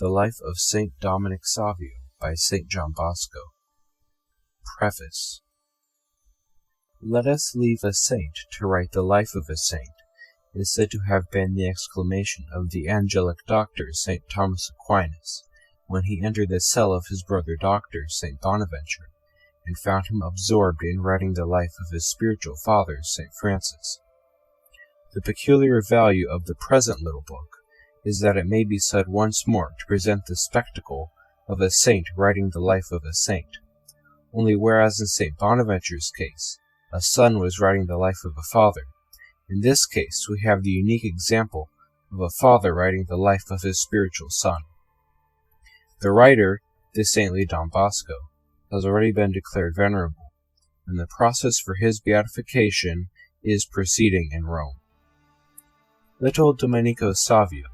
The Life of Saint Dominic Savio by Saint John Bosco. Preface. Let us leave a saint to write the life of a saint is said to have been the exclamation of the angelic doctor St. Thomas Aquinas, when he entered the cell of his brother doctor St. Bonaventure, and found him absorbed in writing the life of his spiritual father St. Francis. The peculiar value of the present little book is that it may be said once more to present the spectacle of a saint writing the life of a saint, only whereas in St. Bonaventure's case, a son was writing the life of a father, in this case we have the unique example of a father writing the life of his spiritual son. The writer, the saintly Don Bosco, has already been declared venerable, and the process for his beatification is proceeding in Rome. Little Domenico Savio,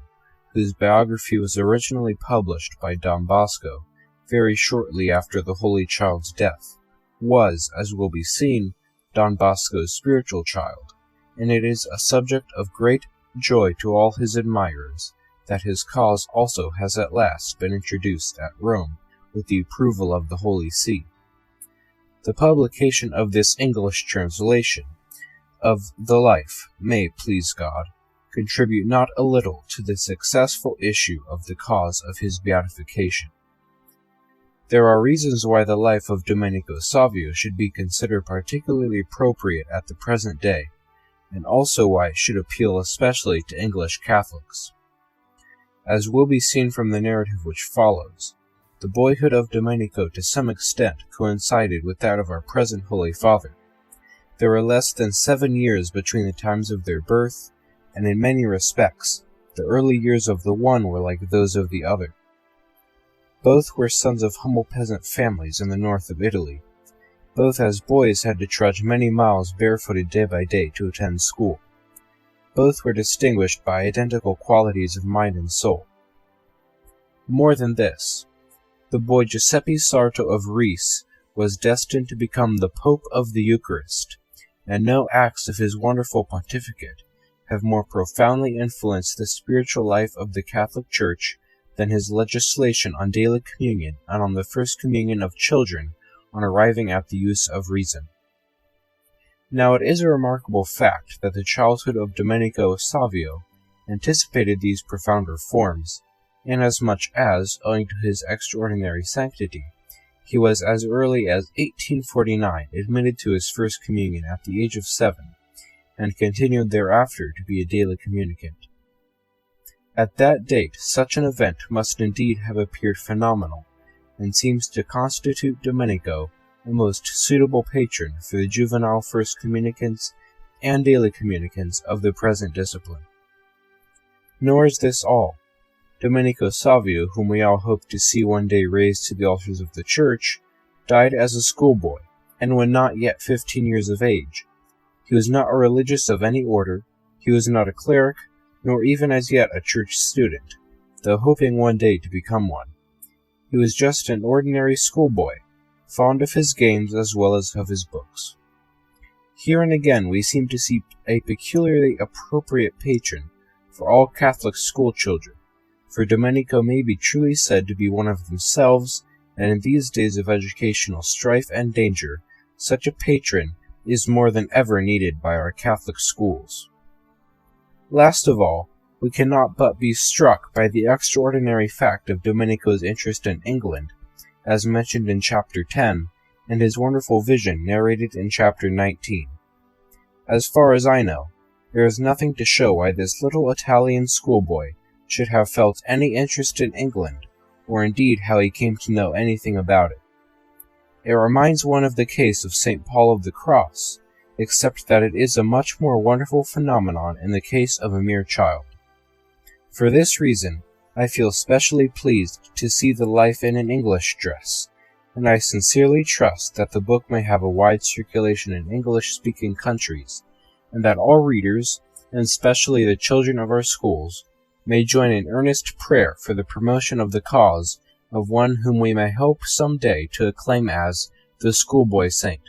whose biography was originally published by Don Bosco very shortly after the Holy Child's death, was, as will be seen, Don Bosco's spiritual child, and it is a subject of great joy to all his admirers that his cause also has at last been introduced at Rome with the approval of the Holy See. The publication of this English translation of the life may, please God, contribute not a little to the successful issue of the cause of his beatification. There are reasons why the life of Domenico Savio should be considered particularly appropriate at the present day, and also why it should appeal especially to English Catholics. As will be seen from the narrative which follows, the boyhood of Domenico to some extent coincided with that of our present Holy Father. There were less than 7 years between the times of their birth, and in many respects, the early years of the one were like those of the other. Both were sons of humble peasant families in the north of Italy. Both as boys had to trudge many miles barefooted day by day to attend school. Both were distinguished by identical qualities of mind and soul. More than this, the boy Giuseppe Sarto of Reese was destined to become the Pope of the Eucharist, and no acts of his wonderful pontificate have more profoundly influenced the spiritual life of the Catholic Church than his legislation on daily communion and on the first communion of children on arriving at the use of reason. Now it is a remarkable fact that the childhood of Domenico Savio anticipated these profound reforms, inasmuch as, owing to his extraordinary sanctity, he was as early as 1849 admitted to his first communion at the age of 7, and continued thereafter to be a daily communicant. At that date such an event must indeed have appeared phenomenal, and seems to constitute Domenico a most suitable patron for the juvenile first communicants and daily communicants of the present discipline. Nor is this all. Domenico Savio, whom we all hope to see one day raised to the altars of the Church, died as a schoolboy, and when not yet 15 years of age. He was not a religious of any order, he was not a cleric, nor even as yet a church student, though hoping one day to become one. He was just an ordinary schoolboy, fond of his games as well as of his books. Here and again we seem to see a peculiarly appropriate patron for all Catholic school children, for Domenico may be truly said to be one of themselves, and in these days of educational strife and danger, such a patron is more than ever needed by our Catholic schools. Last of all, we cannot but be struck by the extraordinary fact of Domenico's interest in England, as mentioned in Chapter 10, and his wonderful vision narrated in Chapter 19. As far as I know, there is nothing to show why this little Italian schoolboy should have felt any interest in England, or indeed how he came to know anything about it. It reminds one of the case of St. Paul of the Cross, except that it is a much more wonderful phenomenon in the case of a mere child. For this reason, I feel specially pleased to see the life in an English dress, and I sincerely trust that the book may have a wide circulation in English-speaking countries, and that all readers, and especially the children of our schools, may join in earnest prayer for the promotion of the cause of one whom we may hope some day to acclaim as the schoolboy saint.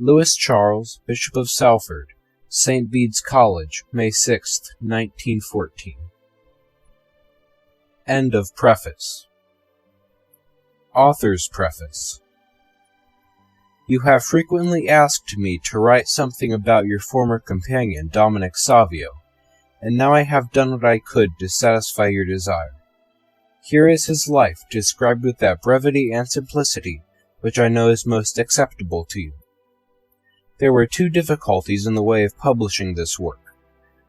Louis Charles, Bishop of Salford, St. Bede's College, May 6, 1914. End of Preface. Author's Preface. You have frequently asked me to write something about your former companion, Dominic Savio, and now I have done what I could to satisfy your desire. Here is his life, described with that brevity and simplicity which I know is most acceptable to you. There were two difficulties in the way of publishing this work.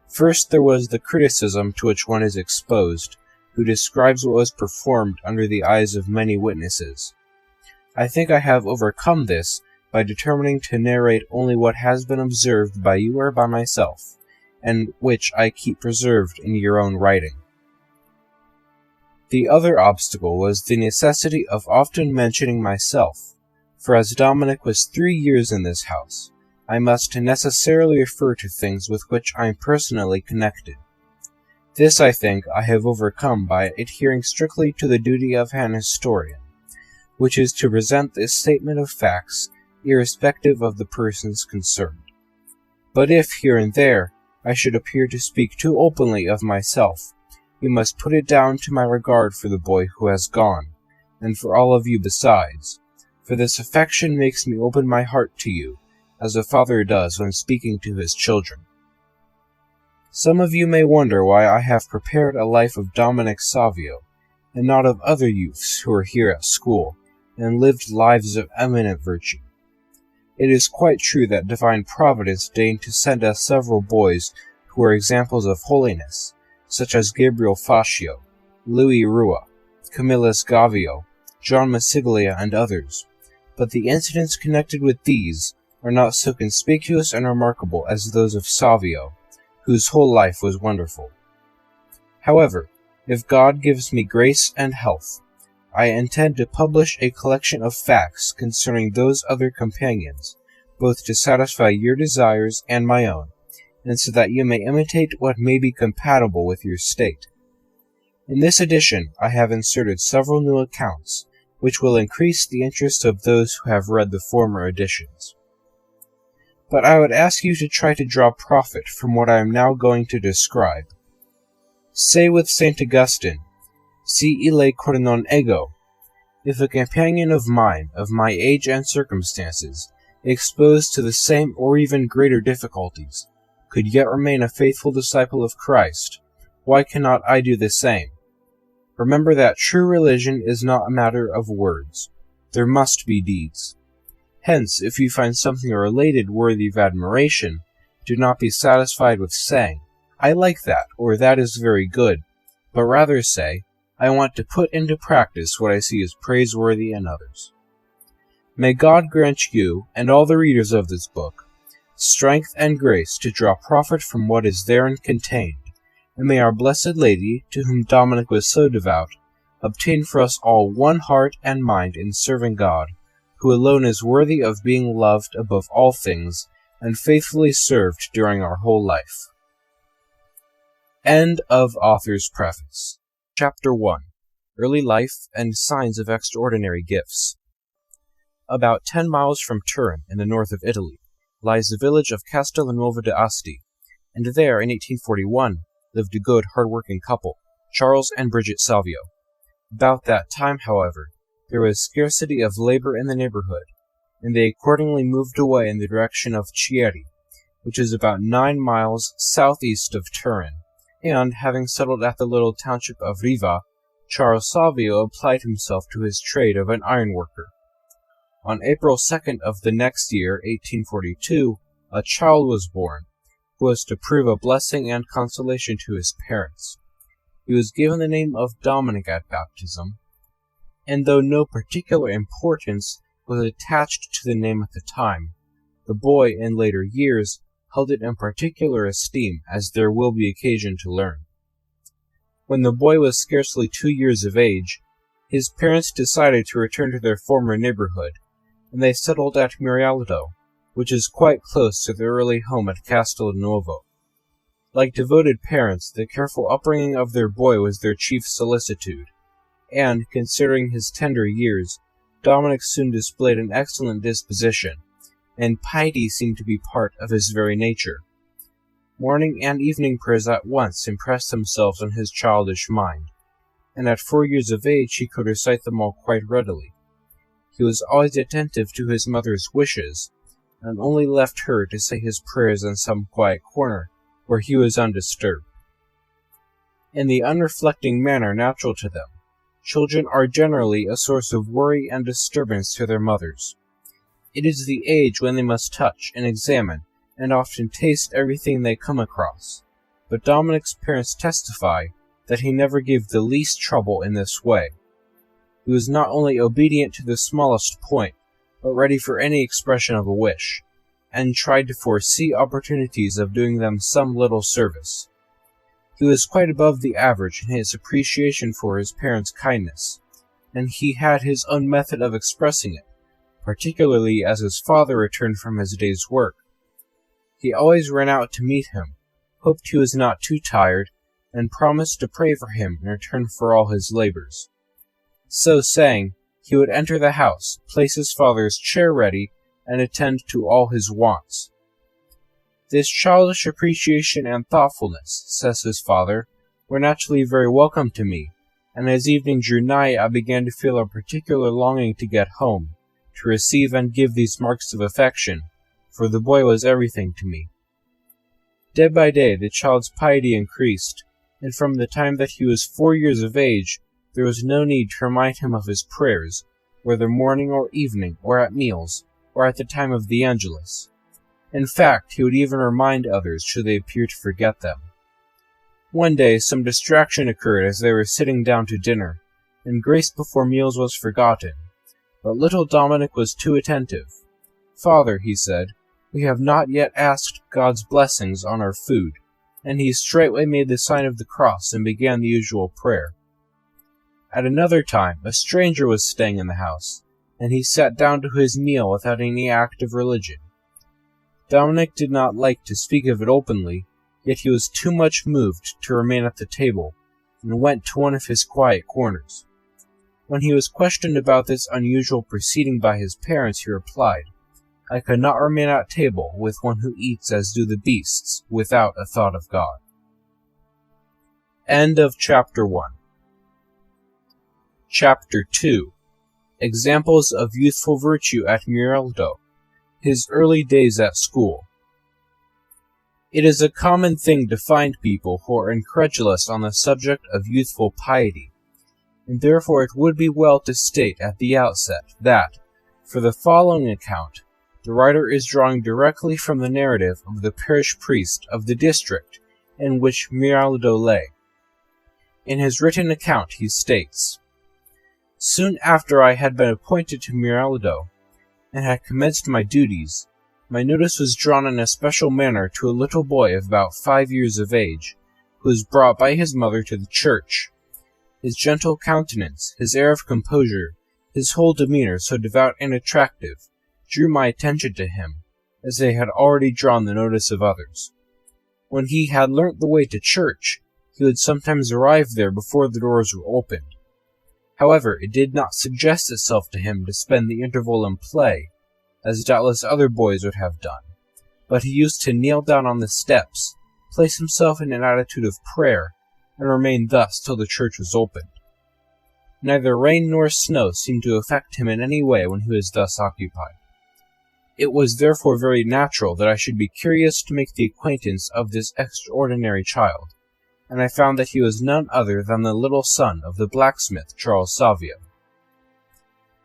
First, there was the criticism to which one is exposed, who describes what was performed under the eyes of many witnesses. I think I have overcome this by determining to narrate only what has been observed by you or by myself, and which I keep preserved in your own writing. The other obstacle was the necessity of often mentioning myself, for as Dominic was 3 years in this house, I must necessarily refer to things with which I am personally connected. This, I think, I have overcome by adhering strictly to the duty of an historian, which is to present this statement of facts irrespective of the persons concerned. But if, here and there, I should appear to speak too openly of myself, you must put it down to my regard for the boy who has gone, and for all of you besides, for this affection makes me open my heart to you, as a father does when speaking to his children. Some of you may wonder why I have prepared a life of Dominic Savio, and not of other youths who are here at school, and lived lives of eminent virtue. It is quite true that divine providence deigned to send us several boys who are examples of holiness, such as Gabriel Fascio, Louis Rua, Camillus Gavio, John Massiglia, and others, but the incidents connected with these are not so conspicuous and remarkable as those of Savio, whose whole life was wonderful. However, if God gives me grace and health, I intend to publish a collection of facts concerning those other companions, both to satisfy your desires and my own, and so that you may imitate what may be compatible with your state. In this edition I have inserted several new accounts, which will increase the interest of those who have read the former editions. But I would ask you to try to draw profit from what I am now going to describe. Say with St. Augustine, Si ille cor non ego, if a companion of mine, of my age and circumstances, exposed to the same or even greater difficulties, could yet remain a faithful disciple of Christ, why cannot I do the same? Remember that true religion is not a matter of words. There must be deeds. Hence, if you find something related worthy of admiration, do not be satisfied with saying, I like that, or that is very good, but rather say, I want to put into practice what I see as praiseworthy in others. May God grant you, and all the readers of this book, strength and grace to draw profit from what is therein contained, and may our Blessed Lady, to whom Dominic was so devout, obtain for us all one heart and mind in serving God, who alone is worthy of being loved above all things, and faithfully served during our whole life. End of Author's Preface. Chapter 1. Early Life and Signs of Extraordinary Gifts. About 10 miles from Turin, in the north of Italy, lies the village of Castelnuovo d'Asti, and there, in 1841, lived a good, hard-working couple, Charles and Bridget Savio. About that time, however, there was scarcity of labor in the neighborhood, and they accordingly moved away in the direction of Chieri, which is about 9 miles southeast of Turin, and, having settled at the little township of Riva, Charles Savio applied himself to his trade of an ironworker. On April 2nd of the next year, 1842, a child was born, who was to prove a blessing and consolation to his parents. He was given the name of Dominic at baptism, and though no particular importance was attached to the name at the time, the boy, in later years, held it in particular esteem, as there will be occasion to learn. When the boy was scarcely 2 years of age, his parents decided to return to their former neighborhood, and they settled at Murialdo, which is quite close to their early home at Castelnuovo. Like devoted parents, the careful upbringing of their boy was their chief solicitude, and, considering his tender years, Dominic soon displayed an excellent disposition, and piety seemed to be part of his very nature. Morning and evening prayers at once impressed themselves on his childish mind, and at 4 years of age he could recite them all quite readily. He was always attentive to his mother's wishes, and only left her to say his prayers in some quiet corner, where he was undisturbed. In the unreflecting manner natural to them, children are generally a source of worry and disturbance to their mothers. It is the age when they must touch and examine and often taste everything they come across, but Dominic's parents testify that he never gave the least trouble in this way. He was not only obedient to the smallest point, but ready for any expression of a wish, and tried to foresee opportunities of doing them some little service. He was quite above the average in his appreciation for his parents' kindness, and he had his own method of expressing it, particularly as his father returned from his day's work. He always ran out to meet him, hoped he was not too tired, and promised to pray for him in return for all his labors. So saying, he would enter the house, place his father's chair ready, and attend to all his wants. This childish appreciation and thoughtfulness, says his father, were naturally very welcome to me, and as evening drew nigh I began to feel a particular longing to get home, to receive and give these marks of affection, for the boy was everything to me. Day by day the child's piety increased, and from the time that he was 4 years of age, there was no need to remind him of his prayers, whether morning or evening, or at meals, or at the time of the Angelus. In fact, he would even remind others should they appear to forget them. One day some distraction occurred as they were sitting down to dinner, and grace before meals was forgotten. But little Dominic was too attentive. "Father," he said, "we have not yet asked God's blessings on our food," and he straightway made the sign of the cross and began the usual prayer. At another time a stranger was staying in the house, and he sat down to his meal without any act of religion. Dominic did not like to speak of it openly, yet he was too much moved to remain at the table, and went to one of his quiet corners. When he was questioned about this unusual proceeding by his parents, he replied, "I could not remain at table with one who eats as do the beasts, without a thought of God." End of Chapter 1. Chapter 2. Examples of Youthful Virtue at Miraldo. His early days at school. It is a common thing to find people who are incredulous on the subject of youthful piety, and therefore it would be well to state at the outset that, for the following account, the writer is drawing directly from the narrative of the parish priest of the district in which Miraldo lay. In his written account he states, "Soon after I had been appointed to Miraldo, and had commenced my duties, my notice was drawn in a special manner to a little boy of about 5 years of age, who was brought by his mother to the church. His gentle countenance, his air of composure, his whole demeanor so devout and attractive, drew my attention to him, as they had already drawn the notice of others. When he had learnt the way to church, he would sometimes arrive there before the doors were opened. However, it did not suggest itself to him to spend the interval in play, as doubtless other boys would have done, but he used to kneel down on the steps, place himself in an attitude of prayer, and remain thus till the church was opened. Neither rain nor snow seemed to affect him in any way when he was thus occupied. It was therefore very natural that I should be curious to make the acquaintance of this extraordinary child, and I found that he was none other than the little son of the blacksmith Charles Savio.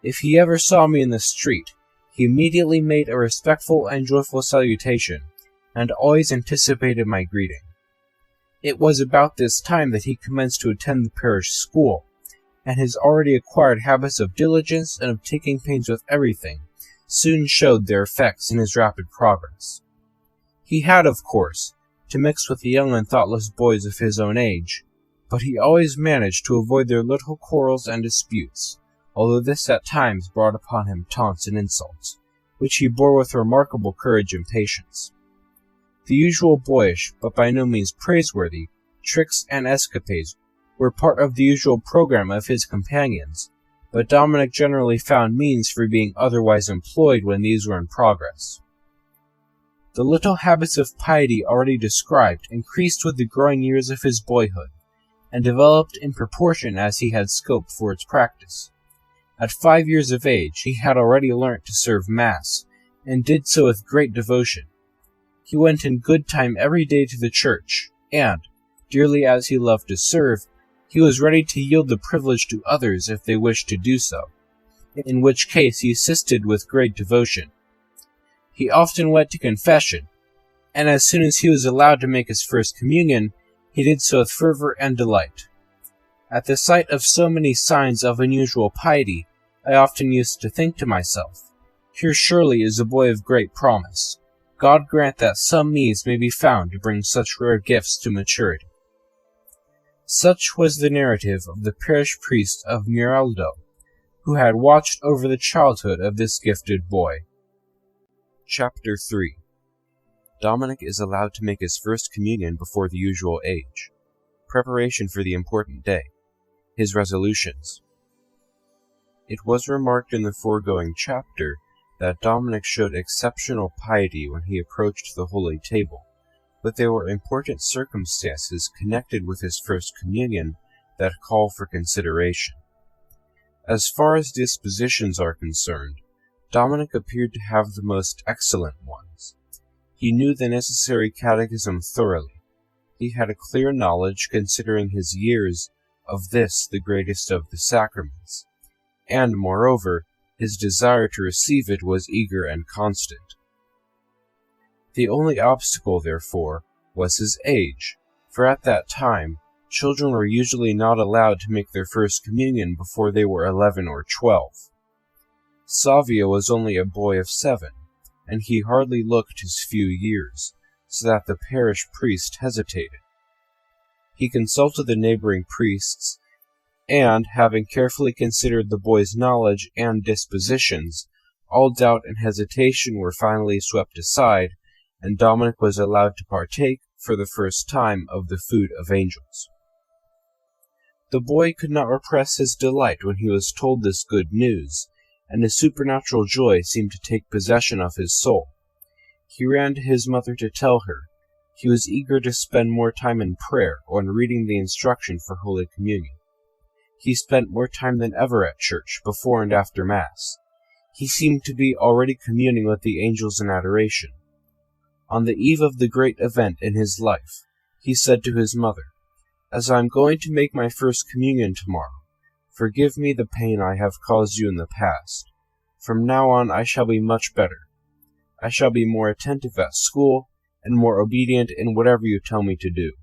If he ever saw me in the street, he immediately made a respectful and joyful salutation, and always anticipated my greeting. It was about this time that he commenced to attend the parish school, and his already acquired habits of diligence and of taking pains with everything soon showed their effects in his rapid progress. He had, of course, to mix with the young and thoughtless boys of his own age, but he always managed to avoid their little quarrels and disputes, although this at times brought upon him taunts and insults, which he bore with remarkable courage and patience. The usual boyish, but by no means praiseworthy, tricks and escapades were part of the usual program of his companions, but Dominic generally found means for being otherwise employed when these were in progress. The little habits of piety already described increased with the growing years of his boyhood, and developed in proportion as he had scope for its practice. At 5 years of age, he had already learnt to serve Mass, and did so with great devotion. He went in good time every day to the church, and, dearly as he loved to serve, he was ready to yield the privilege to others if they wished to do so, in which case he assisted with great devotion. He often went to confession, and as soon as he was allowed to make his first communion, he did so with fervor and delight. At the sight of so many signs of unusual piety, I often used to think to myself, "Here surely is a boy of great promise. God grant that some means may be found to bring such rare gifts to maturity." Such was the narrative of the parish priest of Miraldo, who had watched over the childhood of this gifted boy. Chapter 3. Dominic is allowed to make his first communion before the usual age. Preparation for the important day. His resolutions. It was remarked in the foregoing chapter that Dominic showed exceptional piety when he approached the Holy Table, but there were important circumstances connected with his first communion that call for consideration. As far as dispositions are concerned, Dominic appeared to have the most excellent ones. He knew the necessary catechism thoroughly. He had a clear knowledge, considering his years, of this the greatest of the sacraments, and, moreover, his desire to receive it was eager and constant. The only obstacle, therefore, was his age, for at that time children were usually not allowed to make their first communion before they were 11 or 12. Savio was only a boy of 7, and he hardly looked his few years, so that the parish priest hesitated. He consulted the neighboring priests, and, having carefully considered the boy's knowledge and dispositions, all doubt and hesitation were finally swept aside, and Dominic was allowed to partake, for the first time, of the food of angels. The boy could not repress his delight when he was told this good news, and a supernatural joy seemed to take possession of his soul. He ran to his mother to tell her. He was eager to spend more time in prayer or in reading the instruction for Holy Communion. He spent more time than ever at church, before and after Mass. He seemed to be already communing with the angels in adoration. On the eve of the great event in his life, he said to his mother, "As I am going to make my first communion tomorrow, forgive me the pain I have caused you in the past. From now on I shall be much better. I shall be more attentive at school, and more obedient in whatever you tell me to do."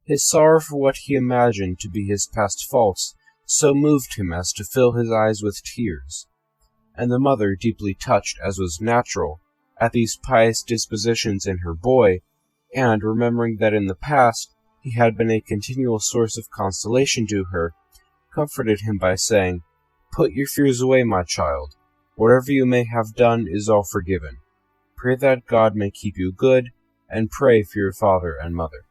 His sorrow for what he imagined to be his past faults so moved him as to fill his eyes with tears, and the mother, deeply touched, as was natural, at these pious dispositions in her boy, and remembering that in the past he had been a continual source of consolation to her, comforted him by saying, "Put your fears away, my child. Whatever you may have done is all forgiven. Pray that God may keep you good, and pray for your father and mother."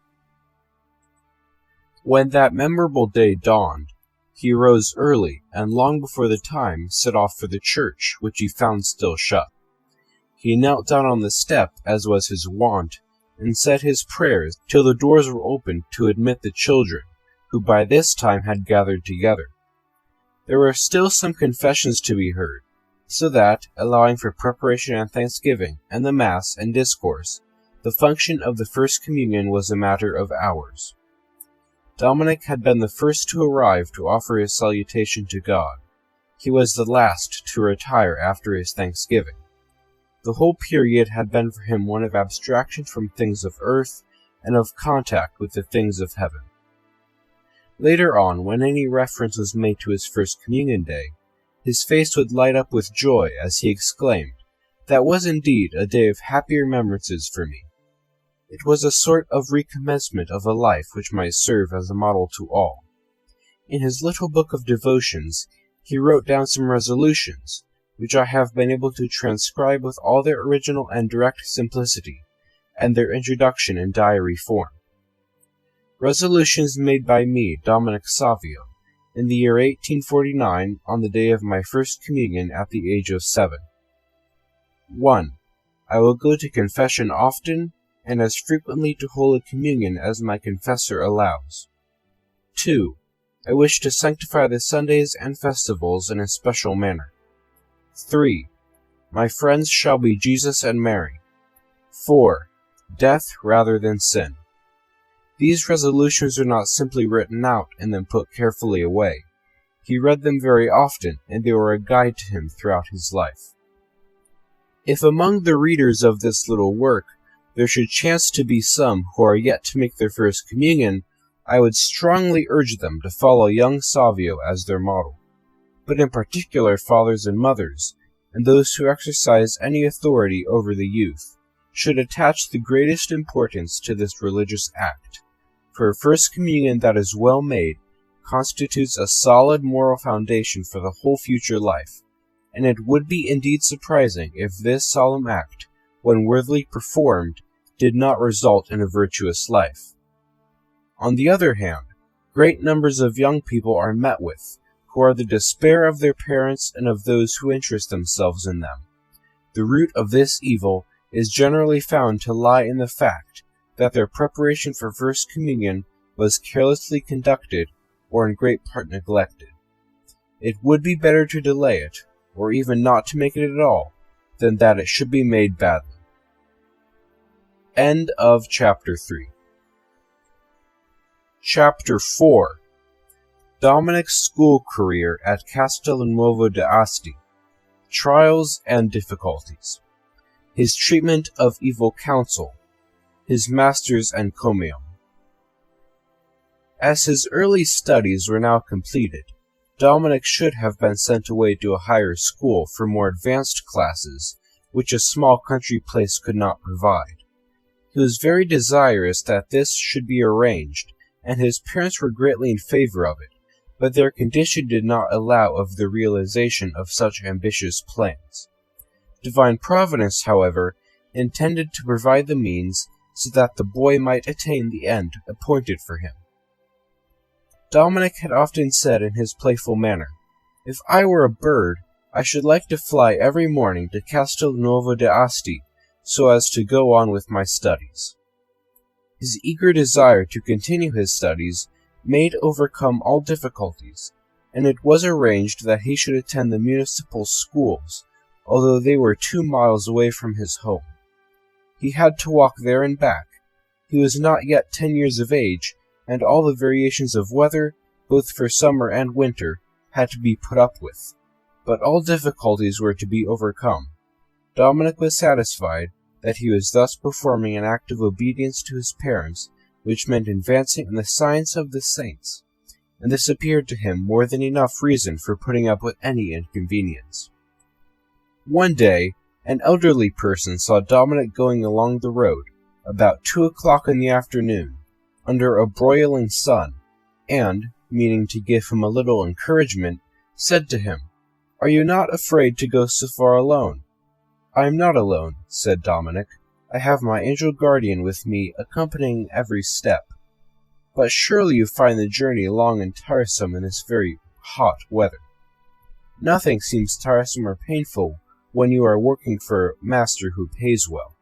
When that memorable day dawned, he rose early, and long before the time set off for the church, which he found still shut. He knelt down on the step, as was his wont, and said his prayers till the doors were opened to admit the children, who by this time had gathered together. There were still some confessions to be heard, so that, allowing for preparation and thanksgiving, and the Mass and discourse, the function of the First Communion was a matter of hours. Dominic had been the first to arrive to offer his salutation to God. He was the last to retire after his thanksgiving. The whole period had been for him one of abstraction from things of earth and of contact with the things of heaven. Later on, when any reference was made to his First Communion Day, his face would light up with joy as he exclaimed, "That was indeed a day of happy remembrances for me." It was a sort of recommencement of a life which might serve as a model to all. In his little book of devotions, he wrote down some resolutions, which I have been able to transcribe with all their original and direct simplicity, and their introduction in diary form. Resolutions made by me, Dominic Savio, in the year 1849, on the day of my First Communion at the age of 7. 1. I will go to confession often, and as frequently to Holy Communion as my confessor allows. 2. I wish to sanctify the Sundays and festivals in a special manner. 3. My friends shall be Jesus and Mary. 4. Death rather than sin. These resolutions are not simply written out and then put carefully away. He read them very often, and they were a guide to him throughout his life. If among the readers of this little work there should chance to be some who are yet to make their first communion, I would strongly urge them to follow young Savio as their model, but in particular fathers and mothers, and those who exercise any authority over the youth, should attach the greatest importance to this religious act, for a first communion that is well made constitutes a solid moral foundation for the whole future life, and it would be indeed surprising if this solemn act, when worthily performed, did not result in a virtuous life. On the other hand, great numbers of young people are met with, who are the despair of their parents and of those who interest themselves in them. The root of this evil is generally found to lie in the fact that their preparation for First Communion was carelessly conducted or in great part neglected. It would be better to delay it, or even not to make it at all, than that it should be made badly. End of Chapter 3. Chapter 4. Dominic's school career at Castelnuovo d'Asti. Trials and difficulties. His treatment of evil counsel. His master's encomium. As his early studies were now completed, Dominic should have been sent away to a higher school for more advanced classes, which a small country place could not provide. He was very desirous that this should be arranged, and his parents were greatly in favor of it, but their condition did not allow of the realization of such ambitious plans. Divine Providence, however, intended to provide the means so that the boy might attain the end appointed for him. Dominic had often said in his playful manner, "If I were a bird, I should like to fly every morning to Castelnuovo d'Asti, so as to go on with my studies." His eager desire to continue his studies made overcome all difficulties, and it was arranged that he should attend the municipal schools, although they were 2 miles away from his home. He had to walk there and back. He was not yet 10 years of age, and all the variations of weather, both for summer and winter, had to be put up with. But all difficulties were to be overcome. Dominic was satisfied that he was thus performing an act of obedience to his parents, which meant advancing in the science of the saints, and this appeared to him more than enough reason for putting up with any inconvenience. One day, an elderly person saw Dominic going along the road, about 2 o'clock in the afternoon, under a broiling sun, and, meaning to give him a little encouragement, said to him, "Are you not afraid to go so far alone?" "I am not alone," said Dominic. "I have my angel guardian with me, accompanying every step." "But surely you find the journey long and tiresome in this very hot weather." "Nothing seems tiresome or painful when you are working for a master who pays well."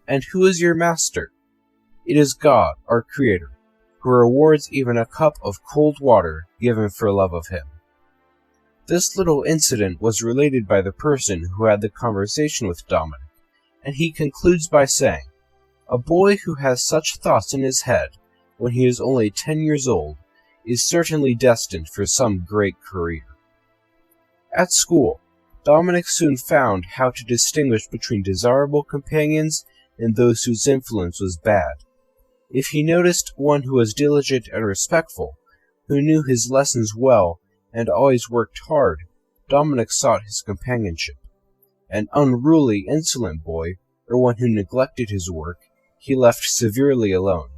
"And who is your master?" "It is God, our Creator, who rewards even a cup of cold water given for love of Him." This little incident was related by the person who had the conversation with Dominic, and he concludes by saying, "A boy who has such thoughts in his head when he is only 10 years old is certainly destined for some great career." At school, Dominic soon found how to distinguish between desirable companions and those whose influence was bad. If he noticed one who was diligent and respectful, who knew his lessons well and always worked hard, Dominic sought his companionship. An unruly, insolent boy, or one who neglected his work, he left severely alone.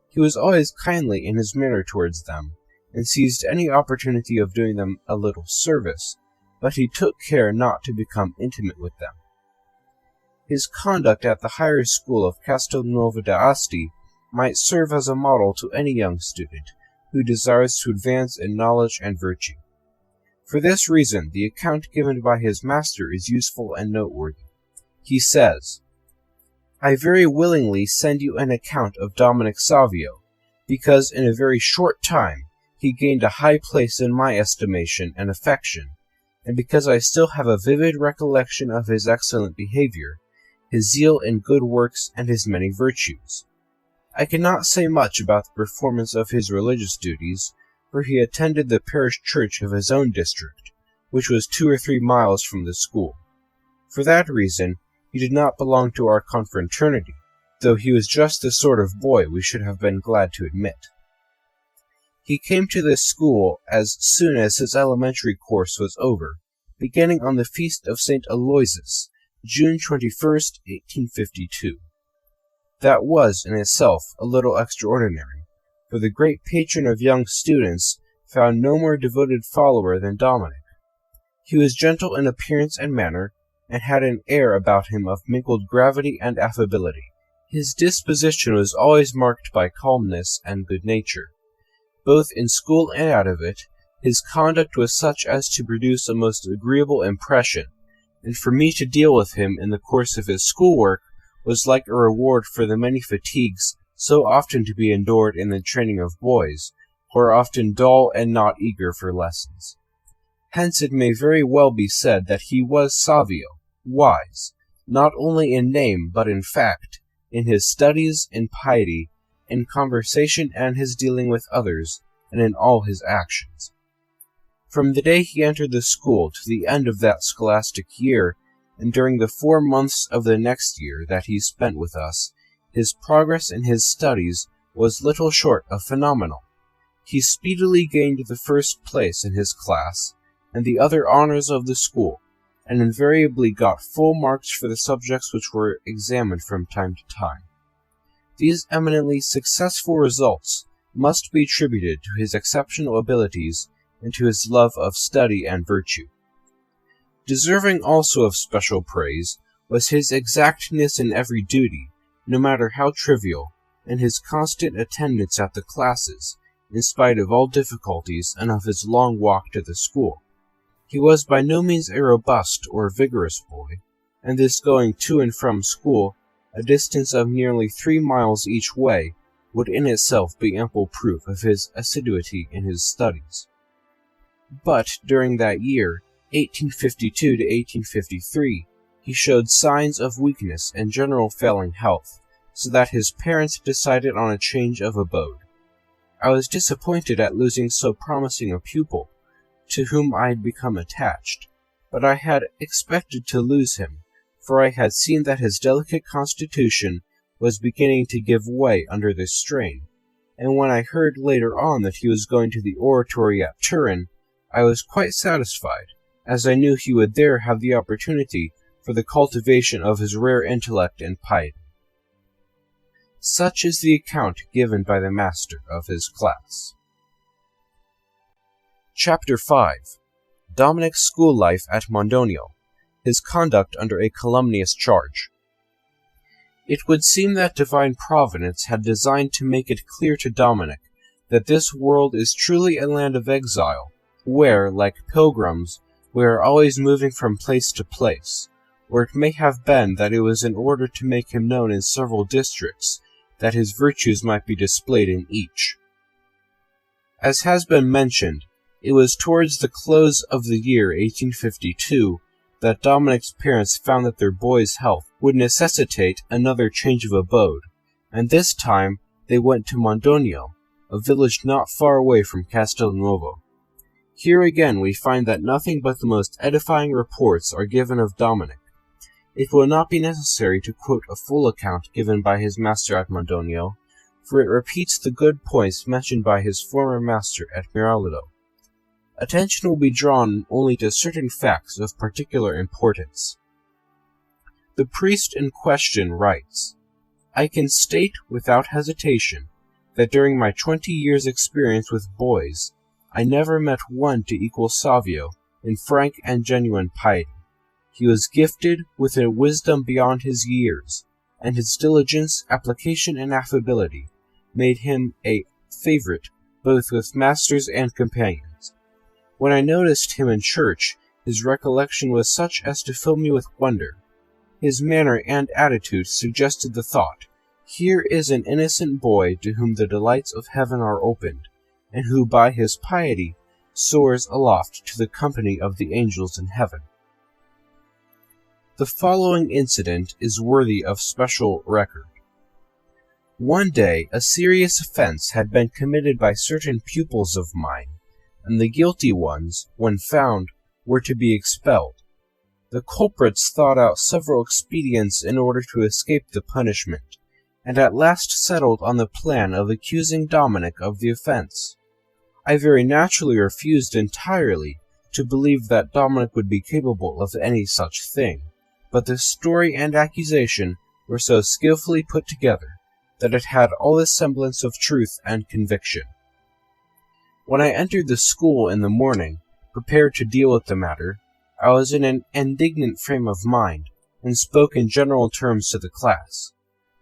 He was always kindly in his manner towards them, and seized any opportunity of doing them a little service, but he took care not to become intimate with them. His conduct at the higher school of Castelnuovo d'Asti might serve as a model to any young student who desires to advance in knowledge and virtue. For this reason, the account given by his master is useful and noteworthy. He says, "I very willingly send you an account of Dominic Savio, because in a very short time he gained a high place in my estimation and affection, and because I still have a vivid recollection of his excellent behavior, his zeal in good works, and his many virtues. I cannot say much about the performance of his religious duties, for he attended the parish church of his own district, which was 2 or 3 miles from the school. For that reason, he did not belong to our confraternity, though he was just the sort of boy we should have been glad to admit. He came to this school as soon as his elementary course was over, beginning on the feast of St. Aloysius, June 21st, 1852. That was, in itself, a little extraordinary, for the great patron of young students found no more devoted follower than Dominic. He was gentle in appearance and manner, and had an air about him of mingled gravity and affability. His disposition was always marked by calmness and good nature. Both in school and out of it, his conduct was such as to produce a most agreeable impression, and for me to deal with him in the course of his schoolwork was like a reward for the many fatigues so often to be endured in the training of boys, who are often dull and not eager for lessons. Hence it may very well be said that he was Savio, wise, not only in name but in fact, in his studies, in piety, in conversation and his dealing with others, and in all his actions. From the day he entered the school to the end of that scholastic year, and during the 4 months of the next year that he spent with us, his progress in his studies was little short of phenomenal. He speedily gained the first place in his class, and the other honors of the school, and invariably got full marks for the subjects which were examined from time to time. These eminently successful results must be attributed to his exceptional abilities and to his love of study and virtue. Deserving also of special praise was his exactness in every duty, no matter how trivial, and his constant attendance at the classes, in spite of all difficulties and of his long walk to the school. He was by no means a robust or vigorous boy, and this going to and from school, a distance of nearly 3 miles each way, would in itself be ample proof of his assiduity in his studies. But during that year, 1852 to 1853, he showed signs of weakness and general failing health, so that his parents decided on a change of abode. I was disappointed at losing so promising a pupil, to whom I had become attached, but I had expected to lose him, for I had seen that his delicate constitution was beginning to give way under this strain, and when I heard later on that he was going to the oratory at Turin, I was quite satisfied, as I knew he would there have the opportunity for the cultivation of his rare intellect and piety. Such is the account given by the master of his class. Chapter 5. Dominic's school life at Mondonio, his conduct under a calumnious charge. It would seem that divine providence had designed to make it clear to Dominic that this world is truly a land of exile, where, like pilgrims, we are always moving from place to place, or it may have been that it was in order to make him known in several districts, that his virtues might be displayed in each. As has been mentioned, it was towards the close of the year 1852 that Dominic's parents found that their boy's health would necessitate another change of abode, and this time they went to Mondonio, a village not far away from Castelnuovo. Here again we find that nothing but the most edifying reports are given of Dominic. It will not be necessary to quote a full account given by his master at Mondonio, for it repeats the good points mentioned by his former master at Miraldo. Attention will be drawn only to certain facts of particular importance. The priest in question writes, "I can state without hesitation that during my 20 years' experience with boys, I never met one to equal Savio in frank and genuine piety. He was gifted with a wisdom beyond his years, and his diligence, application, and affability made him a favorite both with masters and companions. When I noticed him in church, his recollection was such as to fill me with wonder. His manner and attitude suggested the thought, Here is an innocent boy to whom the delights of heaven are opened, and who by his piety soars aloft to the company of the angels in heaven. The following incident is worthy of special record. One day a serious offense had been committed by certain pupils of mine, and the guilty ones, when found, were to be expelled. The culprits thought out several expedients in order to escape the punishment, and at last settled on the plan of accusing Dominic of the offense. I very naturally refused entirely to believe that Dominic would be capable of any such thing, but the story and accusation were so skillfully put together that it had all the semblance of truth and conviction. When I entered the school in the morning, prepared to deal with the matter, I was in an indignant frame of mind, and spoke in general terms to the class.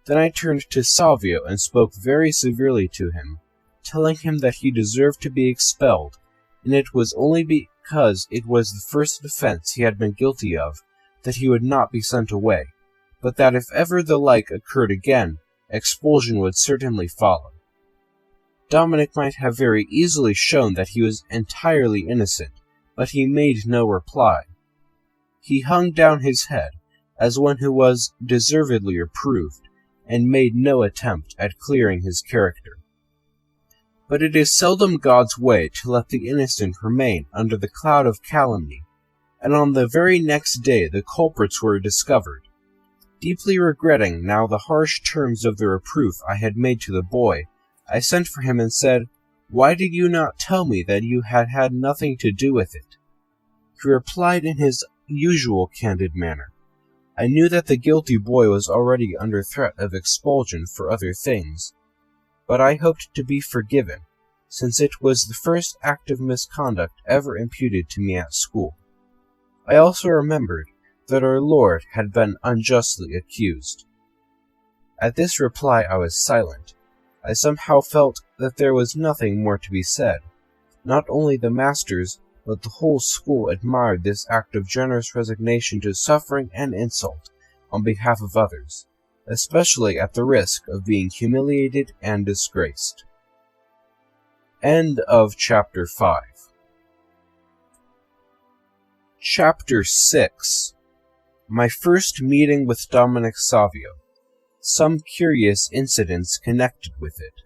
Then I turned to Savio and spoke very severely to him, telling him that he deserved to be expelled, and it was only because it was the first offense he had been guilty of that he would not be sent away, but that if ever the like occurred again, expulsion would certainly follow. Dominic might have very easily shown that he was entirely innocent, but he made no reply. He hung down his head, as one who was deservedly reproved, and made no attempt at clearing his character. But it is seldom God's way to let the innocent remain under the cloud of calumny, and on the very next day the culprits were discovered. Deeply regretting now the harsh terms of the reproof I had made to the boy, I sent for him and said, "Why did you not tell me that you had had nothing to do with it?" He replied in his usual candid manner, "I knew that the guilty boy was already under threat of expulsion for other things, but I hoped to be forgiven, since it was the first act of misconduct ever imputed to me at school. I also remembered that our Lord had been unjustly accused." At this reply I was silent. I somehow felt that there was nothing more to be said. Not only the masters, but the whole school admired this act of generous resignation to suffering and insult on behalf of others, especially at the risk of being humiliated and disgraced. End of Chapter 5. Chapter 6. My first meeting with Dominic Savio. Some curious incidents connected with it.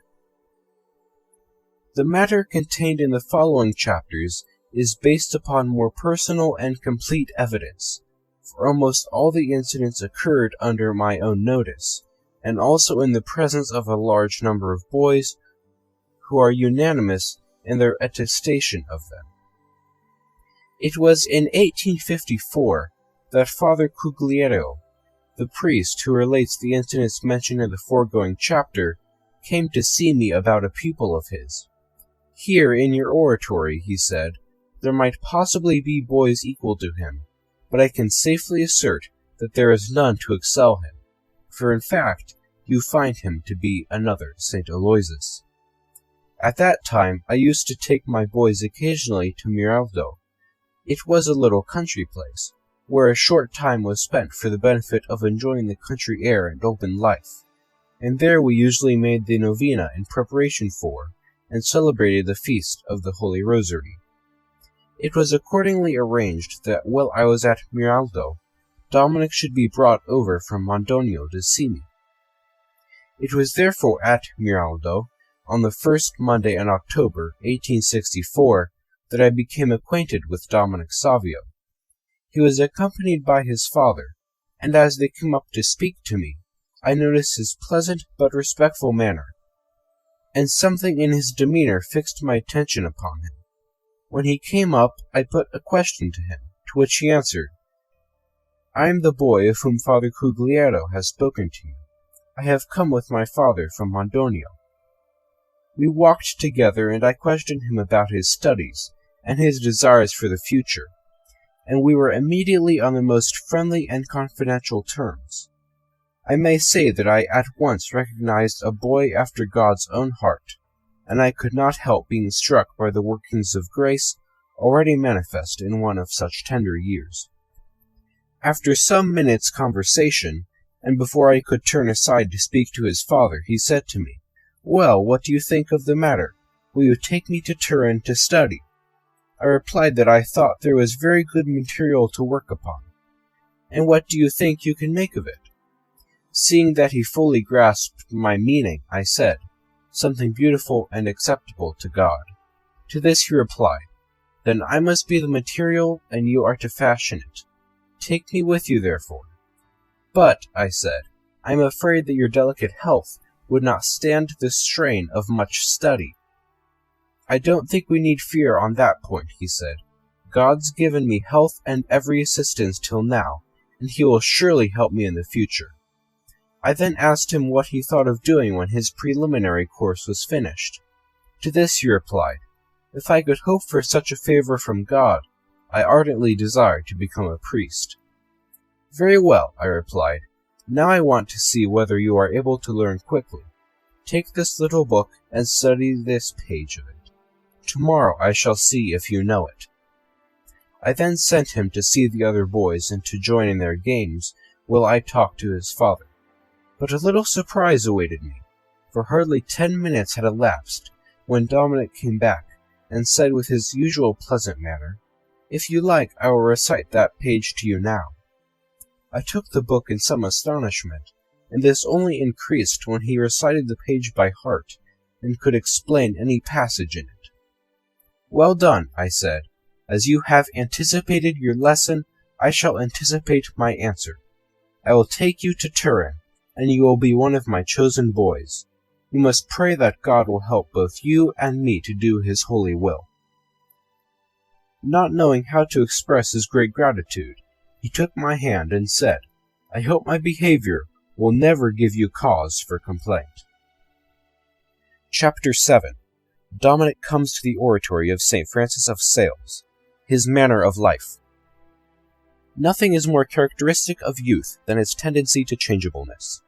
The matter contained in the following chapters is based upon more personal and complete evidence, for almost all the incidents occurred under my own notice, and also in the presence of a large number of boys who are unanimous in their attestation of them. It was in 1854 that Father Cugliero, the priest who relates the incidents mentioned in the foregoing chapter, came to see me about a pupil of his. "Here in your oratory," he said, "there might possibly be boys equal to him, but I can safely assert that there is none to excel him, for in fact you find him to be another St. Aloysius." At that time I used to take my boys occasionally to Miraldo. It was a little country place, where a short time was spent for the benefit of enjoying the country air and open life, and there we usually made the novena in preparation for, and celebrated the feast of the Holy Rosary. It was accordingly arranged that while I was at Miraldo, Dominic should be brought over from Mondonio to see me. It was therefore at Miraldo, on the first Monday in October, 1864, that I became acquainted with Dominic Savio. He was accompanied by his father, and as they came up to speak to me, I noticed his pleasant but respectful manner, and something in his demeanor fixed my attention upon him. When he came up, I put a question to him, to which he answered, "I am the boy of whom Father Cugliero has spoken to you. I have come with my father from Mondonio." We walked together, and I questioned him about his studies and his desires for the future, and we were immediately on the most friendly and confidential terms. I may say that I at once recognized a boy after God's own heart, and I could not help being struck by the workings of grace already manifest in one of such tender years. After some minutes' conversation, and before I could turn aside to speak to his father, he said to me, "Well, what do you think of the matter? Will you take me to Turin to study?" I replied that I thought there was very good material to work upon. "And what do you think you can make of it?" Seeing that he fully grasped my meaning, I said, "Something beautiful and acceptable to God." To this he replied, "Then I must be the material, and you are to fashion it. Take me with you, therefore." "But," I said, "I am afraid that your delicate health would not stand the strain of much study." "I don't think we need fear on that point," he said. "God's given me health and every assistance till now, and he will surely help me in the future." I then asked him what he thought of doing when his preliminary course was finished. To this he replied, "If I could hope for such a favor from God, I ardently desire to become a priest." "Very well," I replied. "Now I want to see whether you are able to learn quickly. Take this little book and study this page of it. Tomorrow I shall see if you know it." I then sent him to see the other boys and to join in their games while I talked to his father. But a little surprise awaited me, for hardly 10 minutes had elapsed when Dominic came back and said with his usual pleasant manner, "If you like, I will recite that page to you now." I took the book in some astonishment, and this only increased when he recited the page by heart and could explain any passage in it. "Well done," I said. "As you have anticipated your lesson, I shall anticipate my answer. I will take you to Turin, and you will be one of my chosen boys. You must pray that God will help both you and me to do his holy will." Not knowing how to express his great gratitude, he took my hand and said, "I hope my behavior will never give you cause for complaint." Chapter 7. Dominic comes to the oratory of St. Francis of Sales. His manner of life. Nothing is more characteristic of youth than its tendency to changeableness.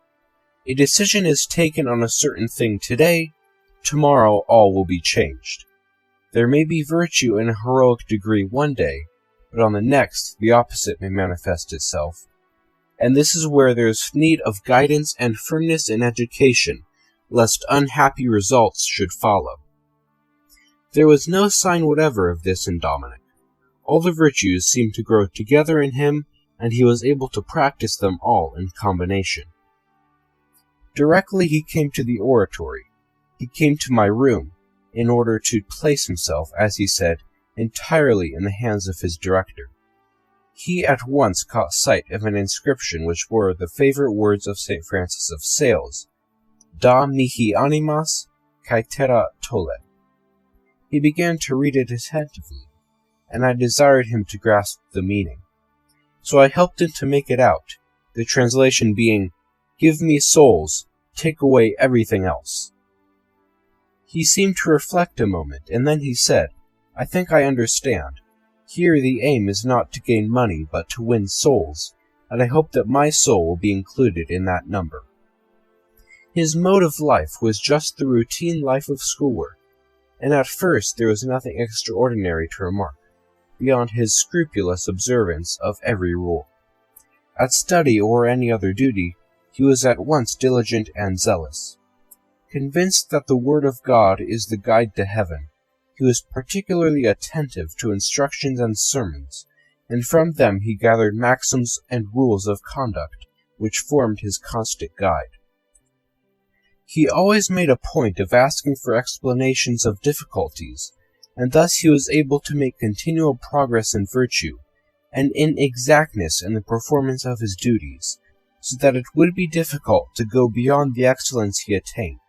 A decision is taken on a certain thing today, tomorrow all will be changed. There may be virtue in a heroic degree one day, but on the next the opposite may manifest itself, and this is where there is need of guidance and firmness in education, lest unhappy results should follow. There was no sign whatever of this in Dominic. All the virtues seemed to grow together in him, and he was able to practice them all in combination. Directly he came to the oratory, he came to my room, in order to place himself, as he said, entirely in the hands of his director. He at once caught sight of an inscription which bore the favorite words of St. Francis of Sales, "Da mihi animas caetera tolle." He began to read it attentively, and I desired him to grasp the meaning. So I helped him to make it out, the translation being, "Give me souls, take away everything else." He seemed to reflect a moment, and then he said, "I think I understand. Here the aim is not to gain money, but to win souls, and I hope that my soul will be included in that number." His mode of life was just the routine life of schoolwork, and at first there was nothing extraordinary to remark, beyond his scrupulous observance of every rule. At study or any other duty, he was at once diligent and zealous. Convinced that the Word of God is the guide to heaven, he was particularly attentive to instructions and sermons, and from them he gathered maxims and rules of conduct, which formed his constant guide. He always made a point of asking for explanations of difficulties, and thus he was able to make continual progress in virtue, and in exactness in the performance of his duties, so that it would be difficult to go beyond the excellence he attained.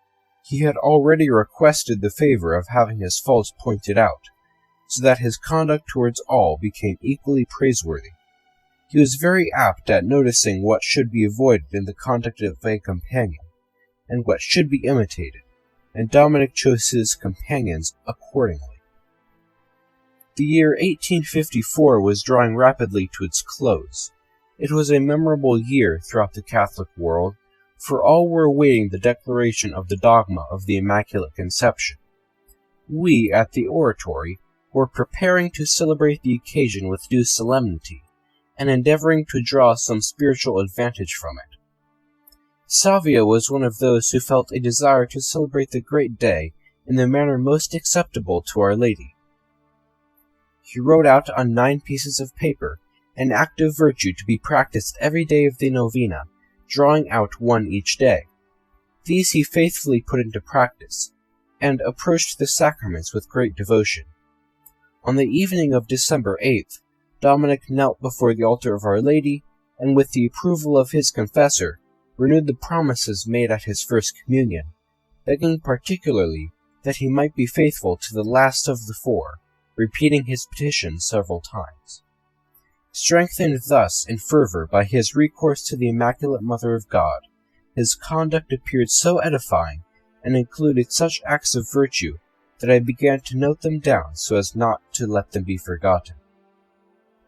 He had already requested the favor of having his faults pointed out, so that his conduct towards all became equally praiseworthy. He was very apt at noticing what should be avoided in the conduct of a companion, and what should be imitated, and Dominic chose his companions accordingly. The year 1854 was drawing rapidly to its close. It was a memorable year throughout the Catholic world, for all were awaiting the declaration of the dogma of the Immaculate Conception. We, at the oratory, were preparing to celebrate the occasion with due solemnity, and endeavoring to draw some spiritual advantage from it. Savio was one of those who felt a desire to celebrate the great day in the manner most acceptable to Our Lady. He wrote out on 9 pieces of paper an act of virtue to be practiced every day of the novena, drawing out one each day. These he faithfully put into practice, and approached the sacraments with great devotion. On the evening of December 8th, Dominic knelt before the altar of Our Lady, and with the approval of his confessor, renewed the promises made at his first communion, begging particularly that he might be faithful to the last of the 4, repeating his petition several times. Strengthened thus in fervor by his recourse to the Immaculate Mother of God, his conduct appeared so edifying and included such acts of virtue that I began to note them down so as not to let them be forgotten.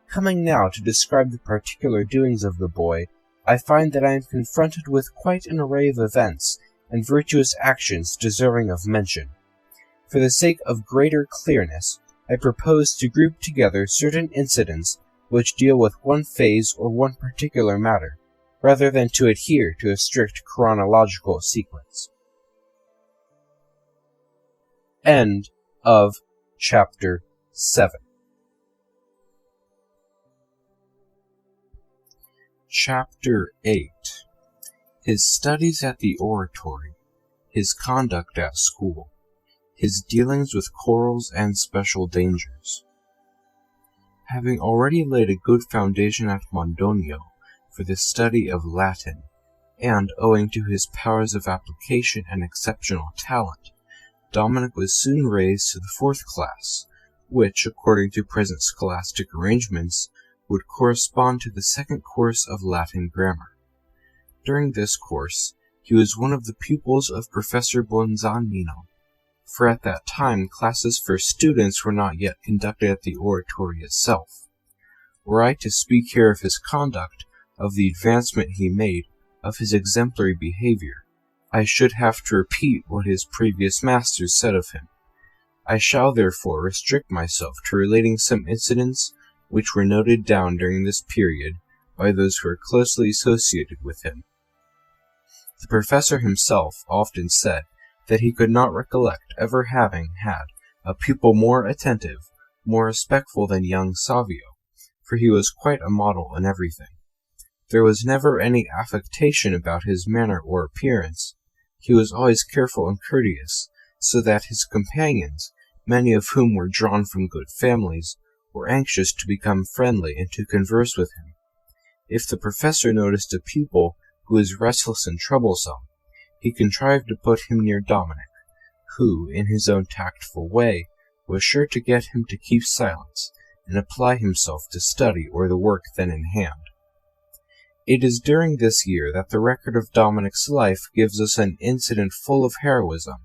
Coming now to describe the particular doings of the boy, I find that I am confronted with quite an array of events and virtuous actions deserving of mention. For the sake of greater clearness, I propose to group together certain incidents which deal with one phase or one particular matter, rather than to adhere to a strict chronological sequence. End of chapter 7. Chapter 8. His studies at the oratory, his conduct at school, his dealings with quarrels and special dangers. Having already laid a good foundation at Mondonio for the study of Latin, and owing to his powers of application and exceptional talent, Dominic was soon raised to the 4th class, which, according to present scholastic arrangements, would correspond to the 2nd course of Latin grammar. During this course, he was one of the pupils of Professor Bonzanino, for at that time classes for students were not yet conducted at the oratory itself. Were I to speak here of his conduct, of the advancement he made, of his exemplary behavior, I should have to repeat what his previous masters said of him. I shall therefore restrict myself to relating some incidents which were noted down during this period by those who are closely associated with him. The professor himself often said that he could not recollect ever having had a pupil more attentive, more respectful than young Savio, for he was quite a model in everything. There was never any affectation about his manner or appearance. He was always careful and courteous, so that his companions, many of whom were drawn from good families, were anxious to become friendly and to converse with him. If the professor noticed a pupil who was restless and troublesome, he contrived to put him near Dominic, who, in his own tactful way, was sure to get him to keep silence and apply himself to study or the work then in hand. It is during this year that the record of Dominic's life gives us an incident full of heroism,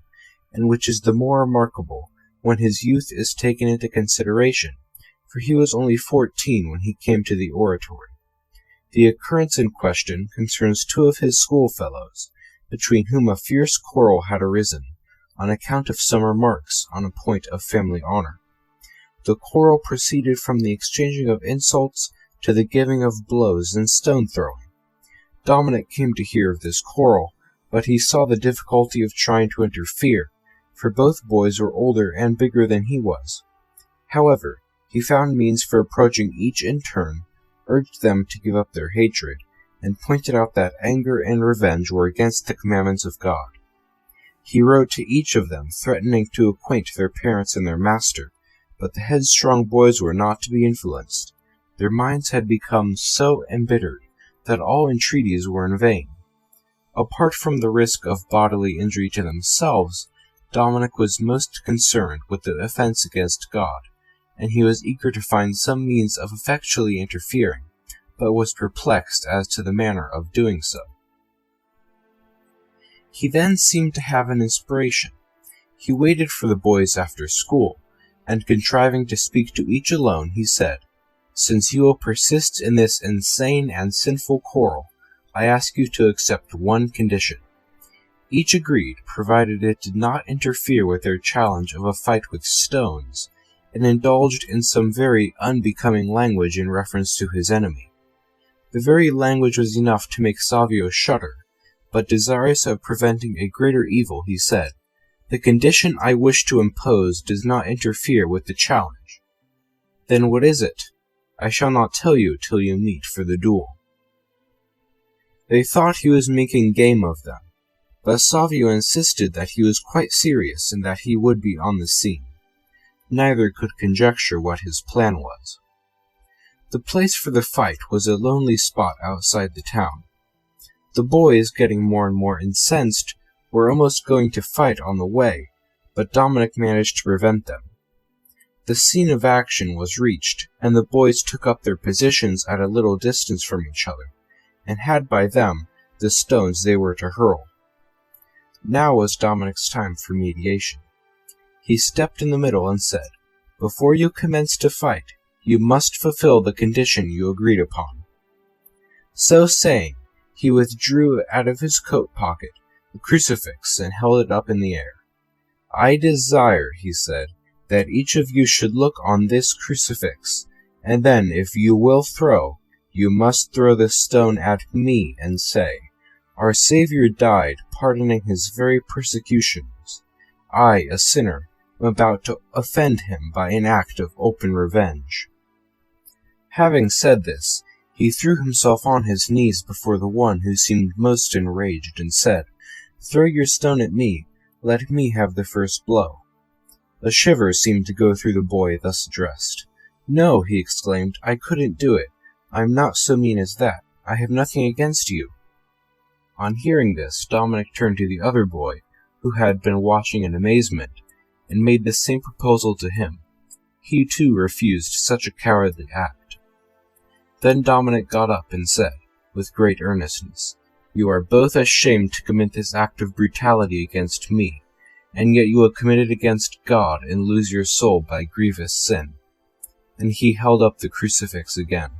and which is the more remarkable when his youth is taken into consideration, for he was only 14 when he came to the oratory. The occurrence in question concerns 2 of his schoolfellows, between whom a fierce quarrel had arisen, on account of some remarks on a point of family honor. The quarrel proceeded from the exchanging of insults to the giving of blows and stone-throwing. Dominic came to hear of this quarrel, but he saw the difficulty of trying to interfere, for both boys were older and bigger than he was. However, he found means for approaching each in turn, urged them to give up their hatred, and pointed out that anger and revenge were against the commandments of God. He wrote to each of them, threatening to acquaint their parents and their master, but the headstrong boys were not to be influenced. Their minds had become so embittered that all entreaties were in vain. Apart from the risk of bodily injury to themselves, Dominic was most concerned with the offense against God, and he was eager to find some means of effectually interfering, but was perplexed as to the manner of doing so. He then seemed to have an inspiration. He waited for the boys after school, and contriving to speak to each alone, he said, "Since you will persist in this insane and sinful quarrel, I ask you to accept one condition." Each agreed, provided it did not interfere with their challenge of a fight with stones, and indulged in some very unbecoming language in reference to his enemy. The very language was enough to make Savio shudder, but desirous of preventing a greater evil, he said, "The condition I wish to impose does not interfere with the challenge." "Then what is it?" "I shall not tell you till you meet for the duel." They thought he was making game of them, but Savio insisted that he was quite serious and that he would be on the scene. Neither could conjecture what his plan was. The place for the fight was a lonely spot outside the town. The boys, getting more and more incensed, were almost going to fight on the way, but Dominic managed to prevent them. The scene of action was reached, and the boys took up their positions at a little distance from each other, and had by them the stones they were to hurl. Now was Dominic's time for mediation. He stepped in the middle and said, "Before you commence to fight, you must fulfill the condition you agreed upon." So saying, he withdrew out of his coat pocket a crucifix and held it up in the air. "I desire," he said, "that each of you should look on this crucifix, and then, if you will throw, you must throw the stone at me and say, 'Our Saviour died, pardoning his very persecutions. I, a sinner, am about to offend him by an act of open revenge.'" Having said this, he threw himself on his knees before the one who seemed most enraged, and said, "Throw your stone at me, let me have the first blow." A shiver seemed to go through the boy thus addressed. "No," he exclaimed, "I couldn't do it. I'm not so mean as that. I have nothing against you." On hearing this, Dominic turned to the other boy, who had been watching in amazement, and made the same proposal to him. He too refused such a cowardly act. Then Dominic got up and said, with great earnestness, "You are both ashamed to commit this act of brutality against me, and yet you will commit it against God and lose your soul by grievous sin." And he held up the crucifix again.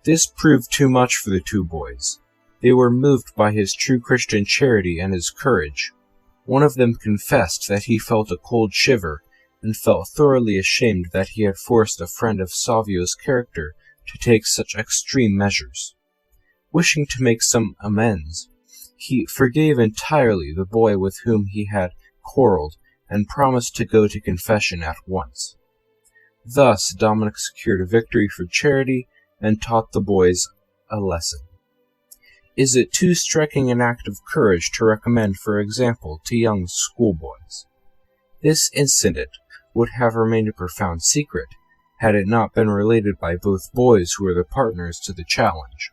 This proved too much for the two boys. They were moved by his true Christian charity and his courage. One of them confessed that he felt a cold shiver, and felt thoroughly ashamed that he had forced a friend of Savio's character to take such extreme measures. Wishing to make some amends, he forgave entirely the boy with whom he had quarreled, and promised to go to confession at once. Thus Dominic secured a victory for charity, and taught the boys a lesson. Is it too striking an act of courage to recommend, for example, to young schoolboys? This incident would have remained a profound secret, had it not been related by both boys who were the partners to the challenge.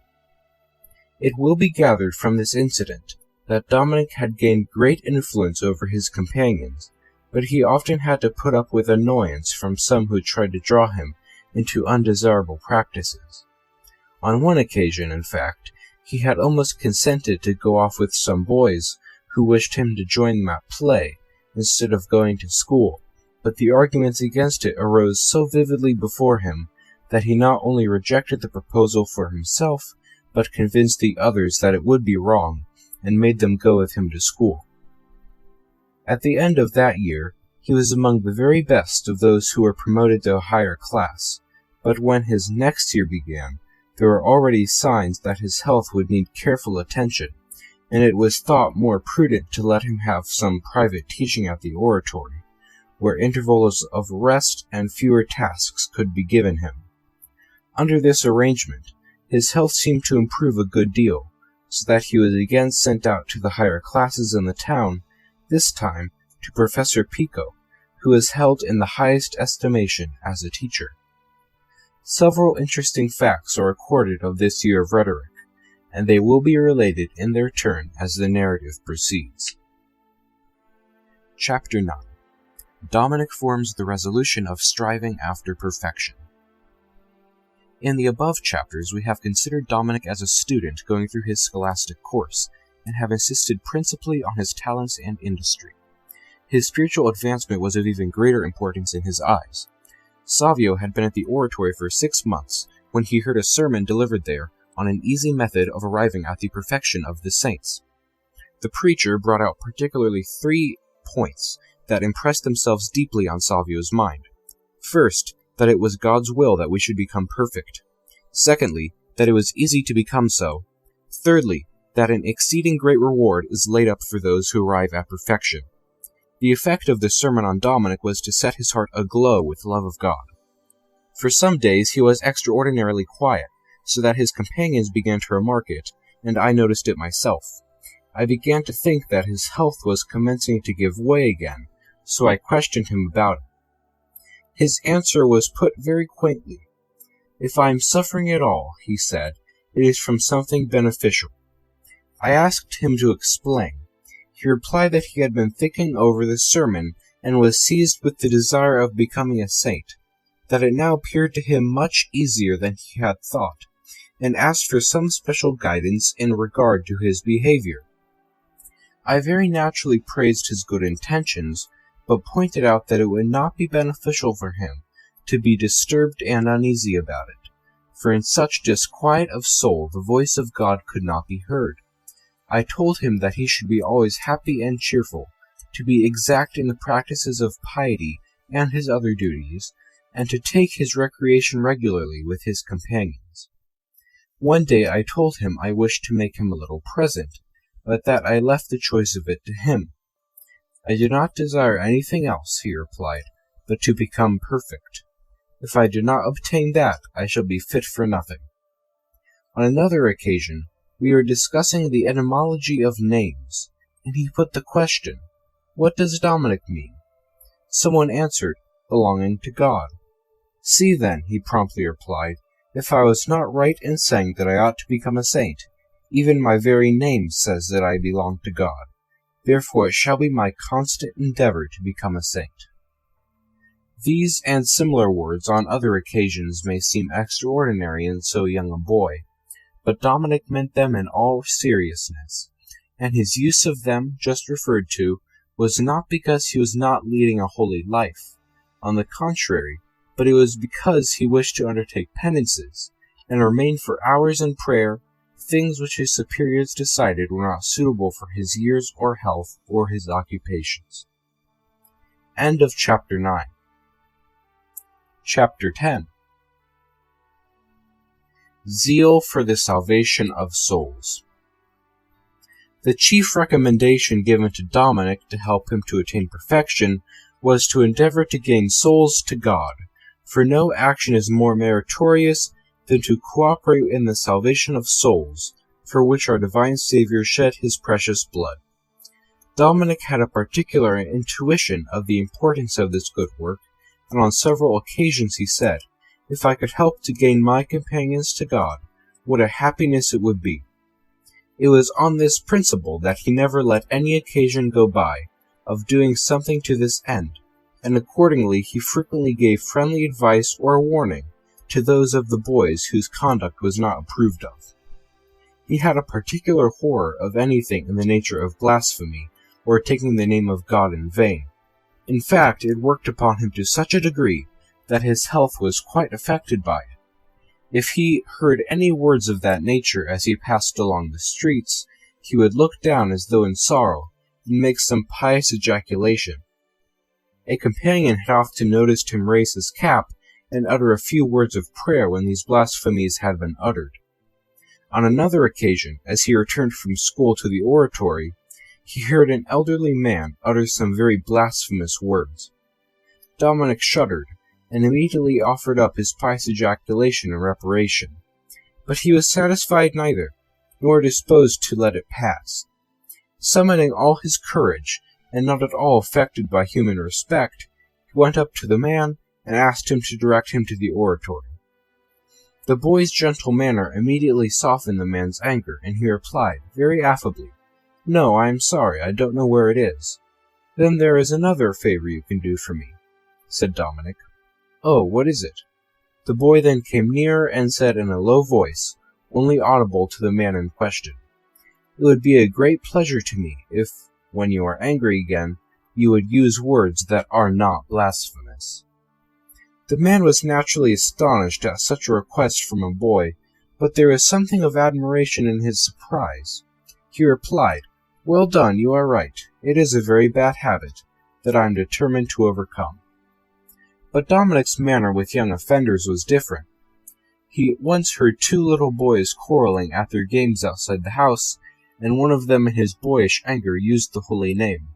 It will be gathered from this incident that Dominic had gained great influence over his companions, but he often had to put up with annoyance from some who tried to draw him into undesirable practices. On one occasion, in fact, he had almost consented to go off with some boys who wished him to join them at play instead of going to school, but the arguments against it arose so vividly before him that he not only rejected the proposal for himself, but convinced the others that it would be wrong, and made them go with him to school. At the end of that year, he was among the very best of those who were promoted to a higher class, but when his next year began, there were already signs that his health would need careful attention, and it was thought more prudent to let him have some private teaching at the oratory, where intervals of rest and fewer tasks could be given him. Under this arrangement, his health seemed to improve a good deal, so that he was again sent out to the higher classes in the town, this time to Professor Pico, who was held in the highest estimation as a teacher. Several interesting facts are recorded of this year of rhetoric, and they will be related in their turn as the narrative proceeds. Chapter 9. Dominic forms the resolution of striving after perfection. In the above chapters, we have considered Dominic as a student going through his scholastic course, and have insisted principally on his talents and industry. His spiritual advancement was of even greater importance in his eyes. Savio had been at the oratory for 6 months, when he heard a sermon delivered there on an easy method of arriving at the perfection of the saints. The preacher brought out particularly 3 points that impressed themselves deeply on Savio's mind. First, that it was God's will that we should become perfect. Secondly, that it was easy to become so. Thirdly, that an exceeding great reward is laid up for those who arrive at perfection. The effect of the sermon on Dominic was to set his heart aglow with love of God. For some days he was extraordinarily quiet, so that his companions began to remark it, and I noticed it myself. I began to think that his health was commencing to give way again, so I questioned him about it. His answer was put very quaintly. "If I am suffering at all," he said, "it is from something beneficial." I asked him to explain. He replied that he had been thinking over the sermon and was seized with the desire of becoming a saint, that it now appeared to him much easier than he had thought, and asked for some special guidance in regard to his behavior. I very naturally praised his good intentions, but pointed out that it would not be beneficial for him to be disturbed and uneasy about it, for in such disquiet of soul the voice of God could not be heard. I told him that he should be always happy and cheerful, to be exact in the practices of piety and his other duties, and to take his recreation regularly with his companions. One day I told him I wished to make him a little present, but that I left the choice of it to him. "I do not desire anything else," he replied, "but to become perfect. If I do not obtain that, I shall be fit for nothing." On another occasion, we were discussing the etymology of names, and he put the question, "What does Dominic mean?" Someone answered, "Belonging to God." "See then," he promptly replied, "if I was not right in saying that I ought to become a saint. Even my very name says that I belong to God. Therefore it shall be my constant endeavor to become a saint." These and similar words on other occasions may seem extraordinary in so young a boy, but Dominic meant them in all seriousness, and his use of them, just referred to, was not because he was not leading a holy life. On the contrary, but it was because he wished to undertake penances, and remain for hours in prayer, things which his superiors decided were not suitable for his years or health or his occupations. End of Chapter 9. Chapter 10. Zeal for the salvation of souls. The chief recommendation given to Dominic to help him to attain perfection was to endeavor to gain souls to God, for no action is more meritorious than to cooperate in the salvation of souls, for which our divine Saviour shed his precious blood. Dominic had a particular intuition of the importance of this good work, and on several occasions he said, "If I could help to gain my companions to God, what a happiness it would be." It was on this principle that he never let any occasion go by of doing something to this end, and accordingly he frequently gave friendly advice or warning to those of the boys whose conduct was not approved of. He had a particular horror of anything in the nature of blasphemy, or taking the name of God in vain. In fact, it worked upon him to such a degree that his health was quite affected by it. If he heard any words of that nature as he passed along the streets, he would look down as though in sorrow, and make some pious ejaculation. A companion had often noticed him raise his cap and utter a few words of prayer when these blasphemies had been uttered. On another occasion, as he returned from school to the oratory, he heard an elderly man utter some very blasphemous words. Dominic shuddered, and immediately offered up his pious ejaculation in reparation. But he was satisfied neither, nor disposed to let it pass. Summoning all his courage, and not at all affected by human respect, he went up to the man and asked him to direct him to the oratory. The boy's gentle manner immediately softened the man's anger, and he replied, very affably, "No, I am sorry, I don't know where it is." "Then there is another favor you can do for me," said Dominic. "Oh, what is it?" The boy then came nearer and said in a low voice, only audible to the man in question, "It would be a great pleasure to me if, when you are angry again, you would use words that are not blasphemous." The man was naturally astonished at such a request from a boy, but there was something of admiration in his surprise. He replied, "Well done, you are right. It is a very bad habit, that I am determined to overcome." But Dominic's manner with young offenders was different. He once heard two little boys quarreling at their games outside the house, and one of them in his boyish anger used the holy name.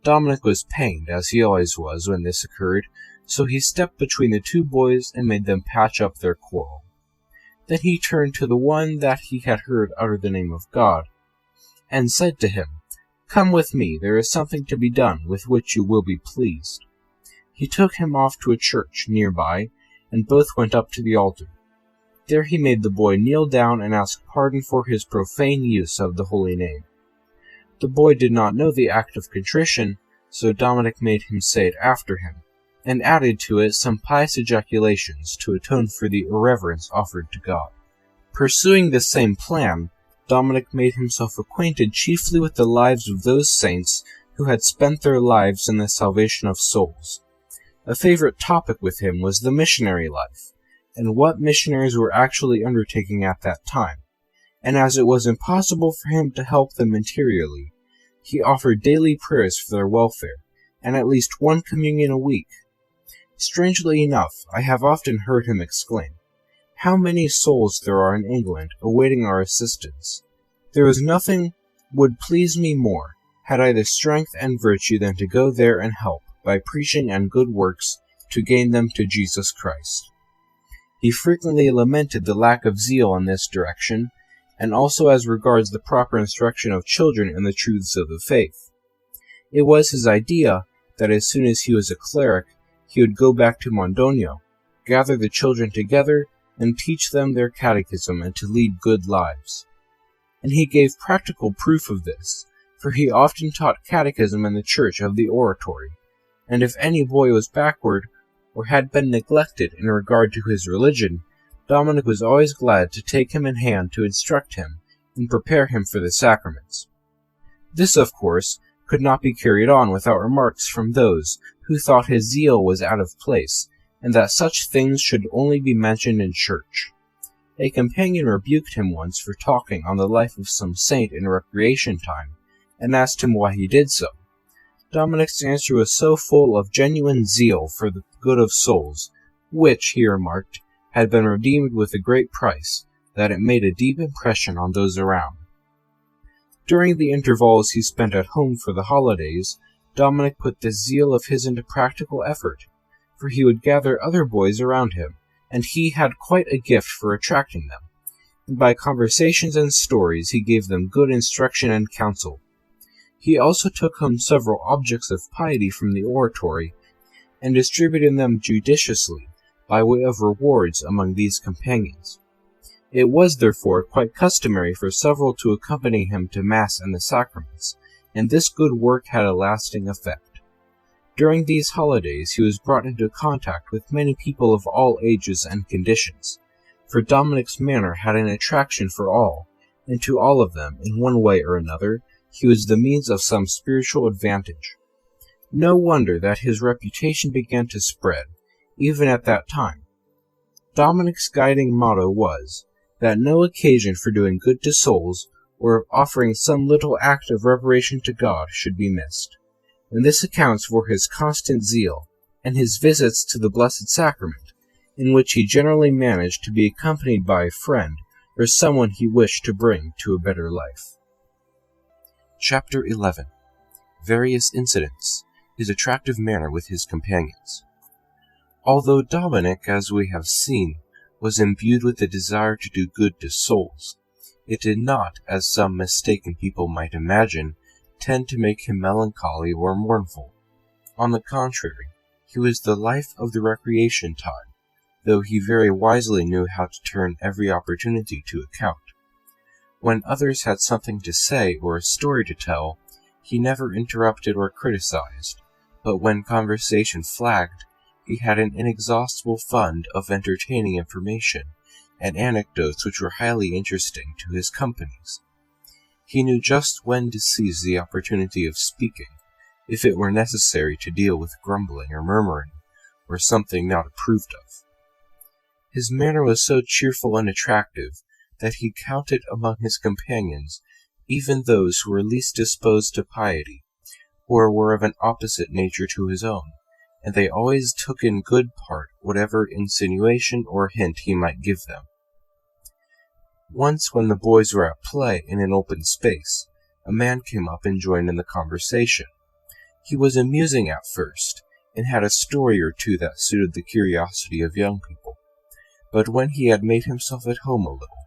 Dominic was pained, as he always was when this occurred, so he stepped between the two boys and made them patch up their quarrel. Then he turned to the one that he had heard utter the name of God, and said to him, "Come with me, there is something to be done with which you will be pleased." He took him off to a church near by, and both went up to the altar. There he made the boy kneel down and ask pardon for his profane use of the holy name. The boy did not know the act of contrition, so Dominic made him say it after him, and added to it some pious ejaculations to atone for the irreverence offered to God. Pursuing this same plan, Dominic made himself acquainted chiefly with the lives of those saints who had spent their lives in the salvation of souls. A favorite topic with him was the missionary life, and what missionaries were actually undertaking at that time, and as it was impossible for him to help them interiorly, he offered daily prayers for their welfare, and at least one communion a week. Strangely enough, I have often heard him exclaim, "How many souls there are in England awaiting our assistance! There is nothing would please me more, had I the strength and virtue, than to go there and help, by preaching and good works, to gain them to Jesus Christ." He frequently lamented the lack of zeal in this direction, and also as regards the proper instruction of children in the truths of the faith. It was his idea that as soon as he was a cleric, he would go back to Mondonio, gather the children together, and teach them their catechism and to lead good lives. And he gave practical proof of this, for he often taught catechism in the church of the oratory, and if any boy was backward, or had been neglected in regard to his religion, Dominic was always glad to take him in hand to instruct him and prepare him for the sacraments. This, of course, could not be carried on without remarks from those who thought his zeal was out of place, and that such things should only be mentioned in church. A companion rebuked him once for talking on the life of some saint in recreation time, and asked him why he did so. Dominic's answer was so full of genuine zeal for the good of souls, which, he remarked, had been redeemed with a great price, that it made a deep impression on those around. During the intervals he spent at home for the holidays, Dominic put this zeal of his into practical effort, for he would gather other boys around him, and he had quite a gift for attracting them, and by conversations and stories he gave them good instruction and counsel. He also took home several objects of piety from the oratory, and distributed them judiciously, by way of rewards among these companions. It was, therefore, quite customary for several to accompany him to Mass and the sacraments, and this good work had a lasting effect. During these holidays he was brought into contact with many people of all ages and conditions, for Dominic's manner had an attraction for all, and to all of them, in one way or another, he was the means of some spiritual advantage. No wonder that his reputation began to spread, even at that time. Dominic's guiding motto was, that no occasion for doing good to souls, or of offering some little act of reparation to God, should be missed, and this accounts for his constant zeal, and his visits to the Blessed Sacrament, in which he generally managed to be accompanied by a friend, or someone he wished to bring to a better life. Chapter 11. Various Incidents. His attractive manner with his companions. Although Dominic, as we have seen, was imbued with the desire to do good to souls, it did not, as some mistaken people might imagine, tend to make him melancholy or mournful. On the contrary, he was the life of the recreation time, though he very wisely knew how to turn every opportunity to account. When others had something to say or a story to tell, he never interrupted or criticized, but when conversation flagged, he had an inexhaustible fund of entertaining information and anecdotes which were highly interesting to his companions. He knew just when to seize the opportunity of speaking, if it were necessary to deal with grumbling or murmuring, or something not approved of. His manner was so cheerful and attractive that he counted among his companions even those who were least disposed to piety, or were of an opposite nature to his own, and they always took in good part whatever insinuation or hint he might give them. Once, when the boys were at play in an open space, a man came up and joined in the conversation. He was amusing at first, and had a story or two that suited the curiosity of young people. But when he had made himself at home a little,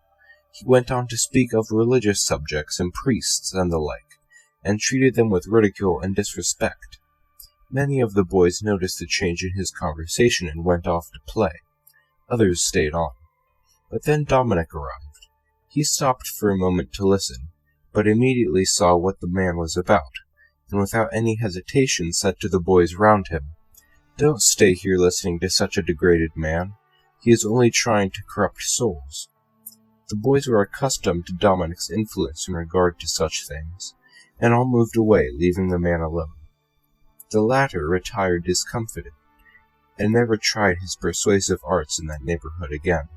he went on to speak of religious subjects and priests and the like, and treated them with ridicule and disrespect. Many of the boys noticed the change in his conversation and went off to play. Others stayed on. But then Dominic arrived. He stopped for a moment to listen, but immediately saw what the man was about, and without any hesitation said to the boys round him, "Don't stay here listening to such a degraded man. He is only trying to corrupt souls." The boys were accustomed to Dominic's influence in regard to such things, and all moved away, leaving the man alone. The latter retired discomfited, and never tried his persuasive arts in that neighborhood again.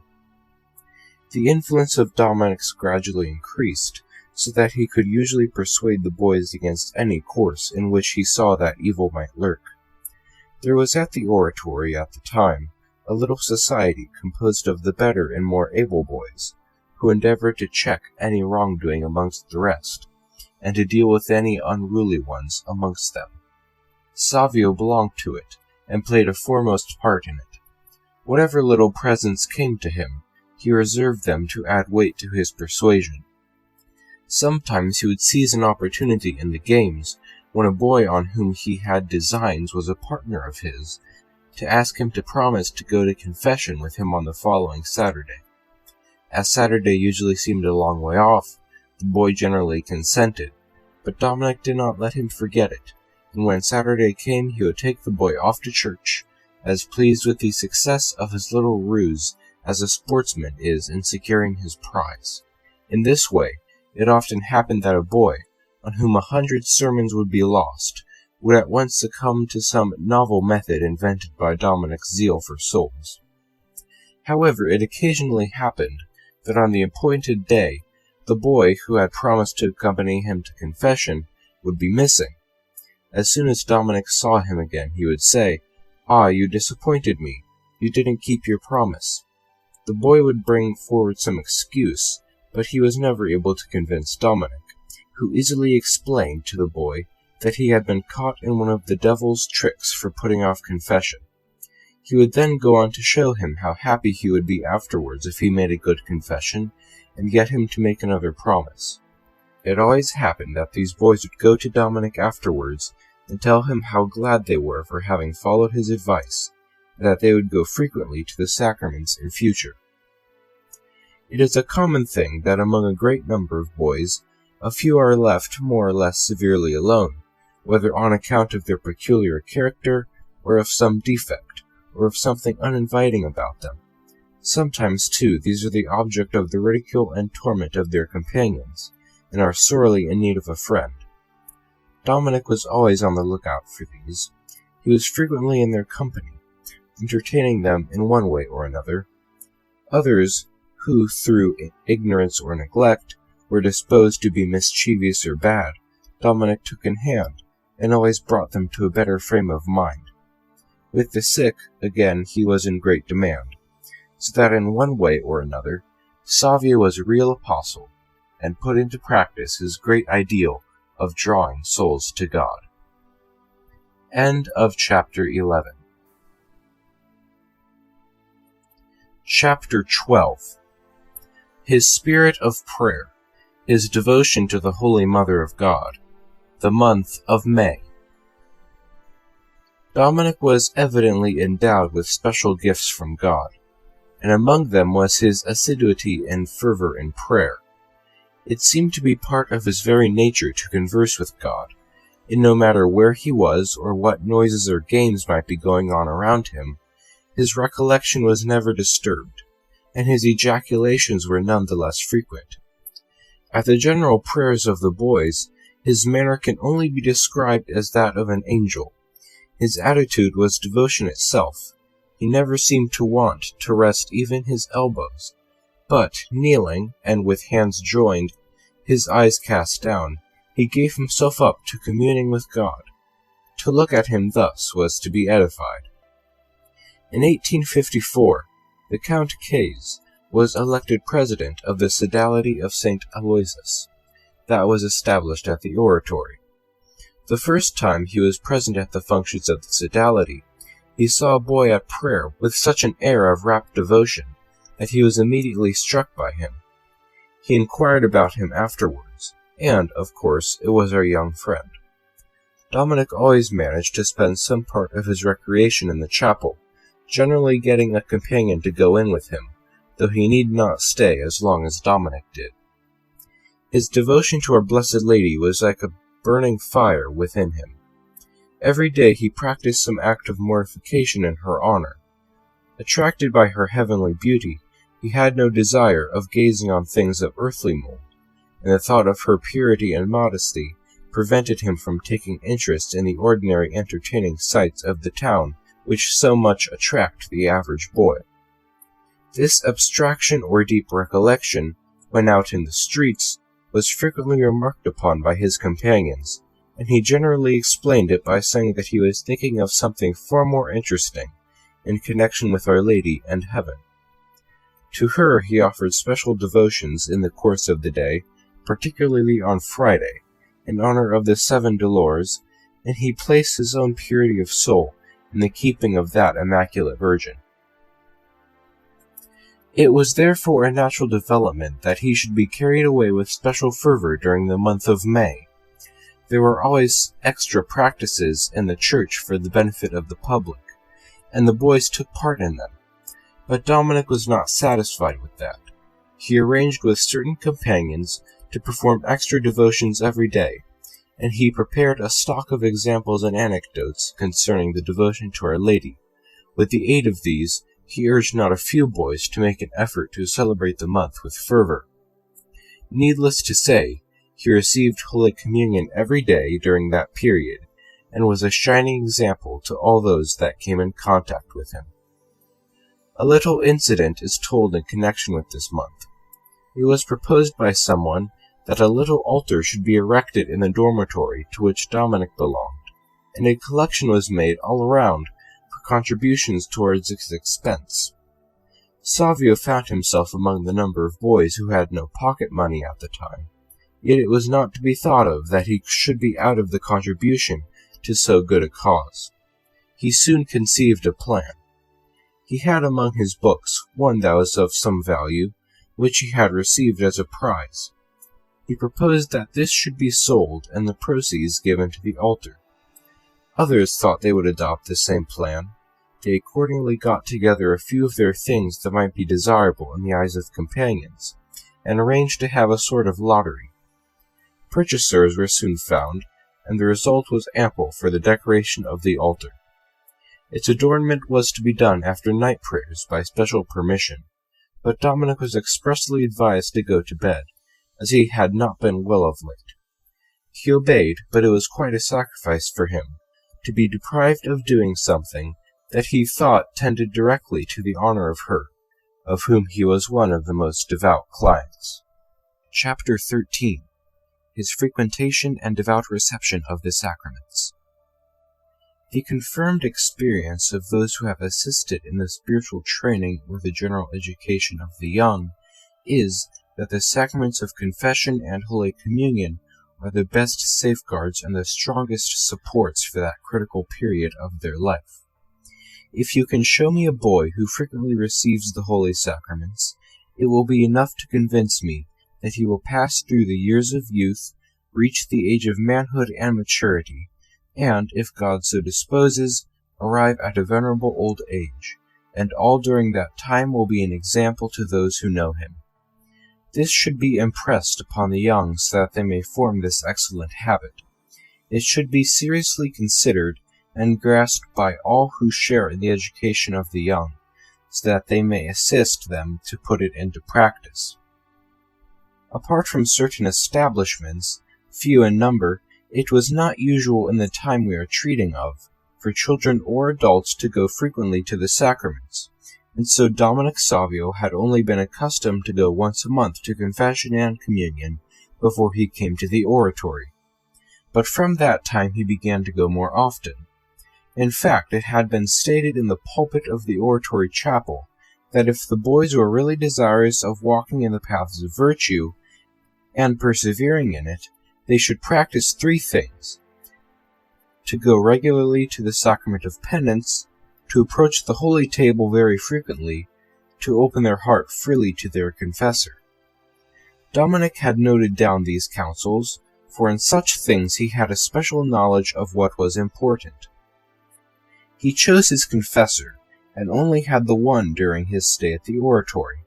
The influence of Dominic's gradually increased, so that he could usually persuade the boys against any course in which he saw that evil might lurk. There was at the oratory at the time a little society composed of the better and more able boys, who endeavored to check any wrongdoing amongst the rest, and to deal with any unruly ones amongst them. Savio belonged to it, and played a foremost part in it. Whatever little presents came to him, he reserved them to add weight to his persuasion. Sometimes he would seize an opportunity in the games, when a boy on whom he had designs was a partner of his, to ask him to promise to go to confession with him on the following Saturday. As Saturday usually seemed a long way off, the boy generally consented, but Dominic did not let him forget it, and when Saturday came he would take the boy off to church, as pleased with the success of his little ruse as a sportsman is in securing his prize. In this way, it often happened that a boy, on whom 100 sermons would be lost, would at once succumb to some novel method invented by Dominic's zeal for souls. However, it occasionally happened that on the appointed day, the boy who had promised to accompany him to confession would be missing. As soon as Dominic saw him again, he would say, "Ah, you disappointed me. You didn't keep your promise." The boy would bring forward some excuse, but he was never able to convince Dominic, who easily explained to the boy that he had been caught in one of the devil's tricks for putting off confession. He would then go on to show him how happy he would be afterwards if he made a good confession, and get him to make another promise. It always happened that these boys would go to Dominic afterwards and tell him how glad they were for having followed his advice, and that they would go frequently to the sacraments in future. It is a common thing that among a great number of boys, a few are left more or less severely alone, whether on account of their peculiar character, or of some defect, or of something uninviting about them. Sometimes, too, these are the object of the ridicule and torment of their companions, and are sorely in need of a friend. Dominic was always on the lookout for these. He was frequently in their company, entertaining them in one way or another. Others, who, through ignorance or neglect, were disposed to be mischievous or bad, Dominic took in hand, and always brought them to a better frame of mind. With the sick, again, he was in great demand, so that in one way or another, Savio was a real apostle, and put into practice his great ideal of drawing souls to God. End of chapter 11. Chapter 12. His spirit of prayer, his devotion to the Holy Mother of God, the month of May. Dominic was evidently endowed with special gifts from God, and among them was his assiduity and fervor in prayer. It seemed to be part of his very nature to converse with God, and no matter where he was or what noises or games might be going on around him, his recollection was never disturbed, and his ejaculations were none the less frequent. At the general prayers of the boys, his manner can only be described as that of an angel. His attitude was devotion itself. He never seemed to want to rest even his elbows, but, kneeling, and with hands joined, his eyes cast down, he gave himself up to communing with God. To look at him thus was to be edified. In 1854, the Count Cays, was elected president of the Sodality of St. Aloysius, that was established at the oratory. The first time he was present at the functions of the Sodality, he saw a boy at prayer with such an air of rapt devotion that he was immediately struck by him. He inquired about him afterwards, and, of course, it was our young friend. Dominic always managed to spend some part of his recreation in the chapel, generally getting a companion to go in with him, though he need not stay as long as Dominic did. His devotion to our Blessed Lady was like a burning fire within him. Every day he practiced some act of mortification in her honor. Attracted by her heavenly beauty, he had no desire of gazing on things of earthly mold, and the thought of her purity and modesty prevented him from taking interest in the ordinary entertaining sights of the town which so much attract the average boy. This abstraction or deep recollection, when out in the streets, was frequently remarked upon by his companions, and he generally explained it by saying that he was thinking of something far more interesting, in connection with Our Lady and heaven. To her he offered special devotions in the course of the day, particularly on Friday, in honor of the 7 Dolors, and he placed his own purity of soul in the keeping of that Immaculate Virgin. It was therefore a natural development that he should be carried away with special fervor during the month of May. There were always extra practices in the church for the benefit of the public, and the boys took part in them. But Dominic was not satisfied with that. He arranged with certain companions to perform extra devotions every day, and he prepared a stock of examples and anecdotes concerning the devotion to Our Lady. With the aid of these, he urged not a few boys to make an effort to celebrate the month with fervor. Needless to say, he received Holy Communion every day during that period, and was a shining example to all those that came in contact with him. A little incident is told in connection with this month. It was proposed by someone that a little altar should be erected in the dormitory to which Dominic belonged, and a collection was made all around for contributions towards its expense. Savio found himself among the number of boys who had no pocket money at the time, yet it was not to be thought of that he should be out of the contribution to so good a cause. He soon conceived a plan. He had among his books one that was of some value, which he had received as a prize. He proposed that this should be sold and the proceeds given to the altar. Others thought they would adopt the same plan. They accordingly got together a few of their things that might be desirable in the eyes of companions, and arranged to have a sort of lottery. Purchasers were soon found, and the result was ample for the decoration of the altar. Its adornment was to be done after night prayers by special permission, but Dominic was expressly advised to go to bed, as he had not been well of late. He obeyed, but it was quite a sacrifice for him to be deprived of doing something that he thought tended directly to the honor of her, of whom he was one of the most devout clients. Chapter 13. His frequentation and devout reception of the sacraments. The confirmed experience of those who have assisted in the spiritual training or the general education of the young is that the sacraments of confession and Holy Communion are the best safeguards and the strongest supports for that critical period of their life. If you can show me a boy who frequently receives the Holy Sacraments, it will be enough to convince me that he will pass through the years of youth, reach the age of manhood and maturity, and, if God so disposes, arrive at a venerable old age, and all during that time will be an example to those who know him. This should be impressed upon the young so that they may form this excellent habit. It should be seriously considered and grasped by all who share in the education of the young, so that they may assist them to put it into practice. Apart from certain establishments, few in number, it was not usual in the time we are treating of, for children or adults to go frequently to the sacraments, and so Dominic Savio had only been accustomed to go once a month to confession and communion before he came to the oratory. But from that time he began to go more often. In fact, it had been stated in the pulpit of the oratory chapel that if the boys were really desirous of walking in the paths of virtue, and persevering in it, they should practice 3 things: to go regularly to the sacrament of penance, to approach the holy table very frequently, to open their heart freely to their confessor. Dominic had noted down these counsels, for in such things he had a special knowledge of what was important. He chose his confessor, and only had the one during his stay at the oratory.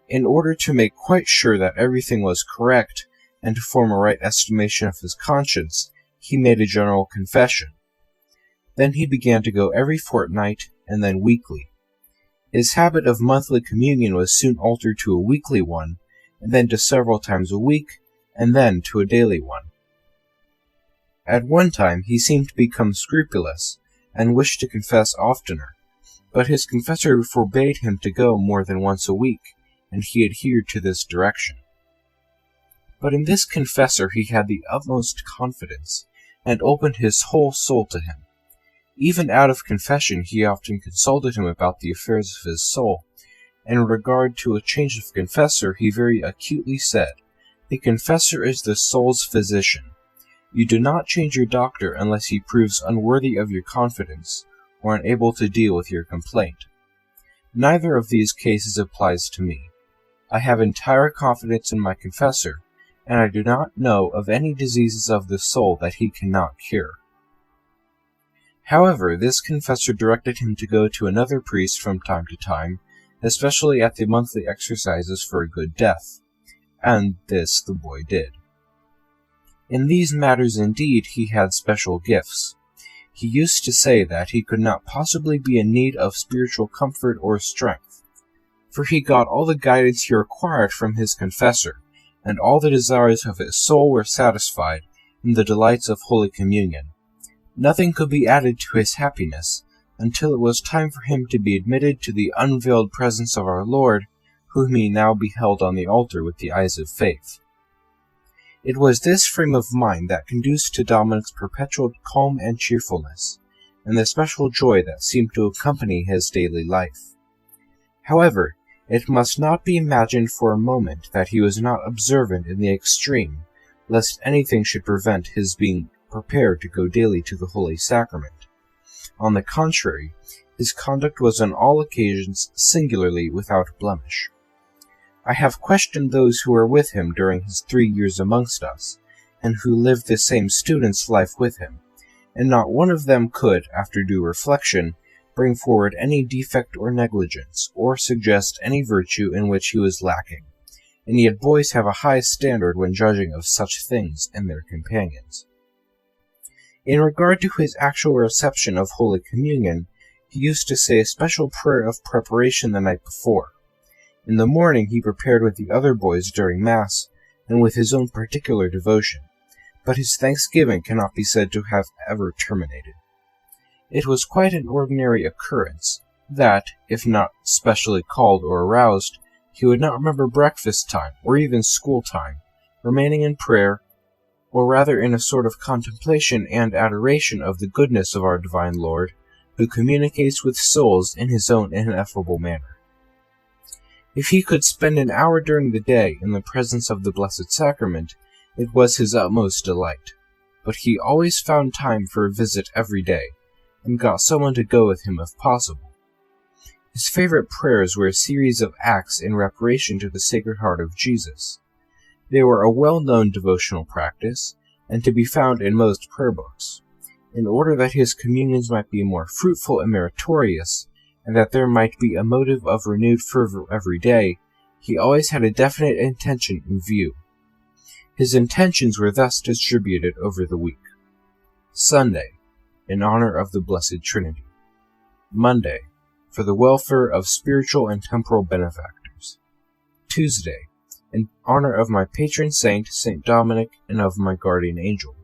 In order to make quite sure that everything was correct, and to form a right estimation of his conscience, he made a general confession. Then he began to go every fortnight, and then weekly. His habit of monthly communion was soon altered to a weekly one, and then to several times a week, and then to a daily one. At one time he seemed to become scrupulous, and wished to confess oftener, but his confessor forbade him to go more than once a week, and he adhered to this direction. But in this confessor he had the utmost confidence, and opened his whole soul to him. Even out of confession he often consulted him about the affairs of his soul, and in regard to a change of confessor he very acutely said, "The confessor is the soul's physician. You do not change your doctor unless he proves unworthy of your confidence, or unable to deal with your complaint. Neither of these cases applies to me. I have entire confidence in my confessor, and I do not know of any diseases of the soul that he cannot cure." However, this confessor directed him to go to another priest from time to time, especially at the monthly exercises for a good death, and this the boy did. In these matters indeed he had special gifts. He used to say that he could not possibly be in need of spiritual comfort or strength, for he got all the guidance he required from his confessor, and all the desires of his soul were satisfied in the delights of Holy Communion. Nothing could be added to his happiness until it was time for him to be admitted to the unveiled presence of our Lord, whom he now beheld on the altar with the eyes of faith. It was this frame of mind that conduced to Dominic's perpetual calm and cheerfulness, and the special joy that seemed to accompany his daily life. However, it must not be imagined for a moment that he was not observant in the extreme, lest anything should prevent his being prepared to go daily to the Holy Sacrament. On the contrary, his conduct was on all occasions singularly without blemish. I have questioned those who were with him during his 3 years amongst us, and who lived the same student's life with him, and not one of them could, after due reflection, bring forward any defect or negligence, or suggest any virtue in which he was lacking, and yet boys have a high standard when judging of such things in their companions. In regard to his actual reception of Holy Communion, he used to say a special prayer of preparation the night before. In the morning he prepared with the other boys during Mass, and with his own particular devotion, but his thanksgiving cannot be said to have ever terminated. It was quite an ordinary occurrence that, if not specially called or aroused, he would not remember breakfast time, or even school time, remaining in prayer, or rather in a sort of contemplation and adoration of the goodness of our divine Lord, who communicates with souls in his own ineffable manner. If he could spend an hour during the day in the presence of the Blessed Sacrament, it was his utmost delight, but he always found time for a visit every day, and got someone to go with him if possible. His favorite prayers were a series of acts in reparation to the Sacred Heart of Jesus. They were a well-known devotional practice, and to be found in most prayer books. In order that his communions might be more fruitful and meritorious, and that there might be a motive of renewed fervor every day, he always had a definite intention in view. His intentions were thus distributed over the week: Sunday, in honor of the Blessed Trinity; Monday, for the welfare of spiritual and temporal benefactors; Tuesday, in honor of my patron saint, St. Dominic, and of my guardian angel;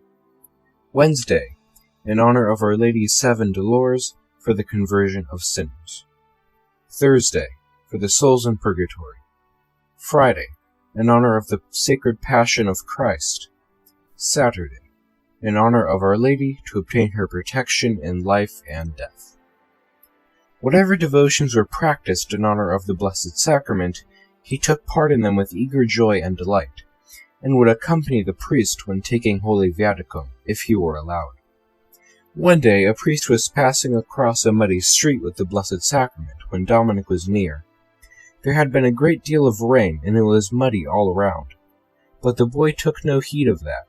Wednesday, in honor of Our Lady's 7 Dolors, for the conversion of sinners; Thursday, for the souls in purgatory; Friday, in honor of the Sacred Passion of Christ; Saturday, in honor of Our Lady, to obtain her protection in life and death. Whatever devotions were practiced in honor of the Blessed Sacrament, he took part in them with eager joy and delight, and would accompany the priest when taking Holy Viaticum, if he were allowed. One day a priest was passing across a muddy street with the Blessed Sacrament when Dominic was near. There had been a great deal of rain, and it was muddy all around. But the boy took no heed of that.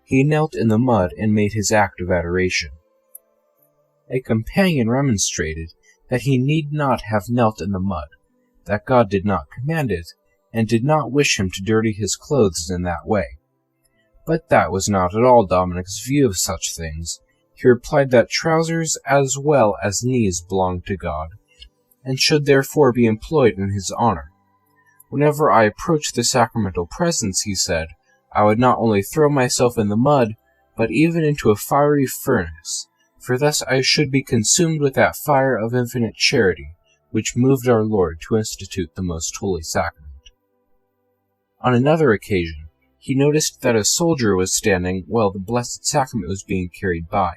He knelt in the mud and made his act of adoration. A companion remonstrated that he need not have knelt in the mud, that God did not command it, and did not wish him to dirty his clothes in that way. But that was not at all Dominic's view of such things. He replied that trousers as well as knees belonged to God, and should therefore be employed in his honor. Whenever I approached the sacramental presence, he said, I would not only throw myself in the mud, but even into a fiery furnace, for thus I should be consumed with that fire of infinite charity, which moved our Lord to institute the most holy sacrament. On another occasion, he noticed that a soldier was standing while the Blessed Sacrament was being carried by.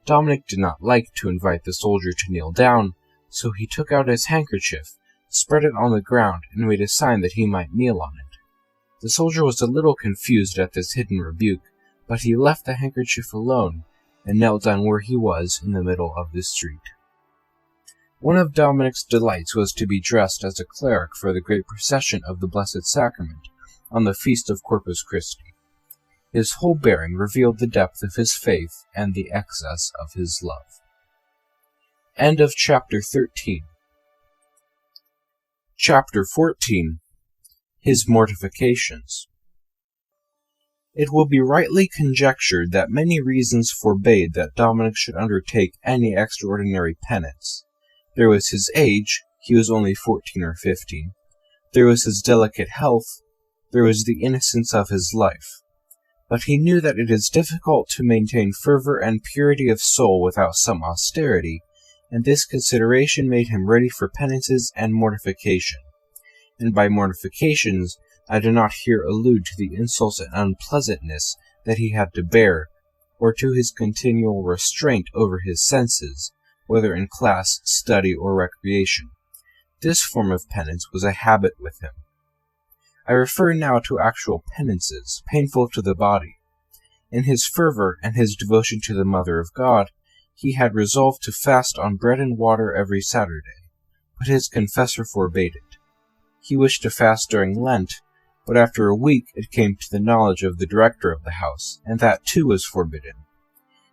Dominic did not like to invite the soldier to kneel down, so he took out his handkerchief, spread it on the ground, and made a sign that he might kneel on it. The soldier was a little confused at this hidden rebuke, but he left the handkerchief alone, and knelt down where he was in the middle of the street. One of Dominic's delights was to be dressed as a cleric for the great procession of the Blessed Sacrament on the feast of Corpus Christi. His whole bearing revealed the depth of his faith and the excess of his love. End of Chapter 13. Chapter 14. His Mortifications. It will be rightly conjectured that many reasons forbade that Dominic should undertake any extraordinary penance. There was his age, he was only 14 or 15. There was his delicate health. There was the innocence of his life. But he knew that it is difficult to maintain fervor and purity of soul without some austerity, and this consideration made him ready for penances and mortification. And by mortifications, I do not here allude to the insults and unpleasantness that he had to bear, or to his continual restraint over his senses, whether in class, study, or recreation. This form of penance was a habit with him. I refer now to actual penances, painful to the body. In his fervor and his devotion to the Mother of God, he had resolved to fast on bread and water every Saturday, but his confessor forbade it. He wished to fast during Lent, but after a week it came to the knowledge of the director of the house, and that too was forbidden.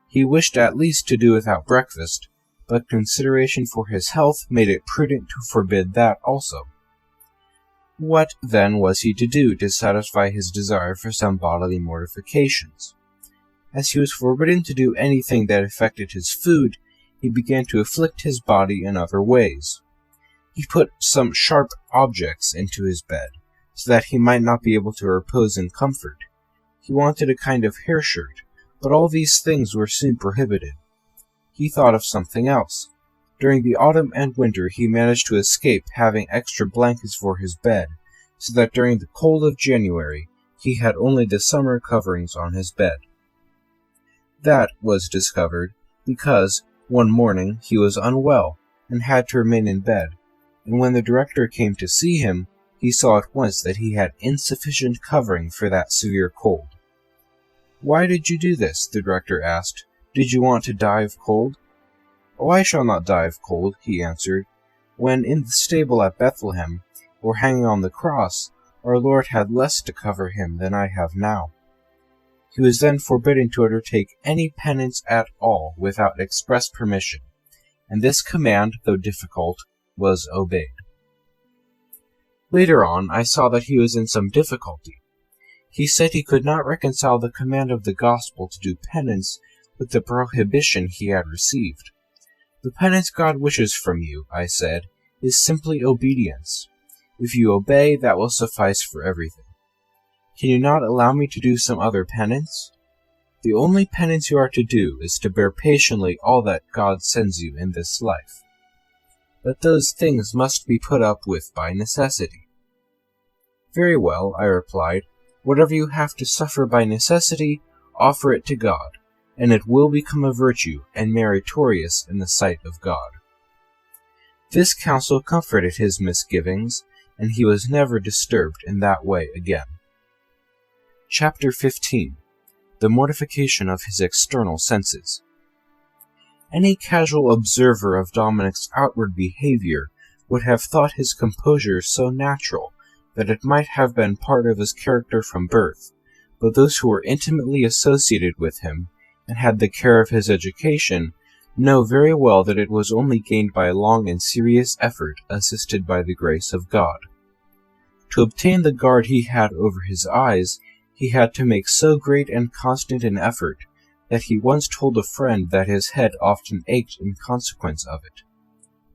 He wished at least to do without breakfast, but consideration for his health made it prudent to forbid that also. What, then, was he to do to satisfy his desire for some bodily mortifications? As he was forbidden to do anything that affected his food, he began to afflict his body in other ways. He put some sharp objects into his bed, so that he might not be able to repose in comfort. He wanted a kind of hair shirt, but all these things were soon prohibited. He thought of something else. During the autumn and winter he managed to escape having extra blankets for his bed, so that during the cold of January he had only the summer coverings on his bed. That was discovered because, one morning, he was unwell, and had to remain in bed, and when the director came to see him, he saw at once that he had insufficient covering for that severe cold. "Why did you do this?" the director asked. "Did you want to die of cold?" "Oh, I shall not die of cold," he answered. "When in the stable at Bethlehem, or hanging on the cross, our Lord had less to cover him than I have now." He was then forbidden to undertake any penance at all without express permission, and this command, though difficult, was obeyed. Later on, I saw that he was in some difficulty. He said he could not reconcile the command of the gospel to do penance with the prohibition he had received. "The penance God wishes from you," I said, "is simply obedience. If you obey, that will suffice for everything. Can you not allow me to do some other penance? The only penance you are to do is to bear patiently all that God sends you in this life. But those things must be put up with by necessity." "Very well," I replied. "Whatever you have to suffer by necessity, offer it to God, and it will become a virtue and meritorious in the sight of God." This counsel comforted his misgivings, and he was never disturbed in that way again. Chapter 15. The mortification of his external senses. Any casual observer of Dominic's outward behavior would have thought his composure so natural that it might have been part of his character from birth, but those who were intimately associated with him, and had the care of his education, know very well that it was only gained by long and serious effort, assisted by the grace of God. To obtain the guard he had over his eyes, he had to make so great and constant an effort, that he once told a friend that his head often ached in consequence of it.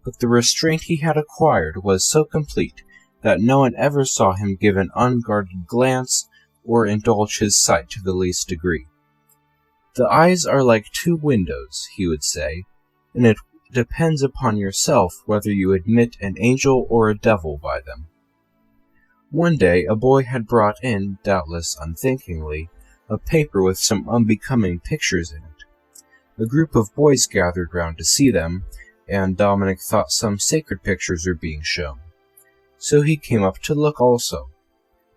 But the restraint he had acquired was so complete that no one ever saw him give an unguarded glance or indulge his sight to the least degree. The eyes are like two windows, he would say, and it depends upon yourself whether you admit an angel or a devil by them. One day a boy had brought in, doubtless unthinkingly, a paper with some unbecoming pictures in it. A group of boys gathered round to see them, and Dominic thought some sacred pictures were being shown. So he came up to look also.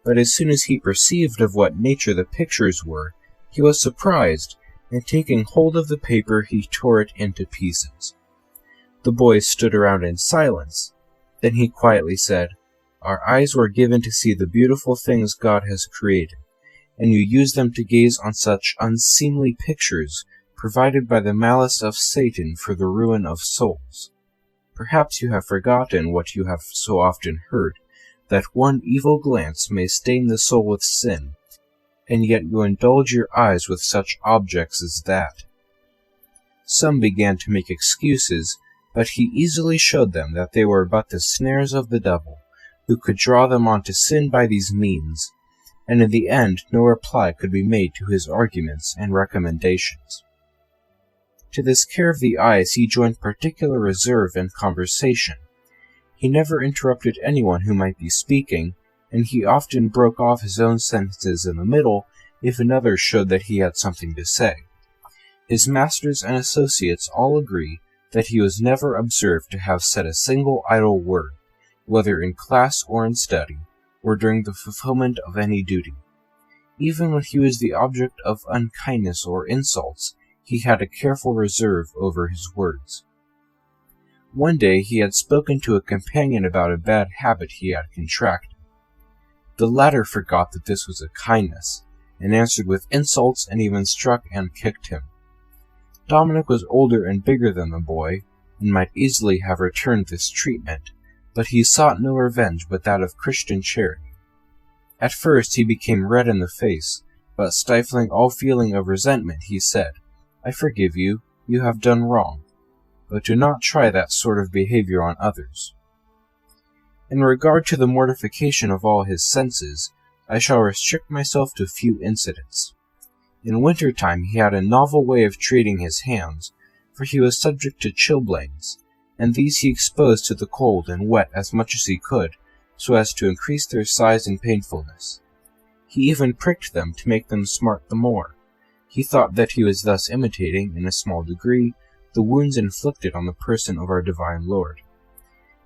But as soon as he perceived of what nature the pictures were, he was surprised, and taking hold of the paper he tore it into pieces. The boys stood around in silence. Then he quietly said, "Our eyes were given to see the beautiful things God has created, and you use them to gaze on such unseemly pictures, provided by the malice of Satan for the ruin of souls. Perhaps you have forgotten what you have so often heard, that one evil glance may stain the soul with sin, and yet you indulge your eyes with such objects as that." Some began to make excuses, but he easily showed them that they were but the snares of the devil, who could draw them on to sin by these means, and in the end no reply could be made to his arguments and recommendations. To this care of the eyes he joined particular reserve in conversation. He never interrupted anyone who might be speaking, and he often broke off his own sentences in the middle if another showed that he had something to say. His masters and associates all agree that he was never observed to have said a single idle word, whether in class or in study, or during the fulfillment of any duty. Even when he was the object of unkindness or insults, he had a careful reserve over his words. One day he had spoken to a companion about a bad habit he had contracted. The latter forgot that this was a kindness, and answered with insults and even struck and kicked him. Dominic was older and bigger than the boy, and might easily have returned this treatment, but he sought no revenge but that of Christian charity. At first he became red in the face, but stifling all feeling of resentment, he said, "I forgive you, you have done wrong, but do not try that sort of behavior on others." In regard to the mortification of all his senses, I shall restrict myself to few incidents. In winter-time he had a novel way of treating his hands, for he was subject to chilblains, and these he exposed to the cold and wet as much as he could, so as to increase their size and painfulness. He even pricked them to make them smart the more. He thought that he was thus imitating, in a small degree, the wounds inflicted on the person of our divine Lord.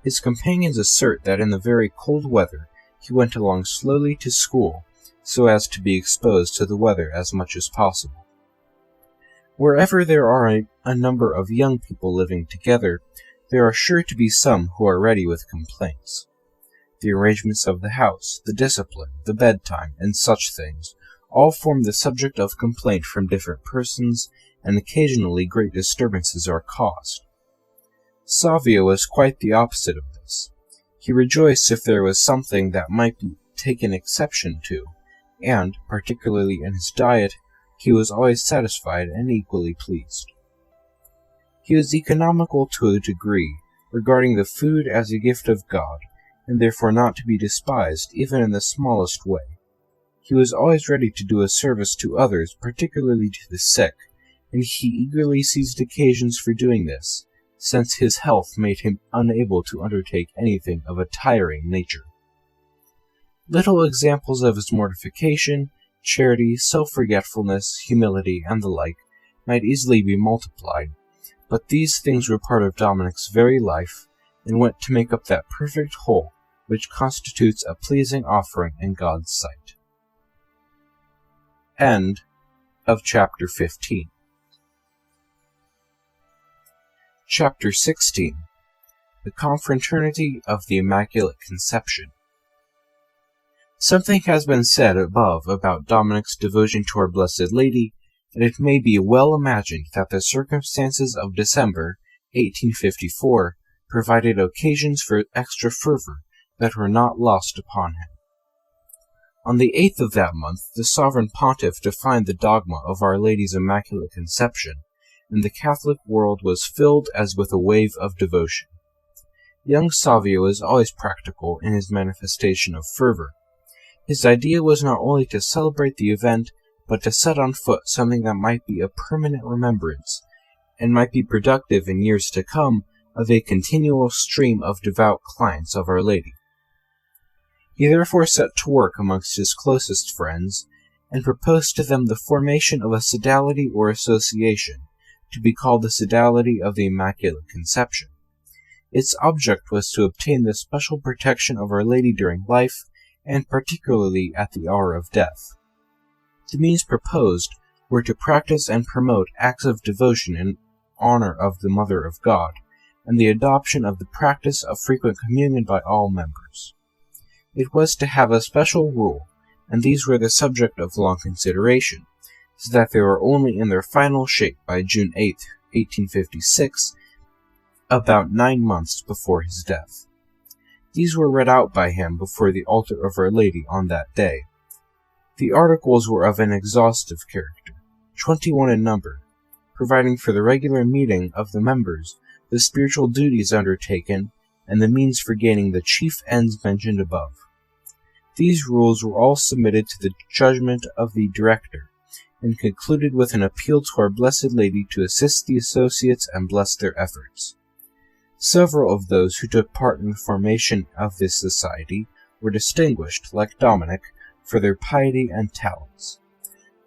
His companions assert that in the very cold weather he went along slowly to school, so as to be exposed to the weather as much as possible. Wherever there are a number of young people living together, there are sure to be some who are ready with complaints. The arrangements of the house, the discipline, the bedtime, and such things, all form the subject of complaint from different persons, and occasionally great disturbances are caused. Savio was quite the opposite of this. He rejoiced if there was something that might be taken exception to, and, particularly in his diet, he was always satisfied and equally pleased. He was economical to a degree, regarding the food as a gift of God, and therefore not to be despised even in the smallest way. He was always ready to do a service to others, particularly to the sick, and he eagerly seized occasions for doing this, since his health made him unable to undertake anything of a tiring nature. Little examples of his mortification, charity, self-forgetfulness, humility, and the like, might easily be multiplied, but these things were part of Dominic's very life, and went to make up that perfect whole which constitutes a pleasing offering in God's sight. End of Chapter 15. Chapter 16. The Confraternity of the Immaculate Conception. Something has been said above about Dominic's devotion to our Blessed Lady, and it may be well imagined that the circumstances of December 1854 provided occasions for extra fervor that were not lost upon him. On the 8th of that month, the Sovereign Pontiff defined the dogma of Our Lady's Immaculate Conception, and the Catholic world was filled as with a wave of devotion. Young Savio is always practical in his manifestation of fervor. His idea was not only to celebrate the event, but to set on foot something that might be a permanent remembrance, and might be productive in years to come of a continual stream of devout clients of Our Lady. He therefore set to work amongst his closest friends, and proposed to them the formation of a sodality or association, to be called the Sodality of the Immaculate Conception. Its object was to obtain the special protection of Our Lady during life, and particularly at the hour of death. The means proposed were to practice and promote acts of devotion in honor of the Mother of God, and the adoption of the practice of frequent communion by all members. It was to have a special rule, and these were the subject of long consideration, so that they were only in their final shape by June 8, 1856, about 9 months before his death. These were read out by him before the altar of Our Lady on that day. The articles were of an exhaustive character, 21 in number, providing for the regular meeting of the members, the spiritual duties undertaken, and the means for gaining the chief ends mentioned above. These rules were all submitted to the judgment of the director, and concluded with an appeal to Our Blessed Lady to assist the associates and bless their efforts. Several of those who took part in the formation of this society were distinguished, like Dominic, for their piety and talents.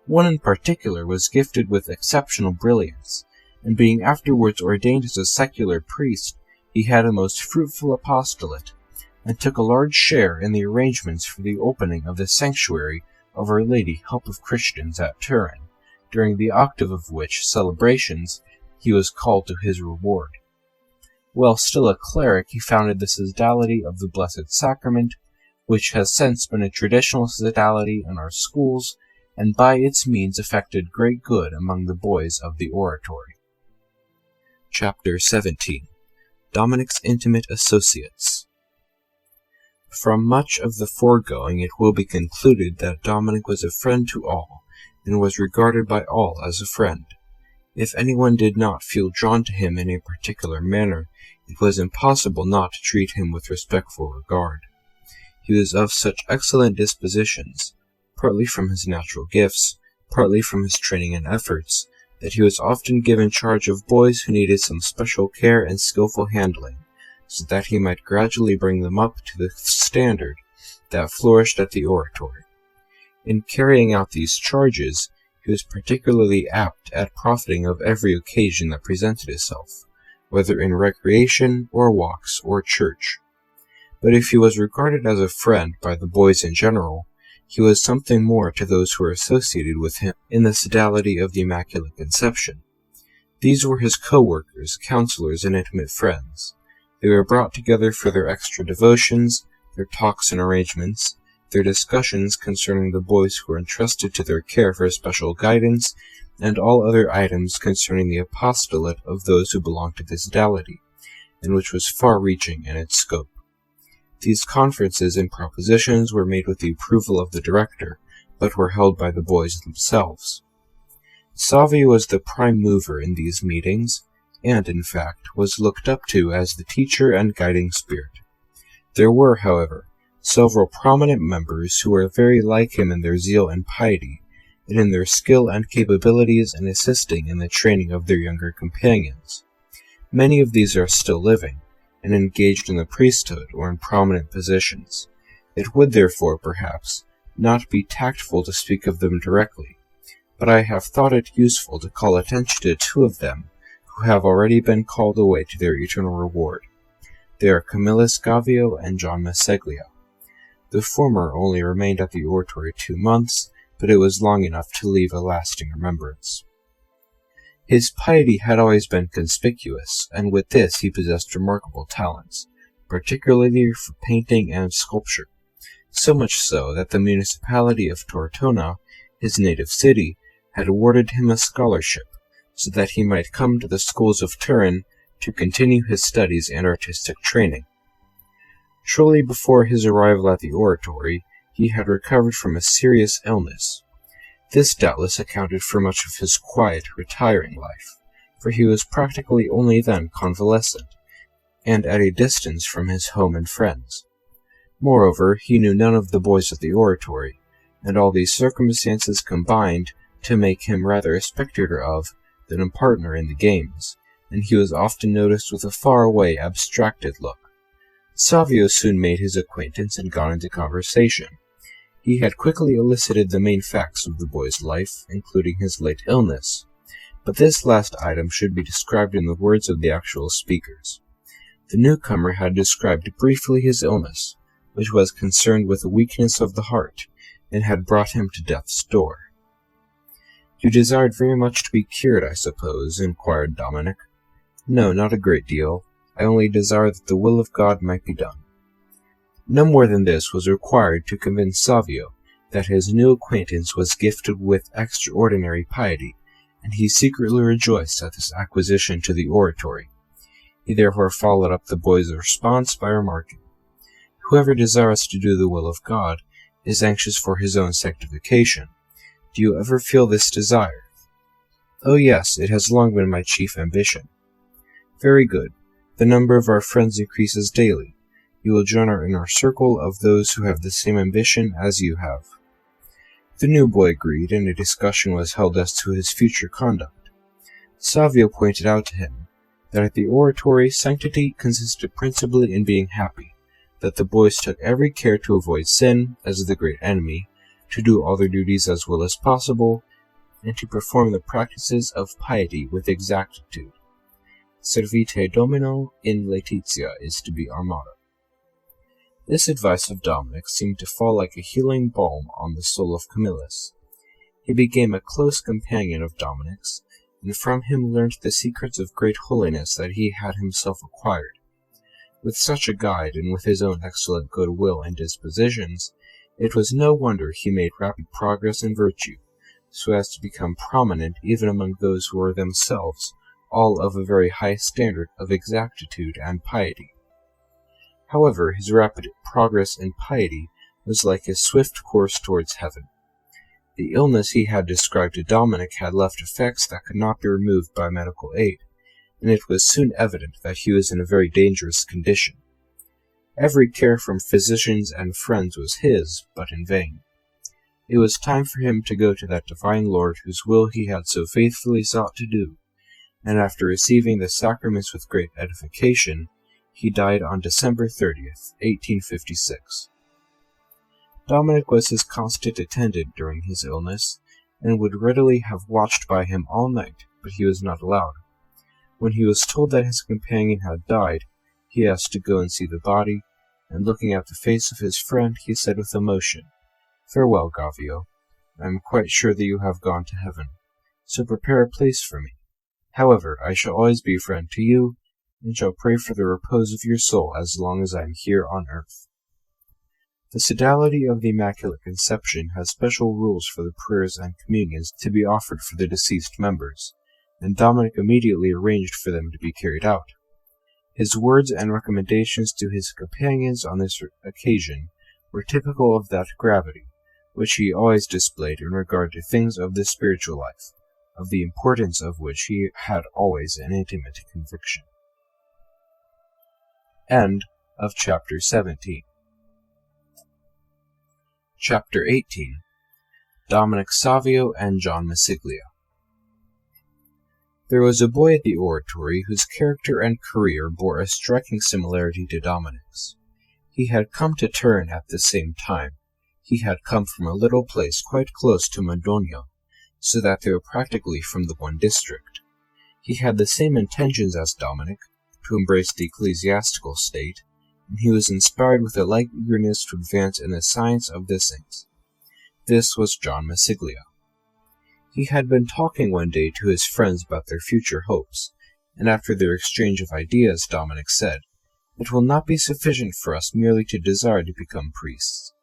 One in particular was gifted with exceptional brilliance, and being afterwards ordained as a secular priest, he had a most fruitful apostolate, and took a large share in the arrangements for the opening of the sanctuary of Our Lady Help of Christians at Turin, during the octave of which celebrations he was called to his reward. While still a cleric, he founded the Sodality of the Blessed Sacrament, which has since been a traditional sodality in our schools, and by its means effected great good among the boys of the oratory. Chapter 17. Dominic's Intimate Associates. From much of the foregoing it will be concluded that Dominic was a friend to all, and was regarded by all as a friend. If anyone did not feel drawn to him in a particular manner, it was impossible not to treat him with respectful regard. He was of such excellent dispositions, partly from his natural gifts, partly from his training and efforts, that he was often given charge of boys who needed some special care and skillful handling, so that he might gradually bring them up to the standard that flourished at the oratory. In carrying out these charges, he was particularly apt at profiting of every occasion that presented itself, whether in recreation, or walks, or church. But if he was regarded as a friend by the boys in general, he was something more to those who were associated with him in the Sodality of the Immaculate Conception. These were his co-workers, counselors, and intimate friends. They were brought together for their extra devotions, their talks and arrangements, their discussions concerning the boys who were entrusted to their care for special guidance, and all other items concerning the apostolate of those who belonged to the Sodality, and which was far-reaching in its scope. These conferences and propositions were made with the approval of the director, but were held by the boys themselves. Savio was the prime mover in these meetings, and, in fact, was looked up to as the teacher and guiding spirit. There were, however, several prominent members who were very like him in their zeal and piety, and in their skill and capabilities in assisting in the training of their younger companions. Many of these are still living, and engaged in the priesthood or in prominent positions. It would therefore, perhaps, not be tactful to speak of them directly, but I have thought it useful to call attention to two of them who have already been called away to their eternal reward. They are Camillus Savio and John Massiglia. The former only remained at the oratory 2 months, but it was long enough to leave a lasting remembrance. His piety had always been conspicuous, and with this he possessed remarkable talents, particularly for painting and sculpture, so much so that the municipality of Tortona, his native city, had awarded him a scholarship, so that he might come to the schools of Turin to continue his studies and artistic training. Shortly before his arrival at the oratory, he had recovered from a serious illness. This doubtless accounted for much of his quiet, retiring life, for he was practically only then convalescent, and at a distance from his home and friends. Moreover, he knew none of the boys at the oratory, and all these circumstances combined to make him rather a spectator of than a partner in the games, and he was often noticed with a far-away, abstracted look. Savio soon made his acquaintance and got into conversation. He had quickly elicited the main facts of the boy's life, including his late illness, but this last item should be described in the words of the actual speakers. The newcomer had described briefly his illness, which was concerned with a weakness of the heart, and had brought him to death's door. "You desired very much to be cured, I suppose?" inquired Dominic. "No, not a great deal. I only desire that the will of God might be done." No more than this was required to convince Savio that his new acquaintance was gifted with extraordinary piety, and he secretly rejoiced at this acquisition to the oratory. He therefore followed up the boy's response by remarking, "Whoever desires to do the will of God is anxious for his own sanctification. Do you ever feel this desire?" "Oh yes, it has long been my chief ambition." "Very good. The number of our friends increases daily. You will join in our circle of those who have the same ambition as you have." The new boy agreed, and a discussion was held as to his future conduct. Savio pointed out to him that at the oratory sanctity consisted principally in being happy, that the boys took every care to avoid sin, as the great enemy, to do all their duties as well as possible, and to perform the practices of piety with exactitude. Servite Domino in Laetitia is to be our motto. This advice of Dominic seemed to fall like a healing balm on the soul of Camillus. He became a close companion of Dominic's, and from him learnt the secrets of great holiness that he had himself acquired. With such a guide, and with his own excellent goodwill and dispositions, it was no wonder he made rapid progress in virtue, so as to become prominent even among those who were themselves all of a very high standard of exactitude and piety. However, his rapid progress in piety was like his swift course towards heaven. The illness he had described to Dominic had left effects that could not be removed by medical aid, and it was soon evident that he was in a very dangerous condition. Every care from physicians and friends was his, but in vain. It was time for him to go to that divine Lord whose will he had so faithfully sought to do, and after receiving the sacraments with great edification, he died on December 30th, 1856. Dominic was his constant attendant during his illness, and would readily have watched by him all night, but he was not allowed. When he was told that his companion had died, he asked to go and see the body, and looking at the face of his friend, he said with emotion, "Farewell, Savio. I am quite sure that you have gone to heaven, so prepare a place for me. However, I shall always be a friend to you, and shall pray for the repose of your soul as long as I am here on earth." The Sodality of the Immaculate Conception has special rules for the prayers and communions to be offered for the deceased members, and Dominic immediately arranged for them to be carried out. His words and recommendations to his companions on this occasion were typical of that gravity which he always displayed in regard to things of the spiritual life, of the importance of which he had always an intimate conviction. End of Chapter 17. Chapter 18. Dominic Savio and John Massiglia. There was a boy at the oratory whose character and career bore a striking similarity to Dominic's. He had come to Turin at the same time. He had come from a little place quite close to Mondogno, so that they were practically from the one district. He had the same intentions as Dominic, to embrace the ecclesiastical state, and he was inspired with a like eagerness to advance in the science of the saints. This was John Masiglia. He had been talking one day to his friends about their future hopes, and after their exchange of ideas, Dominic said, "It will not be sufficient for us merely to desire to become priests.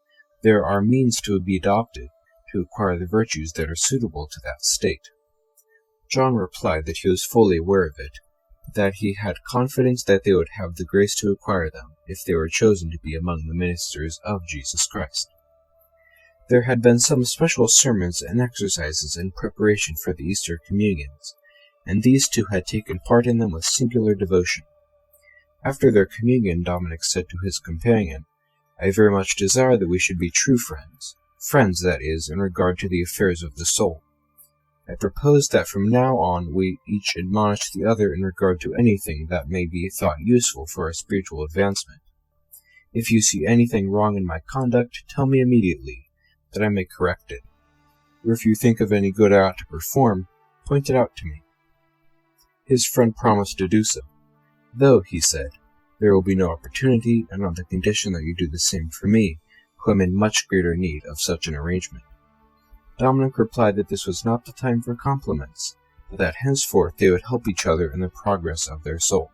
There are means to be adopted to acquire the virtues that are suitable to that state." John replied that he was fully aware of it, but that he had confidence that they would have the grace to acquire them if they were chosen to be among the ministers of Jesus Christ. There had been some special sermons and exercises in preparation for the Easter communions, and these two had taken part in them with singular devotion. After their communion, Dominic said to his companion, "I very much desire that we should be true friends, that is, in regard to the affairs of the soul. I propose that from now on we each admonish the other in regard to anything that may be thought useful for our spiritual advancement. If you see anything wrong in my conduct, tell me immediately, that I may correct it. Or if you think of any good I ought to perform, point it out to me." His friend promised to do so, "Though," he said, "there will be no opportunity, and on the condition that you do the same for me, who am in much greater need of such an arrangement." Dominic replied that this was not the time for compliments, but that henceforth they would help each other in the progress of their soul.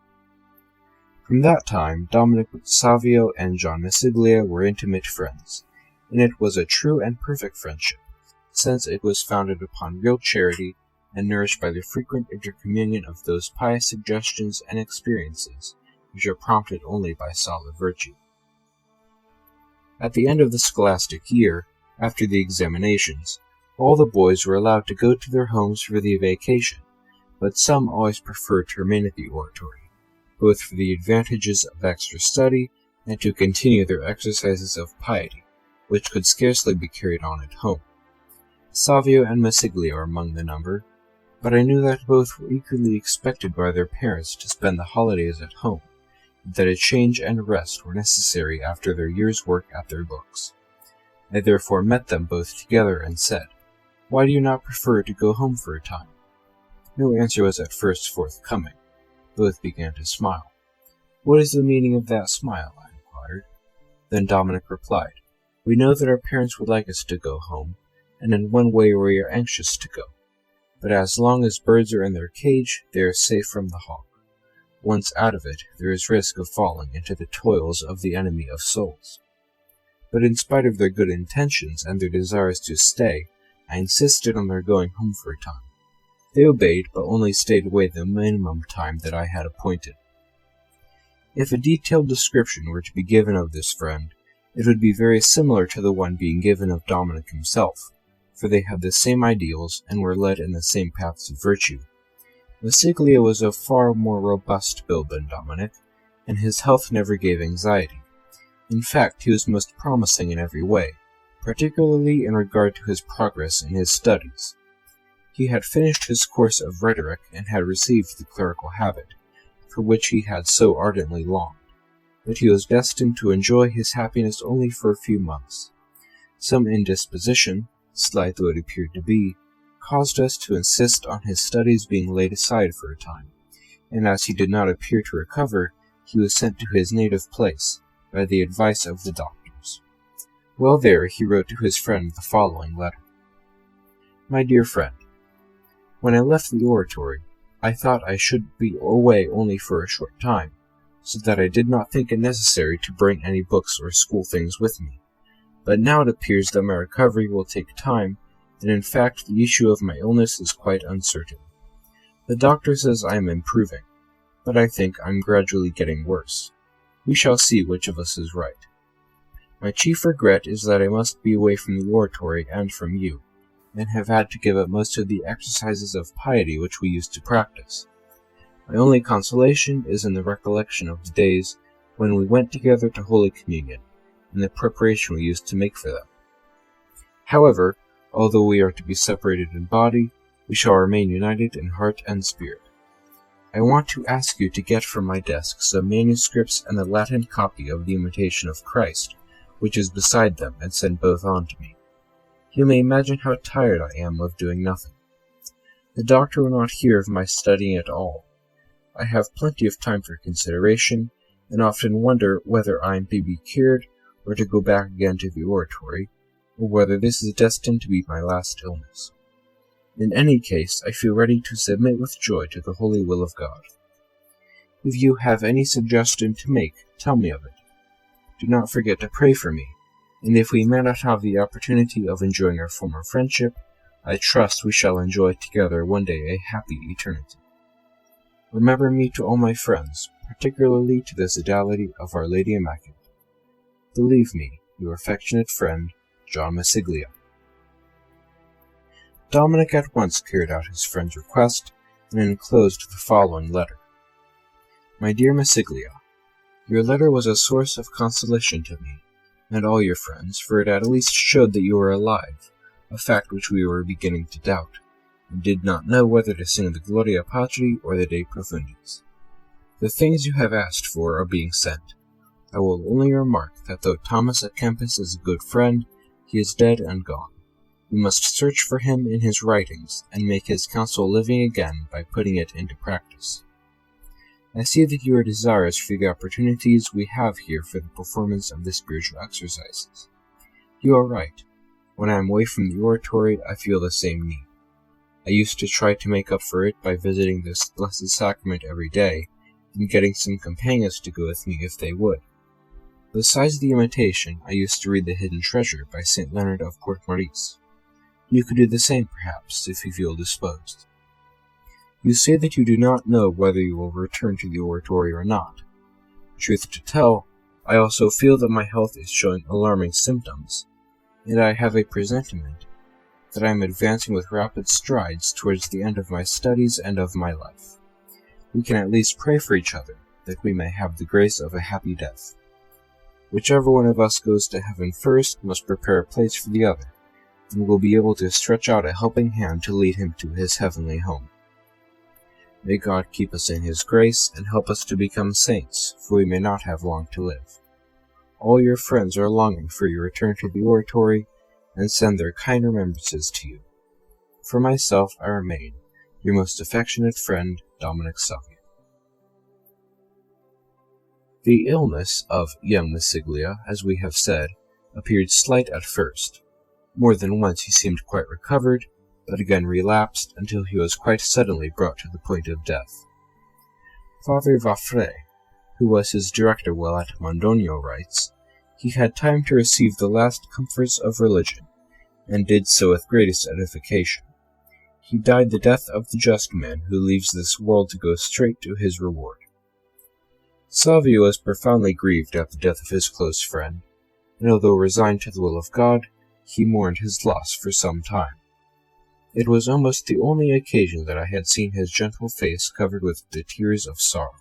From that time, Dominic Savio and John Masiglia were intimate friends, and it was a true and perfect friendship, since it was founded upon real charity and nourished by the frequent intercommunion of those pious suggestions and experiences which are prompted only by solid virtue. At the end of the scholastic year, after the examinations, all the boys were allowed to go to their homes for the vacation, but some always preferred to remain at the oratory, both for the advantages of extra study and to continue their exercises of piety, which could scarcely be carried on at home. Savio and Masiglia were among the number, but I knew that both were eagerly expected by their parents to spend the holidays at home, and that a change and rest were necessary after their year's work at their books. I therefore met them both together and said, "Why do you not prefer to go home for a time?" No answer was at first forthcoming. Both began to smile. "What is the meaning of that smile?" I inquired. Then Dominic replied, "We know that our parents would like us to go home, and in one way we are anxious to go. But as long as birds are in their cage, they are safe from the hawk. Once out of it, there is risk of falling into the toils of the enemy of souls." But in spite of their good intentions and their desires to stay, I insisted on their going home for a time. They obeyed, but only stayed away the minimum time that I had appointed. If a detailed description were to be given of this friend, it would be very similar to the one being given of Dominic himself, for they had the same ideals and were led in the same paths of virtue. Masiglia was of far more robust build than Dominic, and his health never gave anxiety. In fact, he was most promising in every way, particularly in regard to his progress in his studies. He had finished his course of rhetoric and had received the clerical habit, for which he had so ardently longed, but he was destined to enjoy his happiness only for a few months. Some indisposition, slight though it appeared to be, caused us to insist on his studies being laid aside for a time, and as he did not appear to recover, he was sent to his native place, by the advice of the doctors. While there, he wrote to his friend the following letter. "My dear friend, when I left the oratory, I thought I should be away only for a short time, so that I did not think it necessary to bring any books or school things with me. But now it appears that my recovery will take time, and in fact the issue of my illness is quite uncertain. The doctor says I am improving, but I think I am gradually getting worse. We shall see which of us is right. My chief regret is that I must be away from the oratory and from you, and have had to give up most of the exercises of piety which we used to practice. My only consolation is in the recollection of the days when we went together to Holy Communion, and the preparation we used to make for them. However, although we are to be separated in body, we shall remain united in heart and spirit. I want to ask you to get from my desk some manuscripts and the Latin copy of the Imitation of Christ, which is beside them, and send both on to me. You may imagine how tired I am of doing nothing. The doctor will not hear of my studying at all. I have plenty of time for consideration, and often wonder whether I am to be cured, or to go back again to the oratory, or whether this is destined to be my last illness. In any case, I feel ready to submit with joy to the holy will of God. If you have any suggestion to make, tell me of it. Do not forget to pray for me, and if we may not have the opportunity of enjoying our former friendship, I trust we shall enjoy together one day a happy eternity. Remember me to all my friends, particularly to the Sodality of Our Lady Immaculate. Believe me, your affectionate friend, John Massiglia. Dominic at once carried out his friend's request, and enclosed the following letter. My dear Massiglia, your letter was a source of consolation to me, and all your friends, for it at least showed that you were alive, a fact which we were beginning to doubt, and did not know whether to sing the Gloria Patri or the De Profundis. The things you have asked for are being sent. I will only remark that though Thomas à Kempis is a good friend, he is dead and gone. We must search for him in his writings, and make his counsel living again by putting it into practice. I see that you are desirous for the opportunities we have here for the performance of the spiritual exercises. You are right. When I am away from the oratory, I feel the same need. I used to try to make up for it by visiting this Blessed Sacrament every day, and getting some companions to go with me if they would. Besides the Imitation, I used to read The Hidden Treasure by St. Leonard of Port Maurice. You could do the same, perhaps, if you feel disposed. You say that you do not know whether you will return to the oratory or not. Truth to tell, I also feel that my health is showing alarming symptoms, and I have a presentiment that I am advancing with rapid strides towards the end of my studies and of my life. We can at least pray for each other, that we may have the grace of a happy death. Whichever one of us goes to heaven first must prepare a place for the other, and will be able to stretch out a helping hand to lead him to his heavenly home. May God keep us in his grace, and help us to become saints, for we may not have long to live. All your friends are longing for your return to the oratory, and send their kind remembrances to you. For myself, I remain your most affectionate friend, Dominic Savio. The illness of young Massiglia, as we have said, appeared slight at first. More than once he seemed quite recovered, but again relapsed until he was quite suddenly brought to the point of death. Father Vaffray, who was his director while at Mondogno, writes, he had time to receive the last comforts of religion, and did so with greatest edification. He died the death of the just man who leaves this world to go straight to his reward. Savio was profoundly grieved at the death of his close friend, and although resigned to the will of God, he mourned his loss for some time. It was almost the only occasion that I had seen his gentle face covered with the tears of sorrow.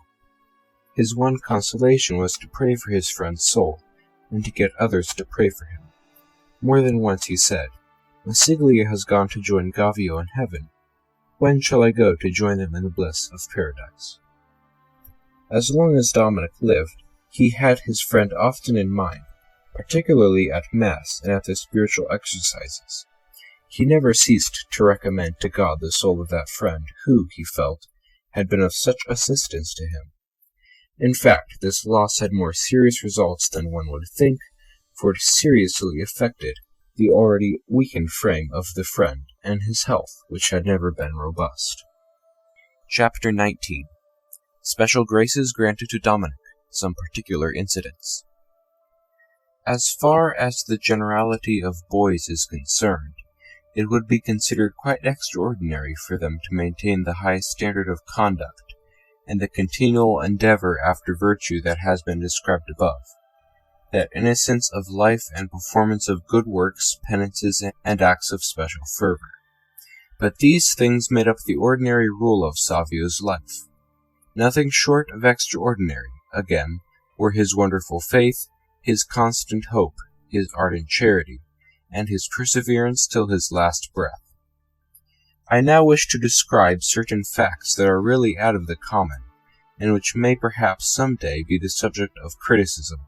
His one consolation was to pray for his friend's soul, and to get others to pray for him. More than once he said, Massiglia has gone to join Gavio in heaven. When shall I go to join them in the bliss of paradise? As long as Dominic lived, he had his friend often in mind, particularly at Mass and at the spiritual exercises. He never ceased to recommend to God the soul of that friend who, he felt, had been of such assistance to him. In fact, this loss had more serious results than one would think, for it seriously affected the already weakened frame of the friend and his health, which had never been robust. Chapter 19. Special Graces Granted to Dominic, Some Particular Incidents. As far as the generality of boys is concerned, it would be considered quite extraordinary for them to maintain the high standard of conduct and the continual endeavor after virtue that has been described above, that innocence of life and performance of good works, penances, and acts of special fervor. But these things made up the ordinary rule of Savio's life. Nothing short of extraordinary, again, were his wonderful faith, his constant hope, his ardent charity, and his perseverance till his last breath. I now wish to describe certain facts that are really out of the common, and which may perhaps some day be the subject of criticism.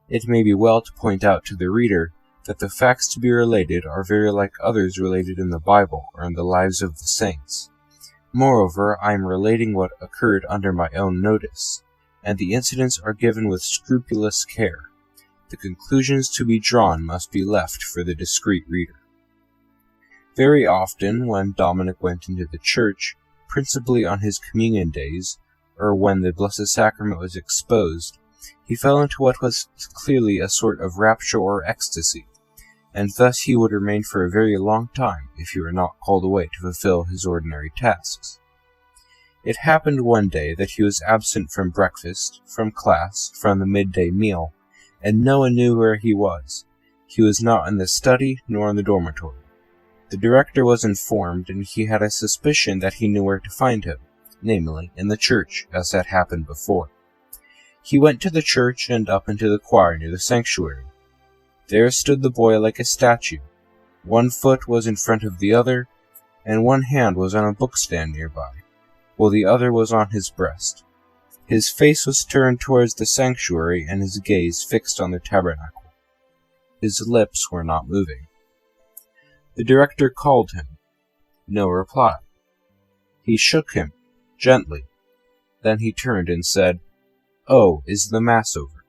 It may be well to point out to the reader that the facts to be related are very like others related in the Bible or in the lives of the saints, Moreover, I am relating what occurred under my own notice, and the incidents are given with scrupulous care. The conclusions to be drawn must be left for the discreet reader. Very often, when Dominic went into the church, principally on his communion days, or when the Blessed Sacrament was exposed, he fell into what was clearly a sort of rapture or ecstasy, and thus he would remain for a very long time if he were not called away to fulfill his ordinary tasks. It happened one day that he was absent from breakfast, from class, from the midday meal, and no one knew where he was. He was not in the study nor in the dormitory. The director was informed, and he had a suspicion that he knew where to find him, namely, in the church, as had happened before. He went to the church and up into the choir near the sanctuary. There stood the boy like a statue. One foot was in front of the other, and one hand was on a bookstand nearby, while the other was on his breast. His face was turned towards the sanctuary, and his gaze fixed on the tabernacle. His lips were not moving. The director called him. No reply. He shook him, gently. Then he turned and said, "Oh, is the Mass over?"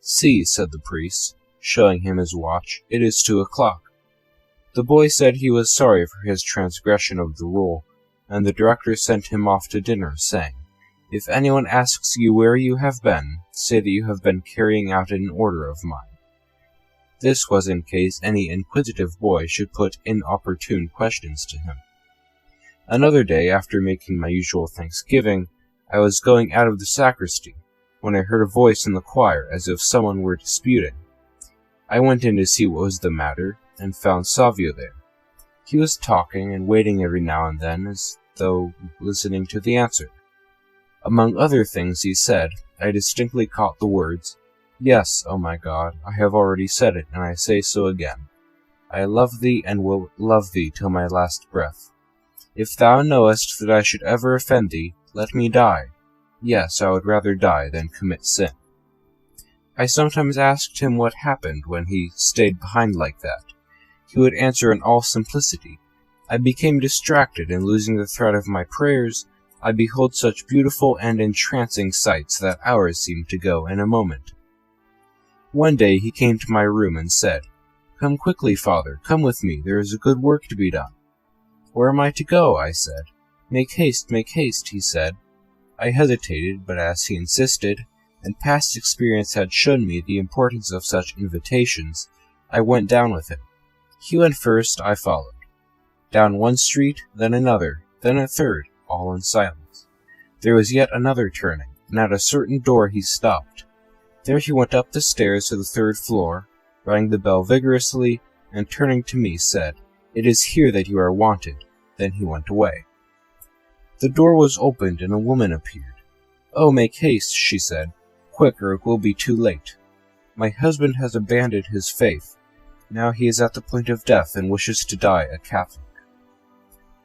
"See," said the priest, showing him his watch, "it is 2:00. The boy said he was sorry for his transgression of the rule, and the director sent him off to dinner, saying, "If anyone asks you where you have been, say that you have been carrying out an order of mine." This was in case any inquisitive boy should put inopportune questions to him. Another day, after making my usual thanksgiving, I was going out of the sacristy, when I heard a voice in the choir as if someone were disputing. I went in to see what was the matter, and found Savio there. He was talking and waiting every now and then, as though listening to the answer. Among other things he said, I distinctly caught the words, "Yes, O my God, I have already said it, and I say so again. I love thee, and will love thee till my last breath. If thou knowest that I should ever offend thee, let me die. Yes, I would rather die than commit sin." I sometimes asked him what happened when he stayed behind like that. He would answer in all simplicity, "I became distracted, and losing the thread of my prayers, I behold such beautiful and entrancing sights that hours seemed to go in a moment." One day he came to my room and said, "Come quickly, Father, come with me, there is a good work to be done." "Where am I to go?" I said. Make haste," he said. I hesitated, but as he insisted, and past experience had shown me the importance of such invitations, I went down with him. He went first, I followed. Down one street, then another, then a third, all in silence. There was yet another turning, and at a certain door he stopped. There he went up the stairs to the 3rd floor, rang the bell vigorously, and turning to me said, "It is here that you are wanted." Then he went away. The door was opened, and a woman appeared. "Oh, make haste," she said. "Quick, or it will be too late. My husband has abandoned his faith. Now he is at the point of death and wishes to die a Catholic."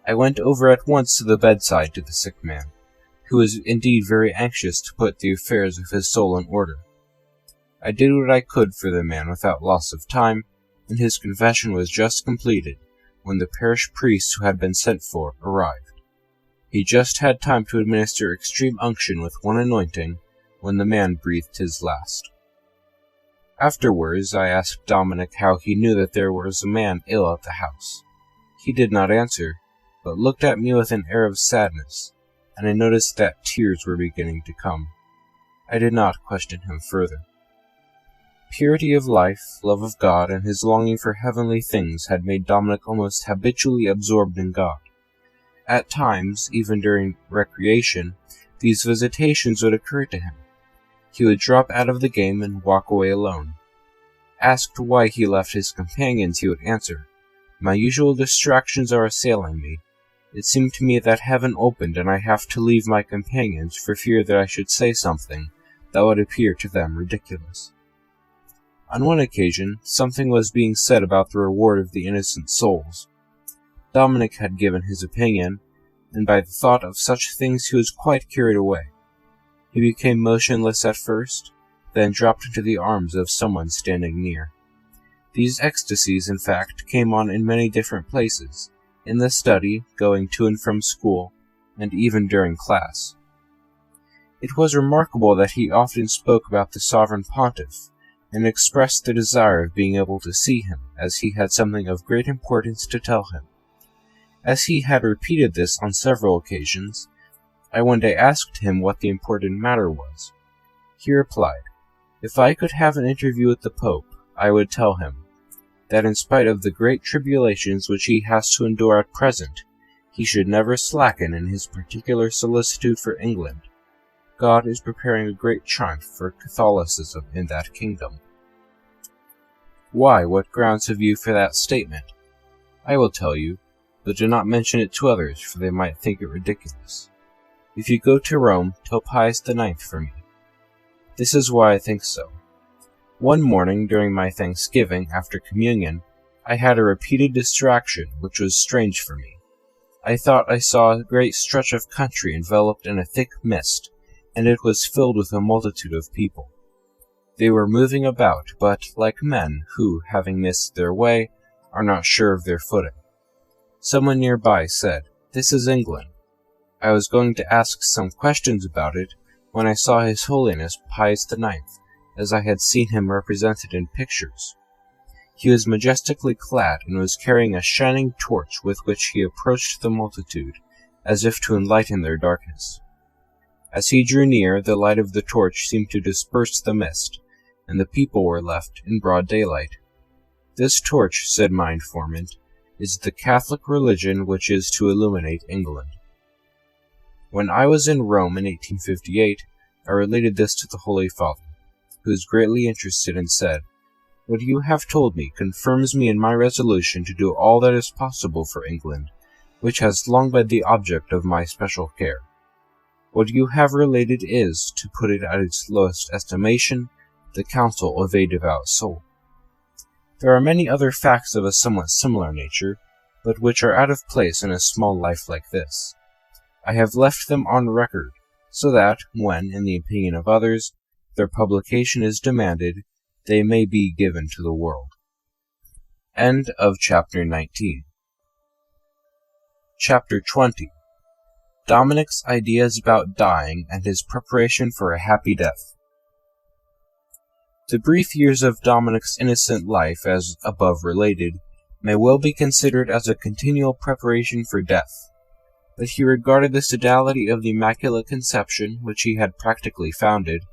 I went over at once to the bedside to the sick man, who was indeed very anxious to put the affairs of his soul in order. I did what I could for the man without loss of time, and his confession was just completed when the parish priest who had been sent for arrived. He just had time to administer extreme unction with one anointing when the man breathed his last. Afterwards I asked Dominic how he knew that there was a man ill at the house. He did not answer, but looked at me with an air of sadness, and I noticed that tears were beginning to come. I did not question him further. Purity of life, love of God, and his longing for heavenly things had made Dominic almost habitually absorbed in God. At times, even during recreation, these visitations would occur to him. He would drop out of the game and walk away alone. Asked why he left his companions, he would answer, "My usual distractions are assailing me. It seemed to me that heaven opened and I have to leave my companions for fear that I should say something that would appear to them ridiculous." On one occasion, something was being said about the reward of the innocent souls. Dominic had given his opinion, and by the thought of such things he was quite carried away. He became motionless at first, then dropped into the arms of someone standing near. These ecstasies, in fact, came on in many different places, in the study, going to and from school, and even during class. It was remarkable that he often spoke about the Sovereign Pontiff, and expressed the desire of being able to see him, as he had something of great importance to tell him. As he had repeated this on several occasions, I one day asked him what the important matter was. He replied, if I could have an interview with the Pope, I would tell him that in spite of the great tribulations which he has to endure at present, he should never slacken in his particular solicitude for England. God is preparing a great triumph for Catholicism in that kingdom. Why, what grounds have you for that statement? I will tell you, but do not mention it to others, for they might think it ridiculous. If you go to Rome, tell Pius IX for me. This is why I think so. One morning during my Thanksgiving, after communion, I had a repeated distraction which was strange for me. I thought I saw a great stretch of country enveloped in a thick mist, and it was filled with a multitude of people. They were moving about, but like men who, having missed their way, are not sure of their footing. Someone nearby said, "This is England." I was going to ask some questions about it when I saw His Holiness Pius IX, as I had seen him represented in pictures. He was majestically clad and was carrying a shining torch with which he approached the multitude, as if to enlighten their darkness. As he drew near, the light of the torch seemed to disperse the mist, and the people were left in broad daylight. This torch, said my informant, is the Catholic religion which is to illuminate England. When I was in Rome in 1858, I related this to the Holy Father, who was greatly interested and said, "What you have told me confirms me in my resolution to do all that is possible for England, which has long been the object of my special care. What you have related is, to put it at its lowest estimation, the counsel of a devout soul. There are many other facts of a somewhat similar nature, but which are out of place in a small life like this. I have left them on record, so that, when, in the opinion of others, their publication is demanded, they may be given to the world." End of Chapter 19. Chapter 20. Dominic's ideas about dying and his preparation for a happy death. The brief years of Dominic's innocent life, as above related, may well be considered as a continual preparation for death, but he regarded the sodality of the Immaculate Conception, which he had practically founded,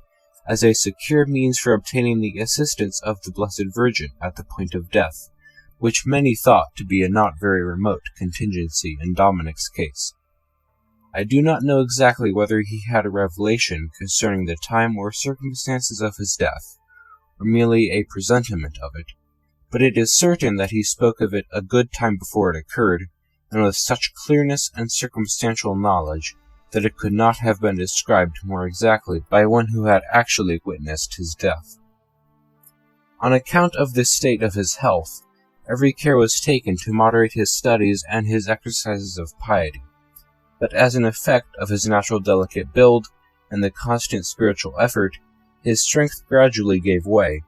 as a secure means for obtaining the assistance of the Blessed Virgin at the point of death, which many thought to be a not very remote contingency in Dominic's case. I do not know exactly whether he had a revelation concerning the time or circumstances of his death, or merely a presentiment of it, but it is certain that he spoke of it a good time before it occurred, and with such clearness and circumstantial knowledge that it could not have been described more exactly by one who had actually witnessed his death. On account of this state of his health, every care was taken to moderate his studies and his exercises of piety, but as an effect of his natural delicate build and the constant spiritual effort, his strength gradually gave way.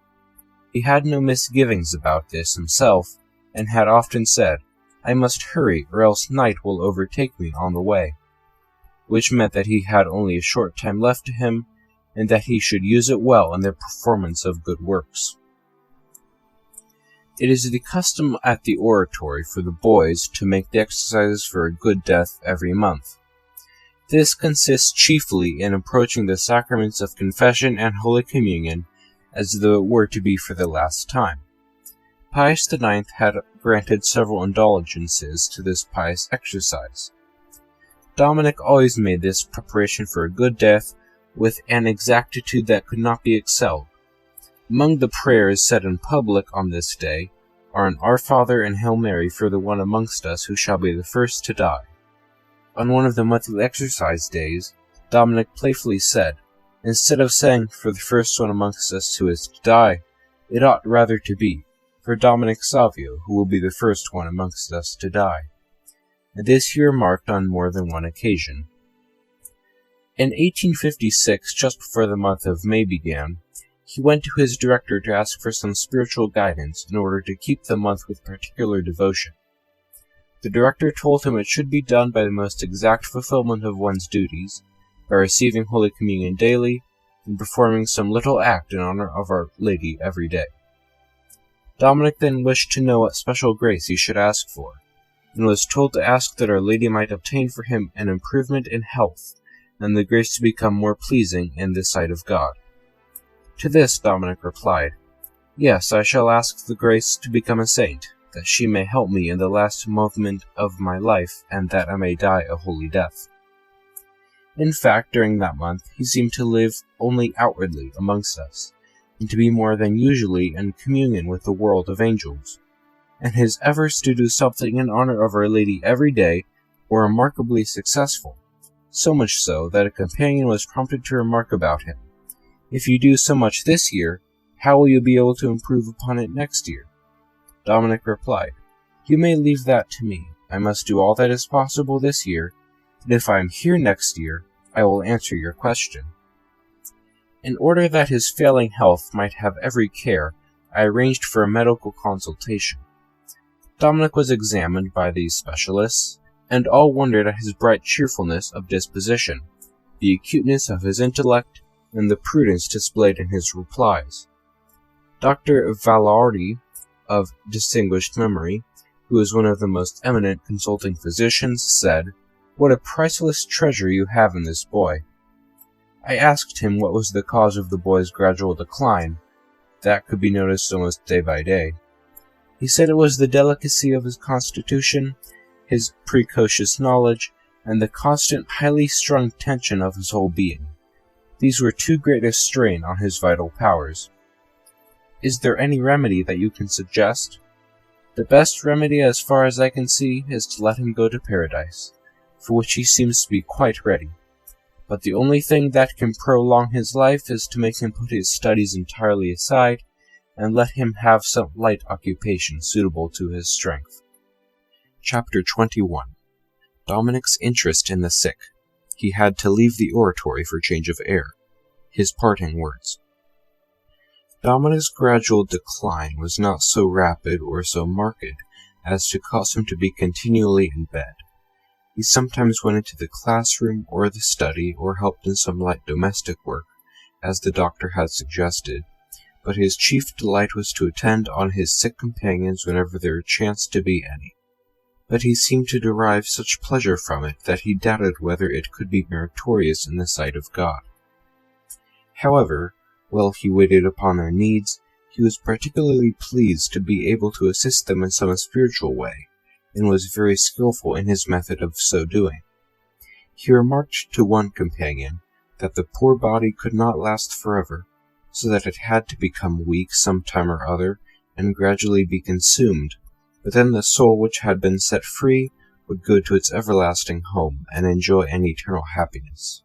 He had no misgivings about this himself, and had often said, "I must hurry, or else night will overtake me on the way," which meant that he had only a short time left to him, and that he should use it well in the performance of good works. It is the custom at the oratory for the boys to make the exercises for a good death every month. This consists chiefly in approaching the sacraments of confession and Holy Communion as though it were to be for the last time. Pius IX had granted several indulgences to this pious exercise. Dominic always made this preparation for a good death with an exactitude that could not be excelled. Among the prayers said in public on this day are an Our Father and Hail Mary for the one amongst us who shall be the first to die. On one of the monthly exercise days, Dominic playfully said, instead of saying for the first one amongst us who is to die, it ought rather to be for Dominic Savio, who will be the first one amongst us to die. And this he remarked on more than one occasion. In 1856, just before the month of May began, he went to his director to ask for some spiritual guidance in order to keep the month with particular devotion. The director told him it should be done by the most exact fulfillment of one's duties, by receiving Holy Communion daily, and performing some little act in honor of Our Lady every day. Dominic then wished to know what special grace he should ask for, and was told to ask that Our Lady might obtain for him an improvement in health, and the grace to become more pleasing in the sight of God. To this Dominic replied, "Yes, I shall ask the grace to become a saint, that she may help me in the last moment of my life, and that I may die a holy death." In fact, during that month, he seemed to live only outwardly amongst us, and to be more than usually in communion with the world of angels, and his efforts to do something in honor of Our Lady every day were remarkably successful, so much so that a companion was prompted to remark about him, "If you do so much this year, how will you be able to improve upon it next year?" Dominic replied, "You may leave that to me. I must do all that is possible this year, and if I am here next year, I will answer your question." In order that his failing health might have every care, I arranged for a medical consultation. Dominic was examined by these specialists, and all wondered at his bright cheerfulness of disposition, the acuteness of his intellect, and the prudence displayed in his replies. Dr. Vallardi, of distinguished memory, who is one of the most eminent consulting physicians, said, "What a priceless treasure you have in this boy." I asked him what was the cause of the boy's gradual decline, that could be noticed almost day by day. He said it was the delicacy of his constitution, his precocious knowledge, and the constant, highly strung tension of his whole being. These were too great a strain on his vital powers. "Is there any remedy that you can suggest?" "The best remedy, as far as I can see, is to let him go to paradise, for which he seems to be quite ready. But the only thing that can prolong his life is to make him put his studies entirely aside, and let him have some light occupation suitable to his strength." Chapter 21. Dominic's interest in the sick. He had to leave the oratory for change of air. His parting words. Dominic's gradual decline was not so rapid or so marked as to cause him to be continually in bed. He sometimes went into the classroom or the study, or helped in some light domestic work, as the doctor had suggested, but his chief delight was to attend on his sick companions whenever there chanced to be any. But he seemed to derive such pleasure from it that he doubted whether it could be meritorious in the sight of God. However, while he waited upon their needs, he was particularly pleased to be able to assist them in some spiritual way, and was very skillful in his method of so doing. He remarked to one companion that the poor body could not last forever, so that it had to become weak some time or other, and gradually be consumed, but then the soul which had been set free would go to its everlasting home, and enjoy an eternal happiness.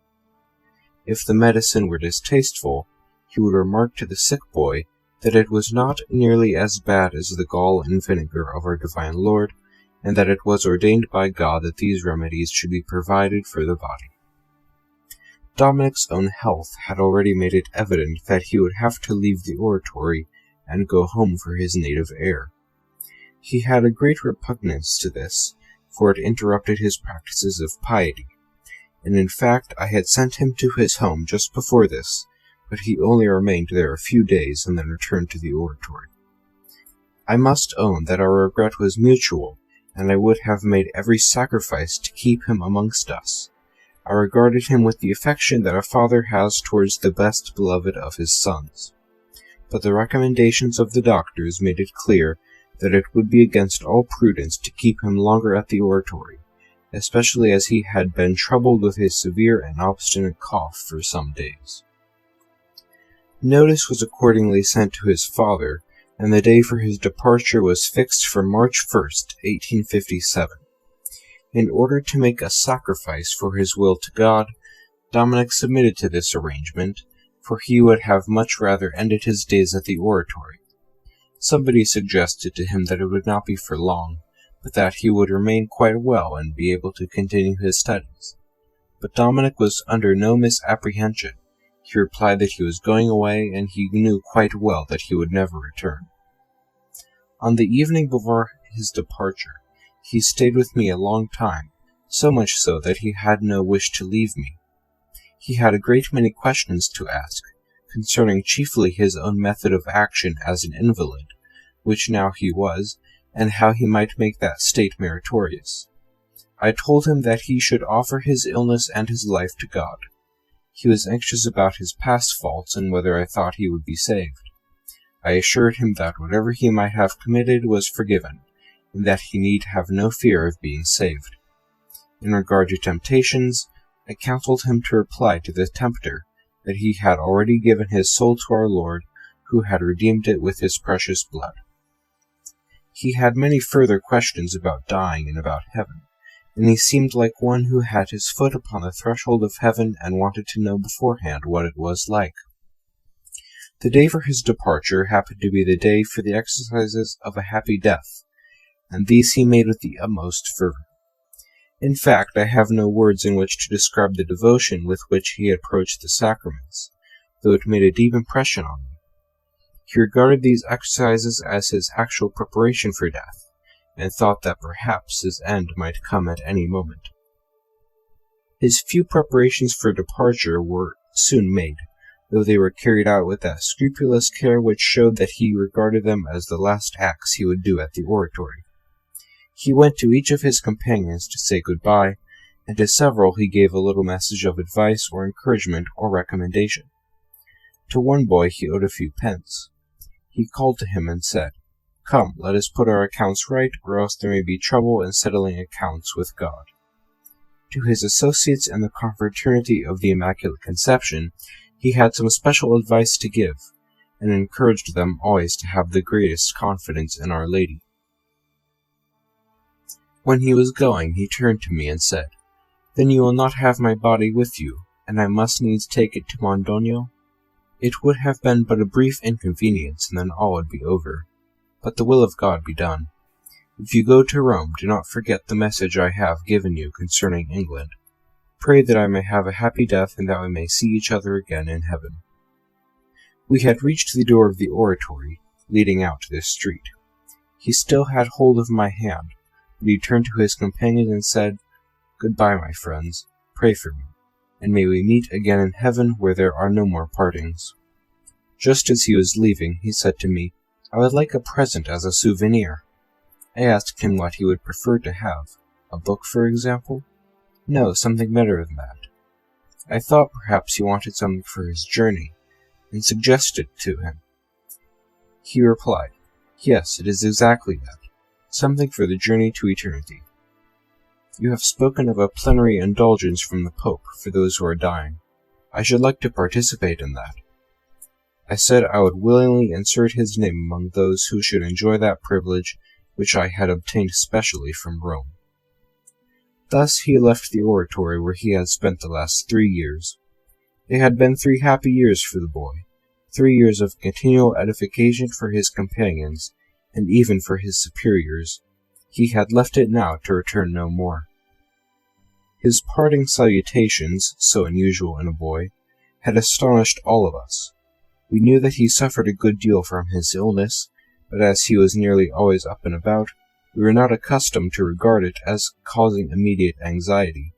If the medicine were distasteful, he would remark to the sick boy that it was not nearly as bad as the gall and vinegar of our divine Lord, and that it was ordained by God that these remedies should be provided for the body. Dominic's own health had already made it evident that he would have to leave the oratory and go home for his native air. He had a great repugnance to this, for it interrupted his practices of piety, and in fact I had sent him to his home just before this, but he only remained there a few days and then returned to the oratory. I must own that our regret was mutual, and I would have made every sacrifice to keep him amongst us. I regarded him with the affection that a father has towards the best beloved of his sons. But the recommendations of the doctors made it clear that it would be against all prudence to keep him longer at the oratory, especially as he had been troubled with a severe and obstinate cough for some days. Notice was accordingly sent to his father, and the day for his departure was fixed for March 1st, 1857. In order to make a sacrifice for his will to God, Dominic submitted to this arrangement, for he would have much rather ended his days at the oratory. Somebody suggested to him that it would not be for long, but that he would remain quite well and be able to continue his studies. But Dominic was under no misapprehension. He replied that he was going away, and he knew quite well that he would never return. On the evening before his departure, He stayed with me a long time, so much so that he had no wish to leave me. He had a great many questions to ask, concerning chiefly his own method of action as an invalid, which now he was, and how he might make that state meritorious. I told him that he should offer his illness and his life to God. He was anxious about his past faults and whether I thought he would be saved. I assured him that whatever he might have committed was forgiven, and that he need have no fear of being saved. In regard to temptations, I counseled him to reply to the tempter that he had already given his soul to our Lord, who had redeemed it with his precious blood. He had many further questions about dying and about heaven, and he seemed like one who had his foot upon the threshold of heaven and wanted to know beforehand what it was like. The day for his departure happened to be the day for the exercises of a happy death, and these he made with the utmost fervor. In fact, I have no words in which to describe the devotion with which he approached the sacraments, though it made a deep impression on me. He regarded these exercises as his actual preparation for death, and thought that perhaps his end might come at any moment. His few preparations for departure were soon made, though they were carried out with that scrupulous care which showed that he regarded them as the last acts he would do at the oratory. He went to each of his companions to say good-bye, and to several he gave a little message of advice or encouragement or recommendation. To one boy he owed a few pence. He called to him and said, "Come, let us put our accounts right, or else there may be trouble in settling accounts with God." To his associates in the confraternity of the Immaculate Conception, he had some special advice to give, and encouraged them always to have the greatest confidence in Our Lady. When he was going, he turned to me and said, "Then you will not have my body with you, and I must needs take it to Mondogno? It would have been but a brief inconvenience, and then all would be over. But the will of God be done. If you go to Rome, do not forget the message I have given you concerning England. Pray that I may have a happy death, and that we may see each other again in heaven." We had reached the door of the oratory, leading out to this street. He still had hold of my hand, but he turned to his companion and said, "Good-bye, my friends. Pray for me, and may we meet again in heaven where there are no more partings." Just as he was leaving, he said to me, "I would like a present as a souvenir." I asked him what he would prefer to have. A book, for example? No, something better than that. I thought perhaps he wanted something for his journey, and suggested it to him. He replied, "Yes, it is exactly that. Something for the journey to eternity. You have spoken of a plenary indulgence from the Pope for those who are dying. I should like to participate in that." I said I would willingly insert his name among those who should enjoy that privilege which I had obtained specially from Rome. Thus he left the oratory where he had spent the last 3 years. They had been 3 happy years for the boy, 3 years of continual edification for his companions, and even for his superiors. He had left it now to return no more. His parting salutations, so unusual in a boy, had astonished all of us. We knew that he suffered a good deal from his illness, but as he was nearly always up and about, we were not accustomed to regard it as causing immediate anxiety.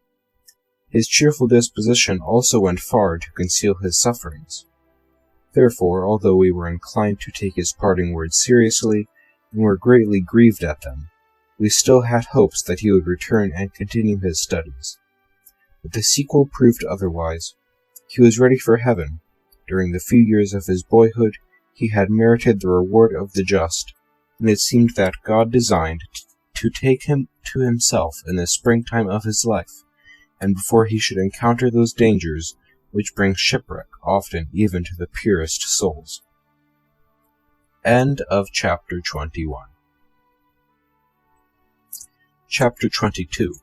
His cheerful disposition also went far to conceal his sufferings. Therefore, although we were inclined to take his parting words seriously, and were greatly grieved at them, we still had hopes that he would return and continue his studies. But the sequel proved otherwise. He was ready for heaven. During the few years of his boyhood, he had merited the reward of the just, and it seemed that God designed to take him to himself in the springtime of his life, and before he should encounter those dangers which bring shipwreck often even to the purest souls. End of chapter 21. Chapter 22.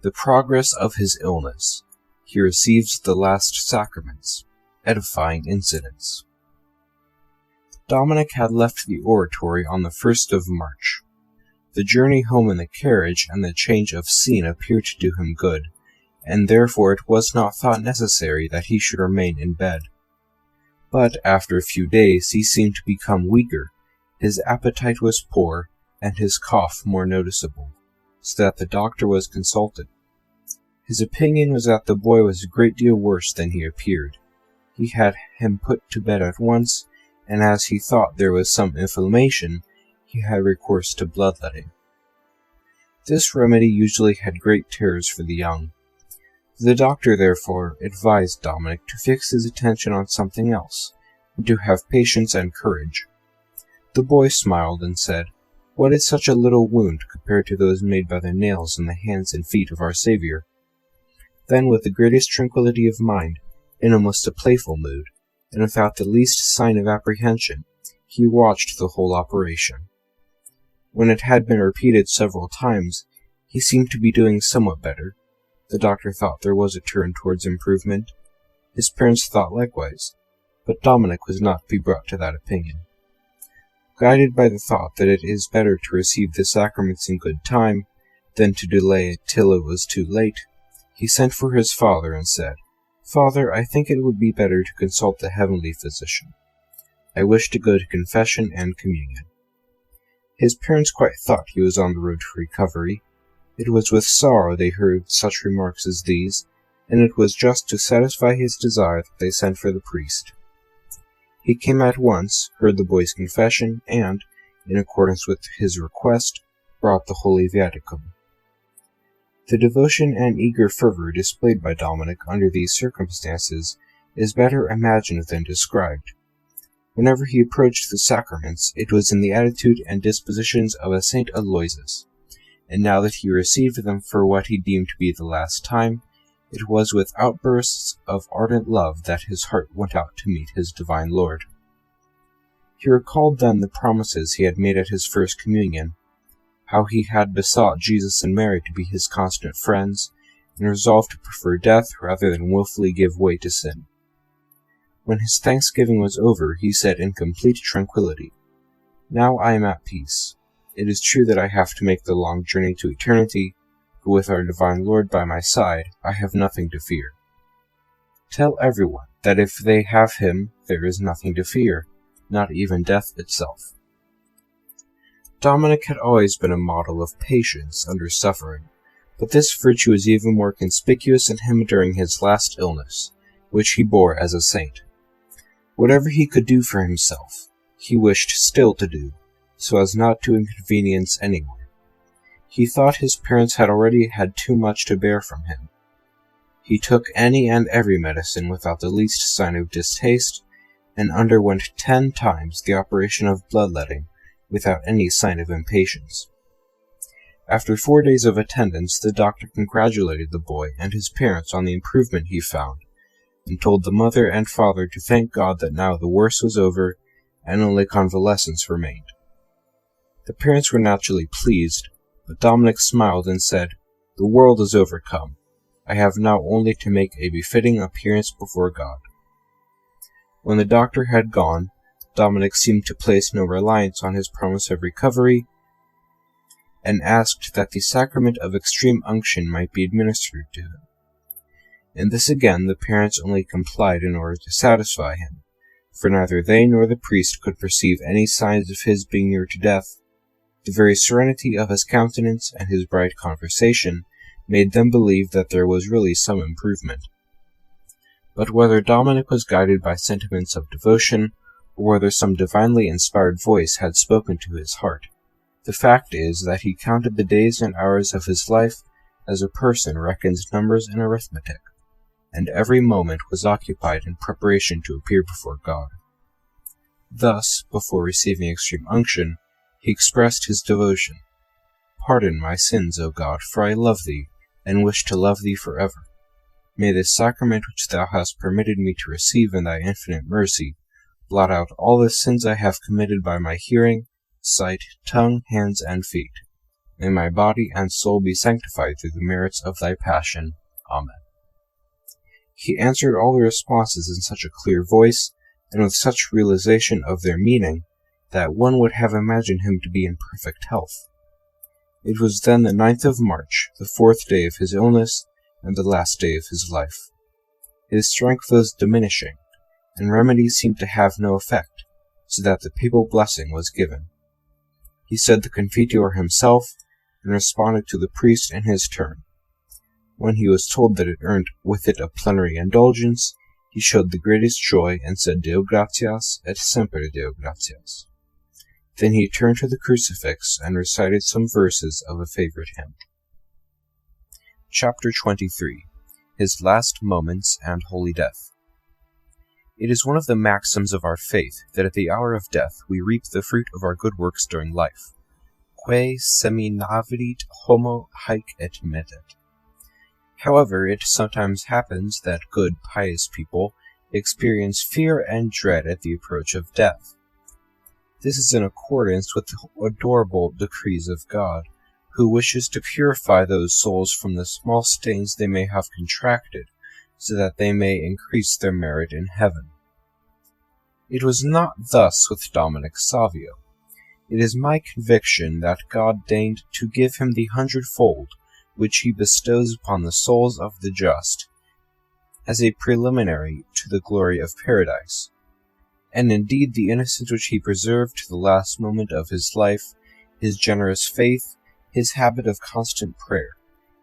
The progress of his illness. He receives the last sacraments. Edifying incidents. Dominic had left the oratory on the 1st of March. The journey home in the carriage and the change of scene appeared to do him good, and therefore it was not thought necessary that he should remain in bed. But after a few days he seemed to become weaker, his appetite was poor, and his cough more noticeable. so that the doctor was consulted. His opinion was that the boy was a great deal worse than he appeared. He had him put to bed at once, and as he thought there was some inflammation, he had recourse to bloodletting. This remedy usually had great terrors for the young. The doctor, therefore, advised Dominic to fix his attention on something else, and to have patience and courage. The boy smiled and said, "What is such a little wound compared to those made by the nails in the hands and feet of our Saviour?" Then, with the greatest tranquillity of mind, in almost a playful mood, and without the least sign of apprehension, he watched the whole operation. When it had been repeated several times, he seemed to be doing somewhat better. The doctor thought there was a turn towards improvement. His parents thought likewise, but Dominic was not to be brought to that opinion. Guided by the thought that it is better to receive the sacraments in good time than to delay it till it was too late, he sent for his father and said, "Father, I think it would be better to consult the heavenly physician. I wish to go to confession and communion." His parents quite thought he was on the road to recovery. It was with sorrow they heard such remarks as these, and it was just to satisfy his desire that they sent for the priest. He came at once, heard the boy's confession, and, in accordance with his request, brought the Holy Viaticum. The devotion and eager fervor displayed by Dominic under these circumstances is better imagined than described. Whenever he approached the sacraments, it was in the attitude and dispositions of a Saint Aloysius, and now that he received them for what he deemed to be the last time, it was with outbursts of ardent love that his heart went out to meet his divine Lord. He recalled then the promises he had made at his first communion, how he had besought Jesus and Mary to be his constant friends, and resolved to prefer death rather than wilfully give way to sin. When his thanksgiving was over, he said in complete tranquillity, "Now I am at peace. It is true that I have to make the long journey to eternity, but with our divine Lord by my side, I have nothing to fear." Tell everyone that if they have him, there is nothing to fear, not even death itself. Dominic had always been a model of patience under suffering, but this virtue was even more conspicuous in him during his last illness, which he bore as a saint. Whatever he could do for himself, he wished still to do, so as not to inconvenience anyone. He thought his parents had already had too much to bear from him. He took any and every medicine without the least sign of distaste, and underwent 10 times the operation of bloodletting without any sign of impatience. After 4 days of attendance, the doctor congratulated the boy and his parents on the improvement he found, and told the mother and father to thank God that now the worst was over, and only convalescence remained. The parents were naturally pleased, but Dominic smiled and said, "The world is overcome. I have now only to make a befitting appearance before God." When the doctor had gone, Dominic seemed to place no reliance on his promise of recovery, and asked that the sacrament of extreme unction might be administered to him. In this again the parents only complied in order to satisfy him, for neither they nor the priest could perceive any signs of his being near to death. The very serenity of his countenance and his bright conversation made them believe that there was really some improvement. But whether Dominic was guided by sentiments of devotion, or whether some divinely inspired voice had spoken to his heart, the fact is that he counted the days and hours of his life as a person reckons numbers in arithmetic, and every moment was occupied in preparation to appear before God. Thus, before receiving extreme unction, he expressed his devotion. "Pardon my sins, O God, for I love thee, and wish to love thee forever. May this sacrament which thou hast permitted me to receive in thy infinite mercy blot out all the sins I have committed by my hearing, sight, tongue, hands, and feet. May my body and soul be sanctified through the merits of thy passion. Amen." He answered all the responses in such a clear voice, and with such realization of their meaning, that one would have imagined him to be in perfect health. It was then the 9th of March, the 4th day of his illness, and the last day of his life. His strength was diminishing, and remedies seemed to have no effect, so that the papal blessing was given. He said the Confiteor himself, and responded to the priest in his turn. When he was told that it earned with it a plenary indulgence, he showed the greatest joy and said Deo gratias et semper Deo gratias. Then he turned to the crucifix and recited some verses of a favorite hymn. Chapter 23. His Last Moments and Holy Death. It is one of the maxims of our faith that at the hour of death we reap the fruit of our good works during life. Quae seminaverit homo haec et metet. However, it sometimes happens that good, pious people experience fear and dread at the approach of death. This is in accordance with the adorable decrees of God, who wishes to purify those souls from the small stains they may have contracted, so that they may increase their merit in heaven. It was not thus with Dominic Savio. It is my conviction that God deigned to give him the 100-fold, which he bestows upon the souls of the just, as a preliminary to the glory of paradise. And indeed the innocence which he preserved to the last moment of his life, his generous faith, his habit of constant prayer,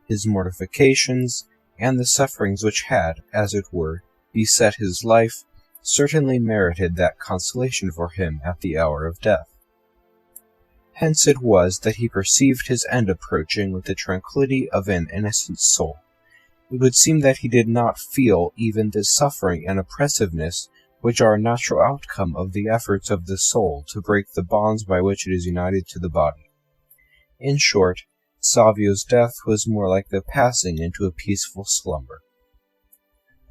his mortifications, and the sufferings which had, as it were, beset his life, certainly merited that consolation for him at the hour of death. Hence it was that he perceived his end approaching with the tranquillity of an innocent soul. It would seem that he did not feel even the suffering and oppressiveness which are a natural outcome of the efforts of the soul to break the bonds by which it is united to the body. In short, Savio's death was more like the passing into a peaceful slumber.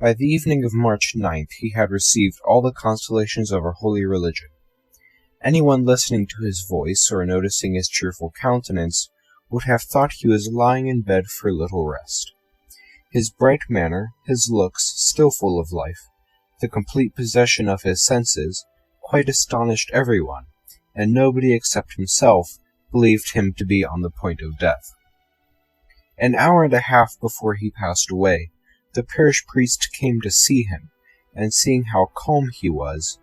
By the evening of March 9th he had received all the consolations of our holy religion. Anyone listening to his voice or noticing his cheerful countenance would have thought he was lying in bed for a little rest. His bright manner, his looks, still full of life, the complete possession of his senses, quite astonished everyone, and nobody except himself believed him to be on the point of death. An hour and a half before he passed away, the parish priest came to see him, and seeing how calm he was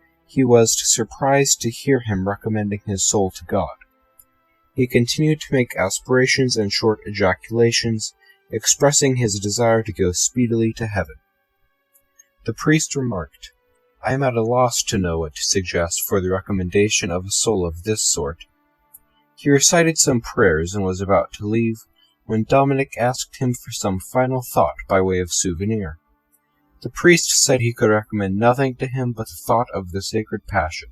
surprised to hear him recommending his soul to God. He continued to make aspirations and short ejaculations, expressing his desire to go speedily to heaven. The priest remarked, "I am at a loss to know what to suggest for the recommendation of a soul of this sort." He recited some prayers and was about to leave, when Dominic asked him for some final thought by way of souvenir. The priest said he could recommend nothing to him but the thought of the Sacred Passion.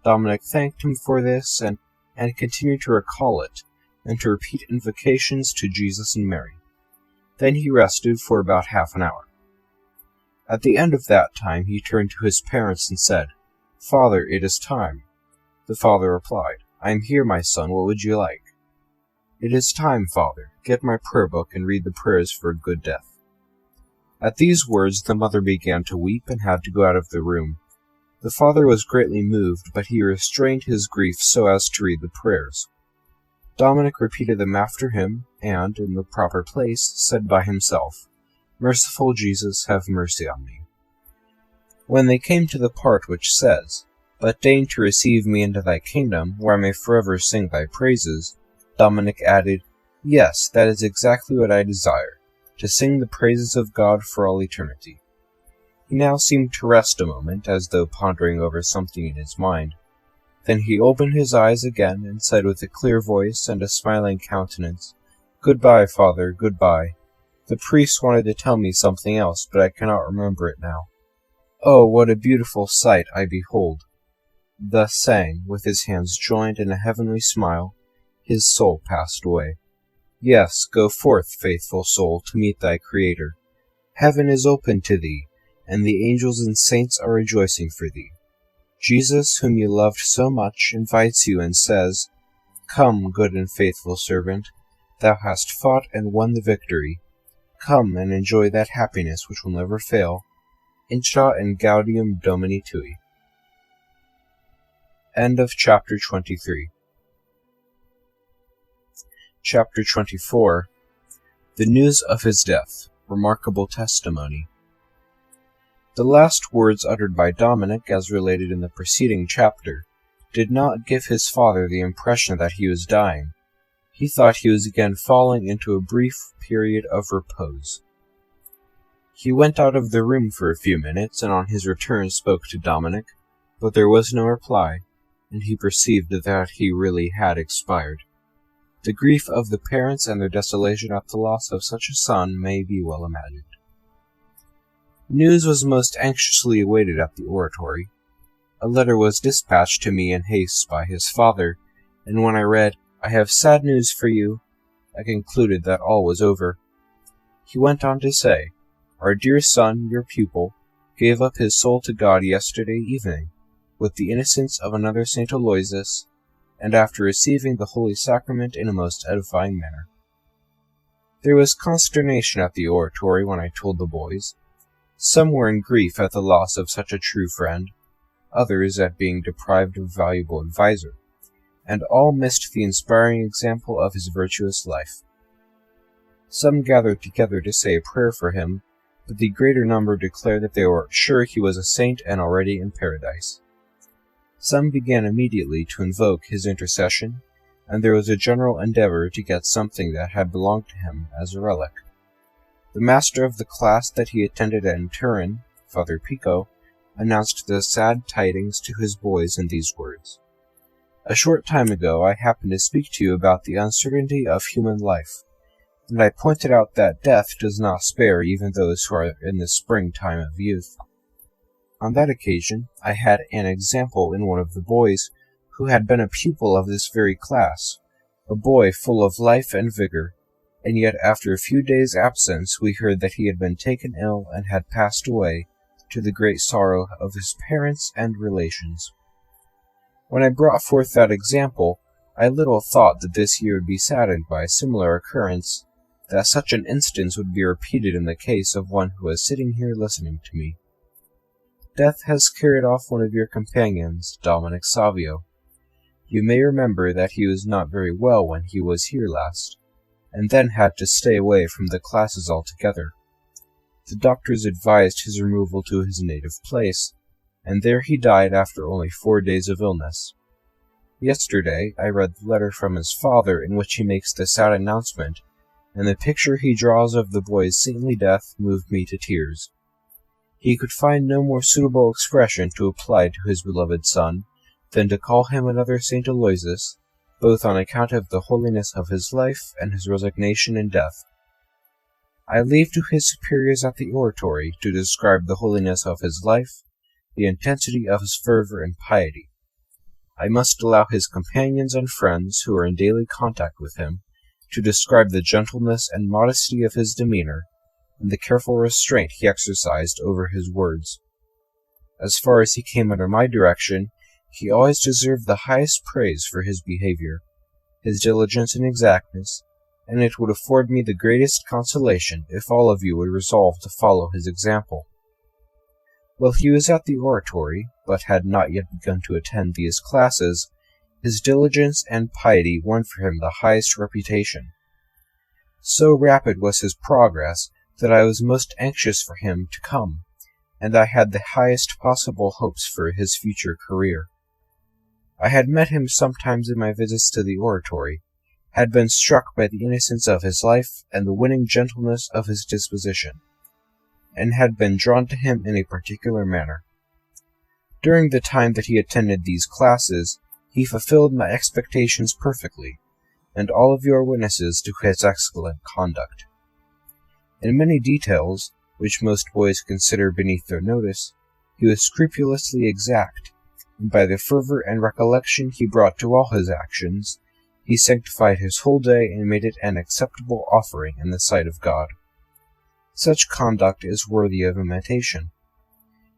Dominic thanked him for this, and continued to recall it, and to repeat invocations to Jesus and Mary. Then he rested for about half an hour. At the end of that time he turned to his parents and said, "Father, it is time." The father replied, "I am here, my son, what would you like?" "It is time, Father. Get my prayer book and read the prayers for a good death." At these words the mother began to weep and had to go out of the room. The father was greatly moved, but he restrained his grief so as to read the prayers. Dominic repeated them after him, and, in the proper place, said by himself, "Merciful Jesus, have mercy on me." When they came to the part which says, "But deign to receive me into thy kingdom, where I may forever sing thy praises," Dominic added, "Yes, that is exactly what I desire, to sing the praises of God for all eternity." He now seemed to rest a moment, as though pondering over something in his mind. Then he opened his eyes again, and said with a clear voice and a smiling countenance, "Goodbye, Father, goodbye. The priest wanted to tell me something else, but I cannot remember it now. Oh, what a beautiful sight I behold!" Thus saying, with his hands joined in a heavenly smile, his soul passed away. Yes, go forth, faithful soul, to meet thy Creator. Heaven is open to thee, and the angels and saints are rejoicing for thee. Jesus, whom you loved so much, invites you and says, "Come, good and faithful servant, thou hast fought and won the victory. Come and enjoy that happiness which will never fail. Intra in gaudium Domini tui." End of chapter 23. Chapter 24. The news of his death. Remarkable testimony. The last words uttered by Dominic, as related in the preceding chapter, did not give his father the impression that he was dying. he thought he was again falling into a brief period of repose. He went out of the room for a few minutes, and on his return spoke to Dominic, but there was no reply, and he perceived that he really had expired. The grief of the parents and their desolation at the loss of such a son may be well imagined. News was most anxiously awaited at the oratory. A letter was dispatched to me in haste by his father, and when I read, "I have sad news for you," I concluded that all was over. He went on to say, "Our dear son, your pupil, gave up his soul to God yesterday evening, with the innocence of another St. Aloysius, and after receiving the Holy Sacrament in a most edifying manner." There was consternation at the oratory when I told the boys. Some were in grief at the loss of such a true friend, others at being deprived of a valuable adviser, and all missed the inspiring example of his virtuous life. Some gathered together to say a prayer for him, but the greater number declared that they were sure he was a saint and already in paradise. Some began immediately to invoke his intercession, and there was a general endeavor to get something that had belonged to him as a relic. The master of the class that he attended in Turin, Father Pico, announced the sad tidings to his boys in these words: "A short time ago I happened to speak to you about the uncertainty of human life, and I pointed out that death does not spare even those who are in the springtime of youth. On that occasion I had an example in one of the boys who had been a pupil of this very class, a boy full of life and vigor, and yet after a few days' absence we heard that he had been taken ill and had passed away, to the great sorrow of his parents and relations. When I brought forth that example, I little thought that this year would be saddened by a similar occurrence, that such an instance would be repeated in the case of one who was sitting here listening to me. Death has carried off one of your companions, Dominic Savio. You may remember that he was not very well when he was here last, and then had to stay away from the classes altogether. The doctors advised his removal to his native place, and there he died after only 4 days of illness. Yesterday I read the letter from his father in which he makes the sad announcement, and the picture he draws of the boy's saintly death moved me to tears. He could find no more suitable expression to apply to his beloved son than to call him another St. Aloysius, both on account of the holiness of his life and his resignation in death. I leave to his superiors at the oratory to describe the holiness of his life, the intensity of his fervor and piety. I must allow his companions and friends, who are in daily contact with him, to describe the gentleness and modesty of his demeanor, and the careful restraint he exercised over his words. As far as he came under my direction, he always deserved the highest praise for his behavior, his diligence and exactness, and it would afford me the greatest consolation if all of you would resolve to follow his example. While he was at the oratory, but had not yet begun to attend these classes, his diligence and piety won for him the highest reputation. So rapid was his progress that I was most anxious for him to come, and I had the highest possible hopes for his future career. I had met him sometimes in my visits to the oratory, had been struck by the innocence of his life and the winning gentleness of his disposition, and had been drawn to him in a particular manner. During the time that he attended these classes, he fulfilled my expectations perfectly, and all of you are witnesses to his excellent conduct. In many details, which most boys consider beneath their notice, he was scrupulously exact, and by the fervor and recollection he brought to all his actions, he sanctified his whole day and made it an acceptable offering in the sight of God. Such conduct is worthy of imitation.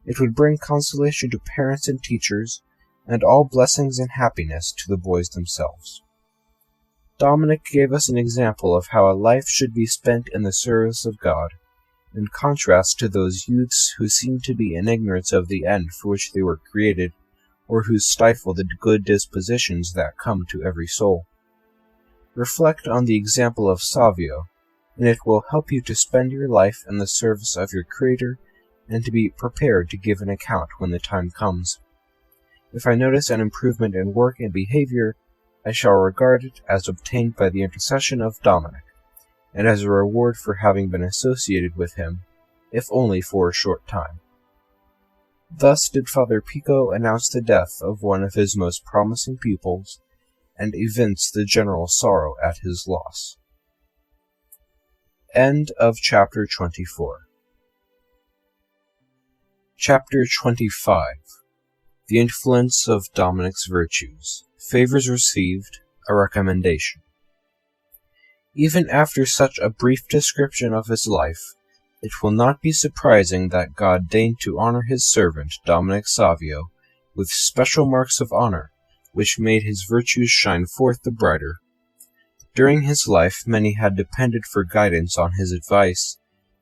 It would bring consolation to parents and teachers, and all blessings and happiness to the boys themselves. Dominic gave us an example of how a life should be spent in the service of God, in contrast to those youths who seem to be in ignorance of the end for which they were created, or who stifle the good dispositions that come to every soul. Reflect on the example of Savio, and it will help you to spend your life in the service of your Creator and to be prepared to give an account when the time comes. If I notice an improvement in work and behavior, I shall regard it as obtained by the intercession of Dominic, and as a reward for having been associated with him, if only for a short time." Thus did Father Pico announce the death of one of his most promising pupils, and evince the general sorrow at his loss. End of chapter 24. Chapter 25. The influence of Dominic's virtues. Favors received. A recommendation. Even after such a brief description of his life, it will not be surprising that God deigned to honor his servant Dominic Savio with special marks of honor, which made his virtues shine forth the brighter. During his life many had depended for guidance on his advice,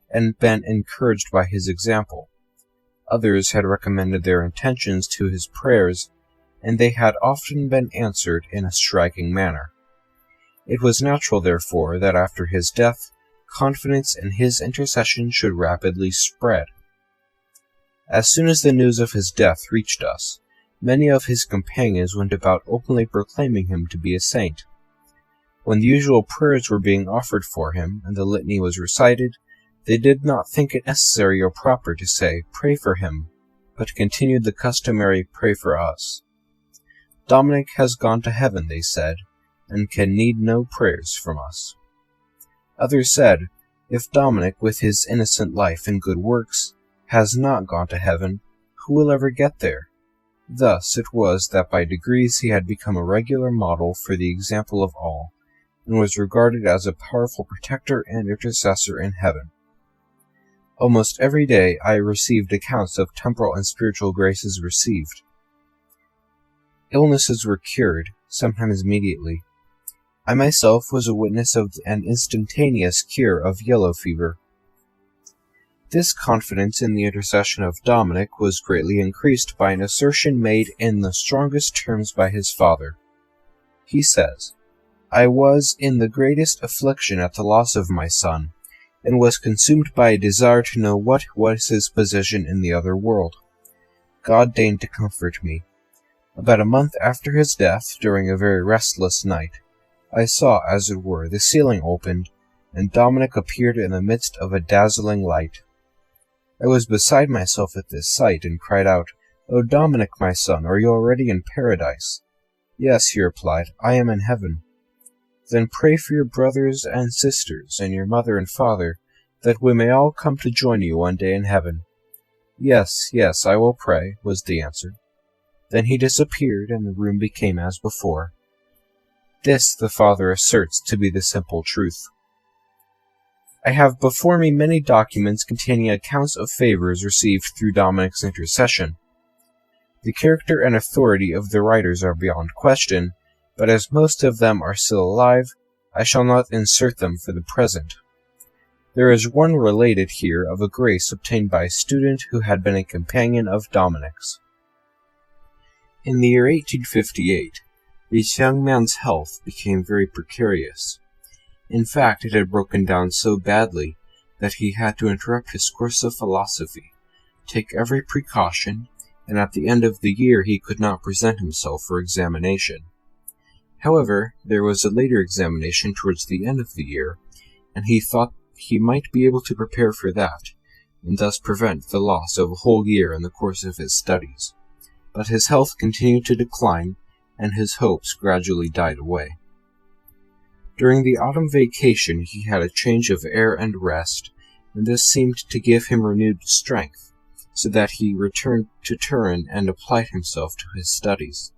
and been encouraged by his example. Others had recommended their intentions to his prayers, and they had often been answered in a striking manner. It was natural, therefore, that after his death, confidence in his intercession should rapidly spread. As soon as the news of his death reached us, many of his companions went about openly proclaiming him to be a saint. When the usual prayers were being offered for him, and the litany was recited, they did not think it necessary or proper to say, "Pray for him," but continued the customary "Pray for us." "Dominic has gone to heaven," they said, "and can need no prayers from us." Others said, "If Dominic, with his innocent life and good works, has not gone to heaven, who will ever get there?" Thus it was that by degrees he had become a regular model for the example of all, and was regarded as a powerful protector and intercessor in heaven. Almost every day I received accounts of temporal and spiritual graces received. Illnesses were cured, sometimes immediately. I myself was a witness of an instantaneous cure of yellow fever. This confidence in the intercession of Dominic was greatly increased by an assertion made in the strongest terms by his father. He says, "I was in the greatest affliction at the loss of my son, and was consumed by a desire to know what was his position in the other world. God deigned to comfort me. About a month after his death, during a very restless night, I saw, as it were, the ceiling opened, and Dominic appeared in the midst of a dazzling light. I was beside myself at this sight, and cried out, 'O Dominic, my son, are you already in paradise?' 'Yes,' he replied, 'I am in heaven.' 'Then pray for your brothers and sisters, and your mother and father, that we may all come to join you one day in heaven.' 'Yes, yes, I will pray,' was the answer. Then he disappeared, and the room became as before. This the father asserts to be the simple truth. I have before me many documents containing accounts of favors received through Dominic's intercession. The character and authority of the writers are beyond question, but as most of them are still alive, I shall not insert them for the present. There is one related here of a grace obtained by a student who had been a companion of Dominic's. In the year 1858, this young man's health became very precarious. In fact, it had broken down so badly that he had to interrupt his course of philosophy, take every precaution, and at the end of the year he could not present himself for examination. However, there was a later examination towards the end of the year, and he thought he might be able to prepare for that, and thus prevent the loss of a whole year in the course of his studies. But his health continued to decline, and his hopes gradually died away. During the autumn vacation he had a change of air and rest, and this seemed to give him renewed strength, so that he returned to Turin and applied himself to his studies.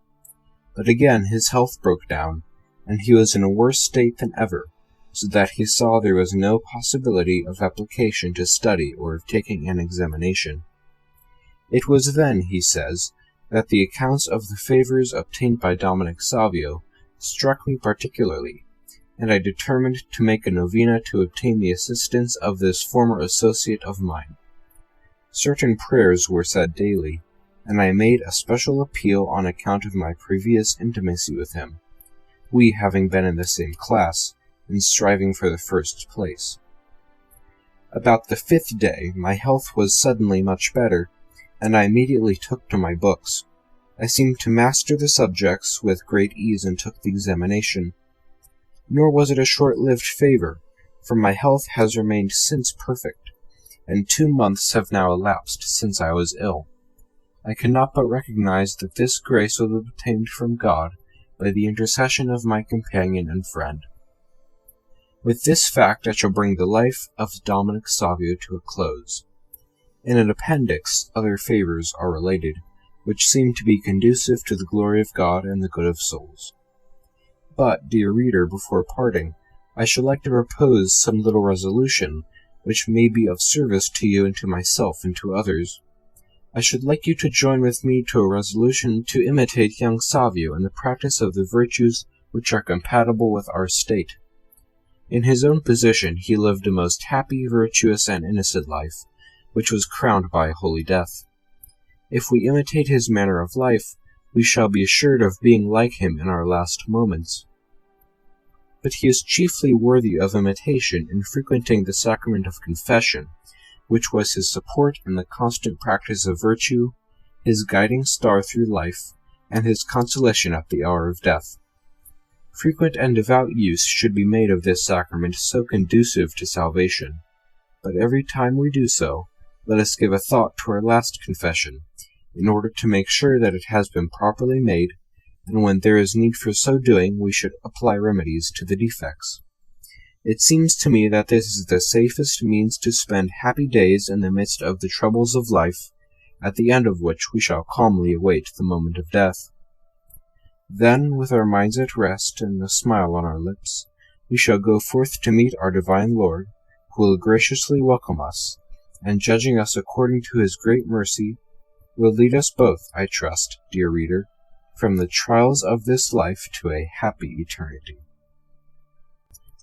But again his health broke down, and he was in a worse state than ever, so that he saw there was no possibility of application to study or of taking an examination. It was then, he says, that the accounts of the favors obtained by Dominic Savio struck me particularly, and I determined to make a novena to obtain the assistance of this former associate of mine. Certain prayers were said daily, and I made a special appeal on account of my previous intimacy with him, we having been in the same class, and striving for the first place. About the 5th day my health was suddenly much better, and I immediately took to my books. I seemed to master the subjects with great ease and took the examination. Nor was it a short-lived favor, for my health has remained since perfect, and 2 months have now elapsed since I was ill. I cannot but recognize that this grace was obtained from God by the intercession of my companion and friend. With this fact I shall bring the life of Dominic Savio to a close. In an appendix, other favors are related, which seem to be conducive to the glory of God and the good of souls. But, dear reader, before parting, I should like to propose some little resolution, which may be of service to you and to myself and to others. I should like you to join with me to a resolution to imitate young Savio in the practice of the virtues which are compatible with our state. In his own position he lived a most happy, virtuous, and innocent life, which was crowned by a holy death. If we imitate his manner of life, we shall be assured of being like him in our last moments. But he is chiefly worthy of imitation in frequenting the sacrament of confession, which was his support in the constant practice of virtue, his guiding star through life, and his consolation at the hour of death. Frequent and devout use should be made of this sacrament so conducive to salvation, but every time we do so, let us give a thought to our last confession, in order to make sure that it has been properly made, and when there is need for so doing, we should apply remedies to the defects. It seems to me that this is the safest means to spend happy days in the midst of the troubles of life, at the end of which we shall calmly await the moment of death. Then, with our minds at rest and a smile on our lips, we shall go forth to meet our divine Lord, who will graciously welcome us, and judging us according to his great mercy, will lead us both, I trust, dear reader, from the trials of this life to a happy eternity.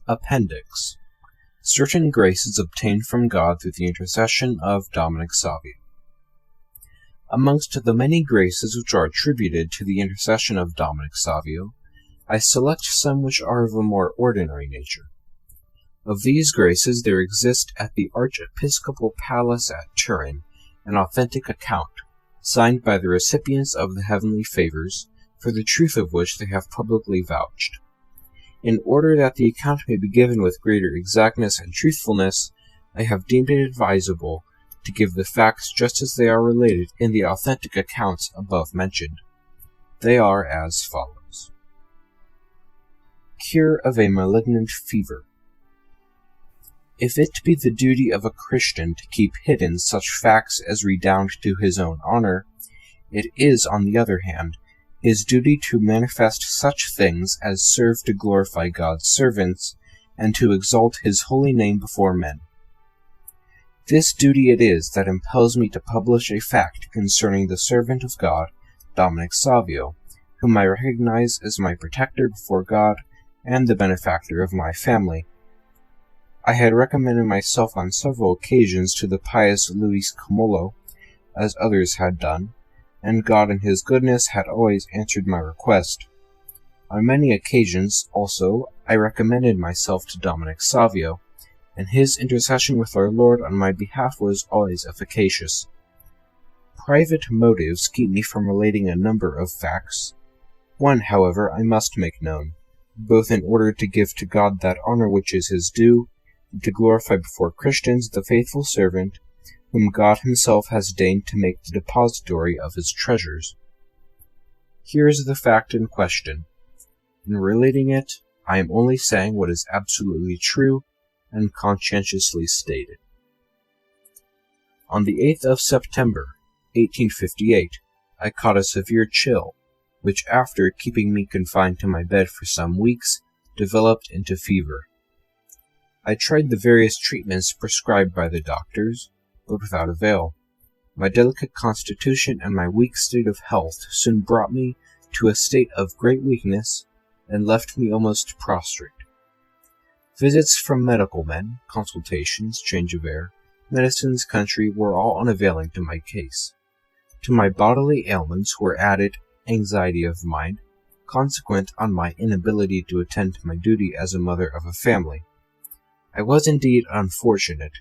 Appendix. Certain graces obtained from God through the intercession of Dominic Savio. Amongst the many graces which are attributed to the intercession of Dominic Savio, I select some which are of a more ordinary nature. Of these graces there exists at the Archiepiscopal Palace at Turin an authentic account, signed by the recipients of the heavenly favors, for the truth of which they have publicly vouched. In order that the account may be given with greater exactness and truthfulness, I have deemed it advisable to give the facts just as they are related in the authentic accounts above mentioned. They are as follows. Cure of a malignant fever. If it be the duty of a Christian to keep hidden such facts as redound to his own honor, it is, on the other hand, his duty to manifest such things as serve to glorify God's servants, and to exalt his holy name before men. This duty it is that impels me to publish a fact concerning the servant of God, Dominic Savio, whom I recognize as my protector before God and the benefactor of my family. I had recommended myself on several occasions to the pious Luis Camolo, as others had done, and God in his goodness had always answered my request. On many occasions, also, I recommended myself to Dominic Savio, and his intercession with our Lord on my behalf was always efficacious. Private motives keep me from relating a number of facts. One, however, I must make known, both in order to give to God that honor which is his due, and to glorify before Christians the faithful servant, whom God himself has deigned to make the depository of his treasures. Here is the fact in question. In relating it, I am only saying what is absolutely true and conscientiously stated. On the 8th of September, 1858, I caught a severe chill, which after keeping me confined to my bed for some weeks, developed into fever. I tried the various treatments prescribed by the doctors, but without avail. My delicate constitution and my weak state of health soon brought me to a state of great weakness, and left me almost prostrate. Visits from medical men, consultations, change of air, medicines, country, were all unavailing to my case. To my bodily ailments were added anxiety of mind, consequent on my inability to attend to my duty as a mother of a family. I was indeed unfortunate.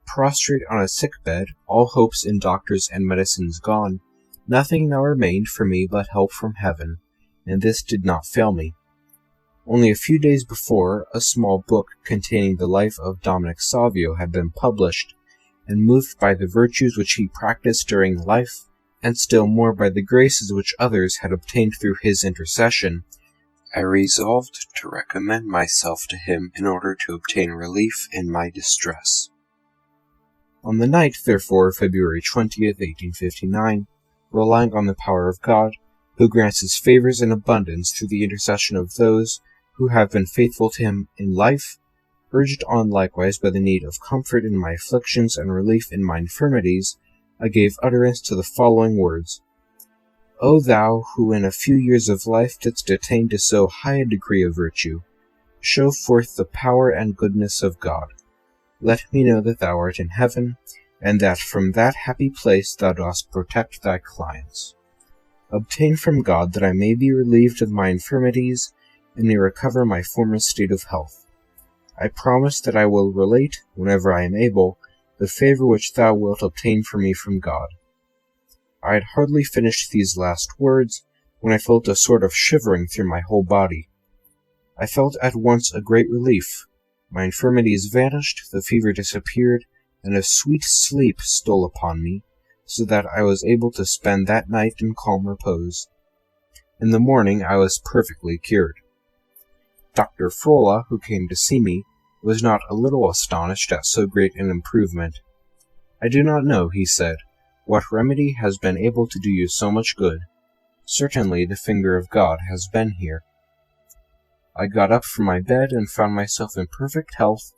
Prostrate on a sick bed, all hopes in doctors and medicines gone, Nothing now remained for me but help from heaven, and this did not fail me. Only a few days before, a small book containing the life of Dominic Savio had been published, and moved by the virtues which he practiced during life, and still more by the graces which others had obtained through his intercession, I resolved to recommend myself to him in order to obtain relief in my distress. On the night, therefore, February 20th, 1859, relying on the power of God, who grants his favors in abundance through the intercession of those who have been faithful to him in life, urged on likewise by the need of comfort in my afflictions and relief in my infirmities, I gave utterance to the following words: O thou, who in a few years of life didst attain to so high a degree of virtue, show forth the power and goodness of God. Let me know that thou art in heaven, and that from that happy place thou dost protect thy clients. Obtain from God that I may be relieved of my infirmities, and may recover my former state of health. I promise that I will relate, whenever I am able, the favor which thou wilt obtain for me from God. I had hardly finished these last words, when I felt a sort of shivering through my whole body. I felt at once a great relief. My infirmities vanished, the fever disappeared, and a sweet sleep stole upon me, so that I was able to spend that night in calm repose. In the morning I was perfectly cured. Dr. Frola, who came to see me, was not a little astonished at so great an improvement. I do not know, he said, what remedy has been able to do you so much good. Certainly the finger of God has been here. I got up from my bed and found myself in perfect health,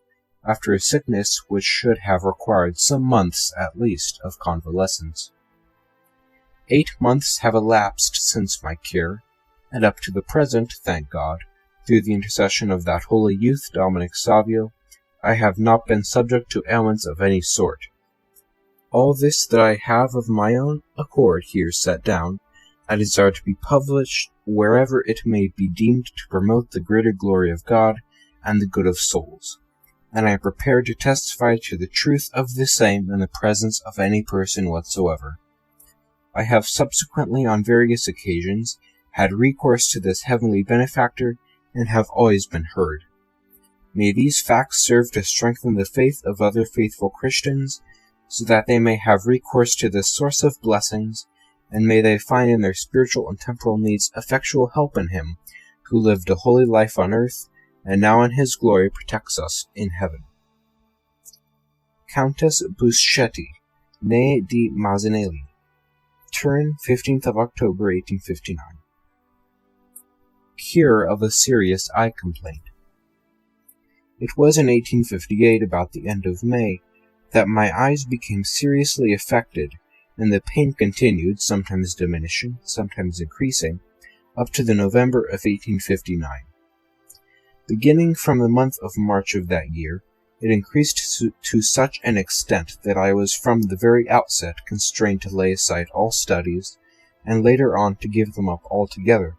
after a sickness which should have required some months at least of convalescence. 8 months have elapsed since my cure, and up to the present, thank God, through the intercession of that holy youth, Dominic Savio, I have not been subject to ailments of any sort. All this that I have of my own accord here set down, I desire to be published wherever it may be deemed to promote the greater glory of God and the good of souls, and I am prepared to testify to the truth of the same in the presence of any person whatsoever. I have subsequently on various occasions had recourse to this heavenly benefactor, and have always been heard. May these facts serve to strengthen the faith of other faithful Christians, so that they may have recourse to this source of blessings, and may they find in their spiritual and temporal needs effectual help in him, who lived a holy life on earth, and now in his glory protects us in heaven. Countess Buschetti, née di Mazzinelli, Turin, 15th of October, 1859. Cure of a serious eye complaint. It was in 1858, about the end of May, that my eyes became seriously affected, and the pain continued, sometimes diminishing, sometimes increasing, up to the November of 1859. Beginning from the month of March of that year, it increased to such an extent that I was from the very outset constrained to lay aside all studies, and later on to give them up altogether.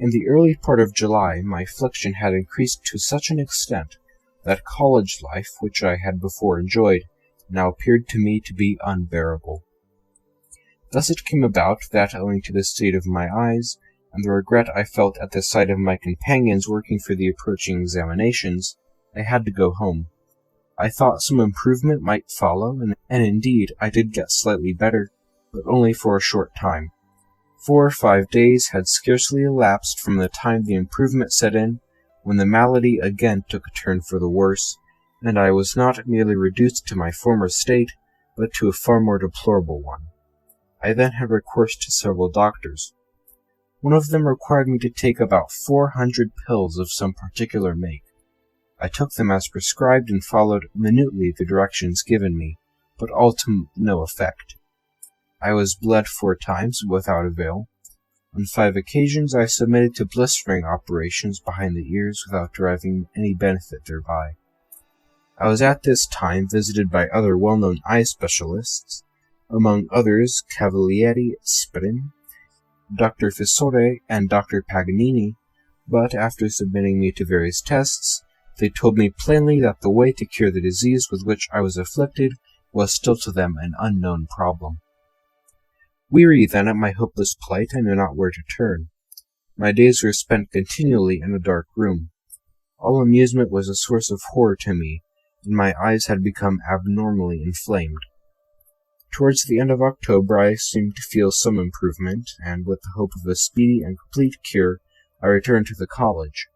In the early part of July, my affliction had increased to such an extent that college life, which I had before enjoyed, now appeared to me to be unbearable. Thus it came about that, owing to the state of my eyes, and the regret I felt at the sight of my companions working for the approaching examinations, I had to go home. I thought some improvement might follow, and indeed I did get slightly better, but only for a short time. 4 or 5 days had scarcely elapsed from the time the improvement set in, when the malady again took a turn for the worse, and I was not merely reduced to my former state, but to a far more deplorable one. I then had recourse to several doctors. One of them required me to take about 400 pills of some particular make. I took them as prescribed and followed minutely the directions given me, but all to no effect. I was bled 4 times, without avail. On 5 occasions I submitted to blistering operations behind the ears without deriving any benefit thereby. I was at this time visited by other well-known eye specialists, among others Cavalieri Sprin, Dr. Fisore, and Dr. Paganini, but after submitting me to various tests, they told me plainly that the way to cure the disease with which I was afflicted was still to them an unknown problem. Weary then at my hopeless plight, I knew not where to turn. My days were spent continually in a dark room. All amusement was a source of horror to me, and my eyes had become abnormally inflamed. Towards the end of October I seemed to feel some improvement, and with the hope of a speedy and complete cure, I returned to the college.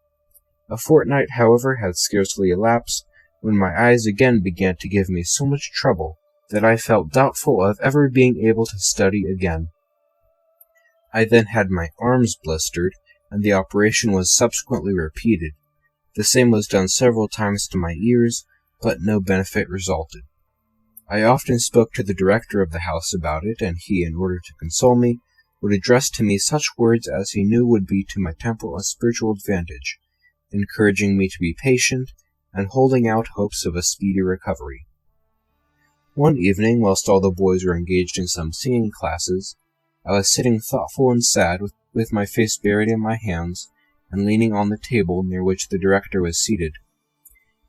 A fortnight, however, had scarcely elapsed, when my eyes again began to give me so much trouble that I felt doubtful of ever being able to study again. I then had my arms blistered, and the operation was subsequently repeated. The same was done several times to my ears, but no benefit resulted. I often spoke to the director of the house about it, and he, in order to console me, would address to me such words as he knew would be to my temporal and spiritual advantage, encouraging me to be patient, and holding out hopes of a speedy recovery. One evening, whilst all the boys were engaged in some singing classes, I was sitting thoughtful and sad, with my face buried in my hands, and leaning on the table near which the director was seated.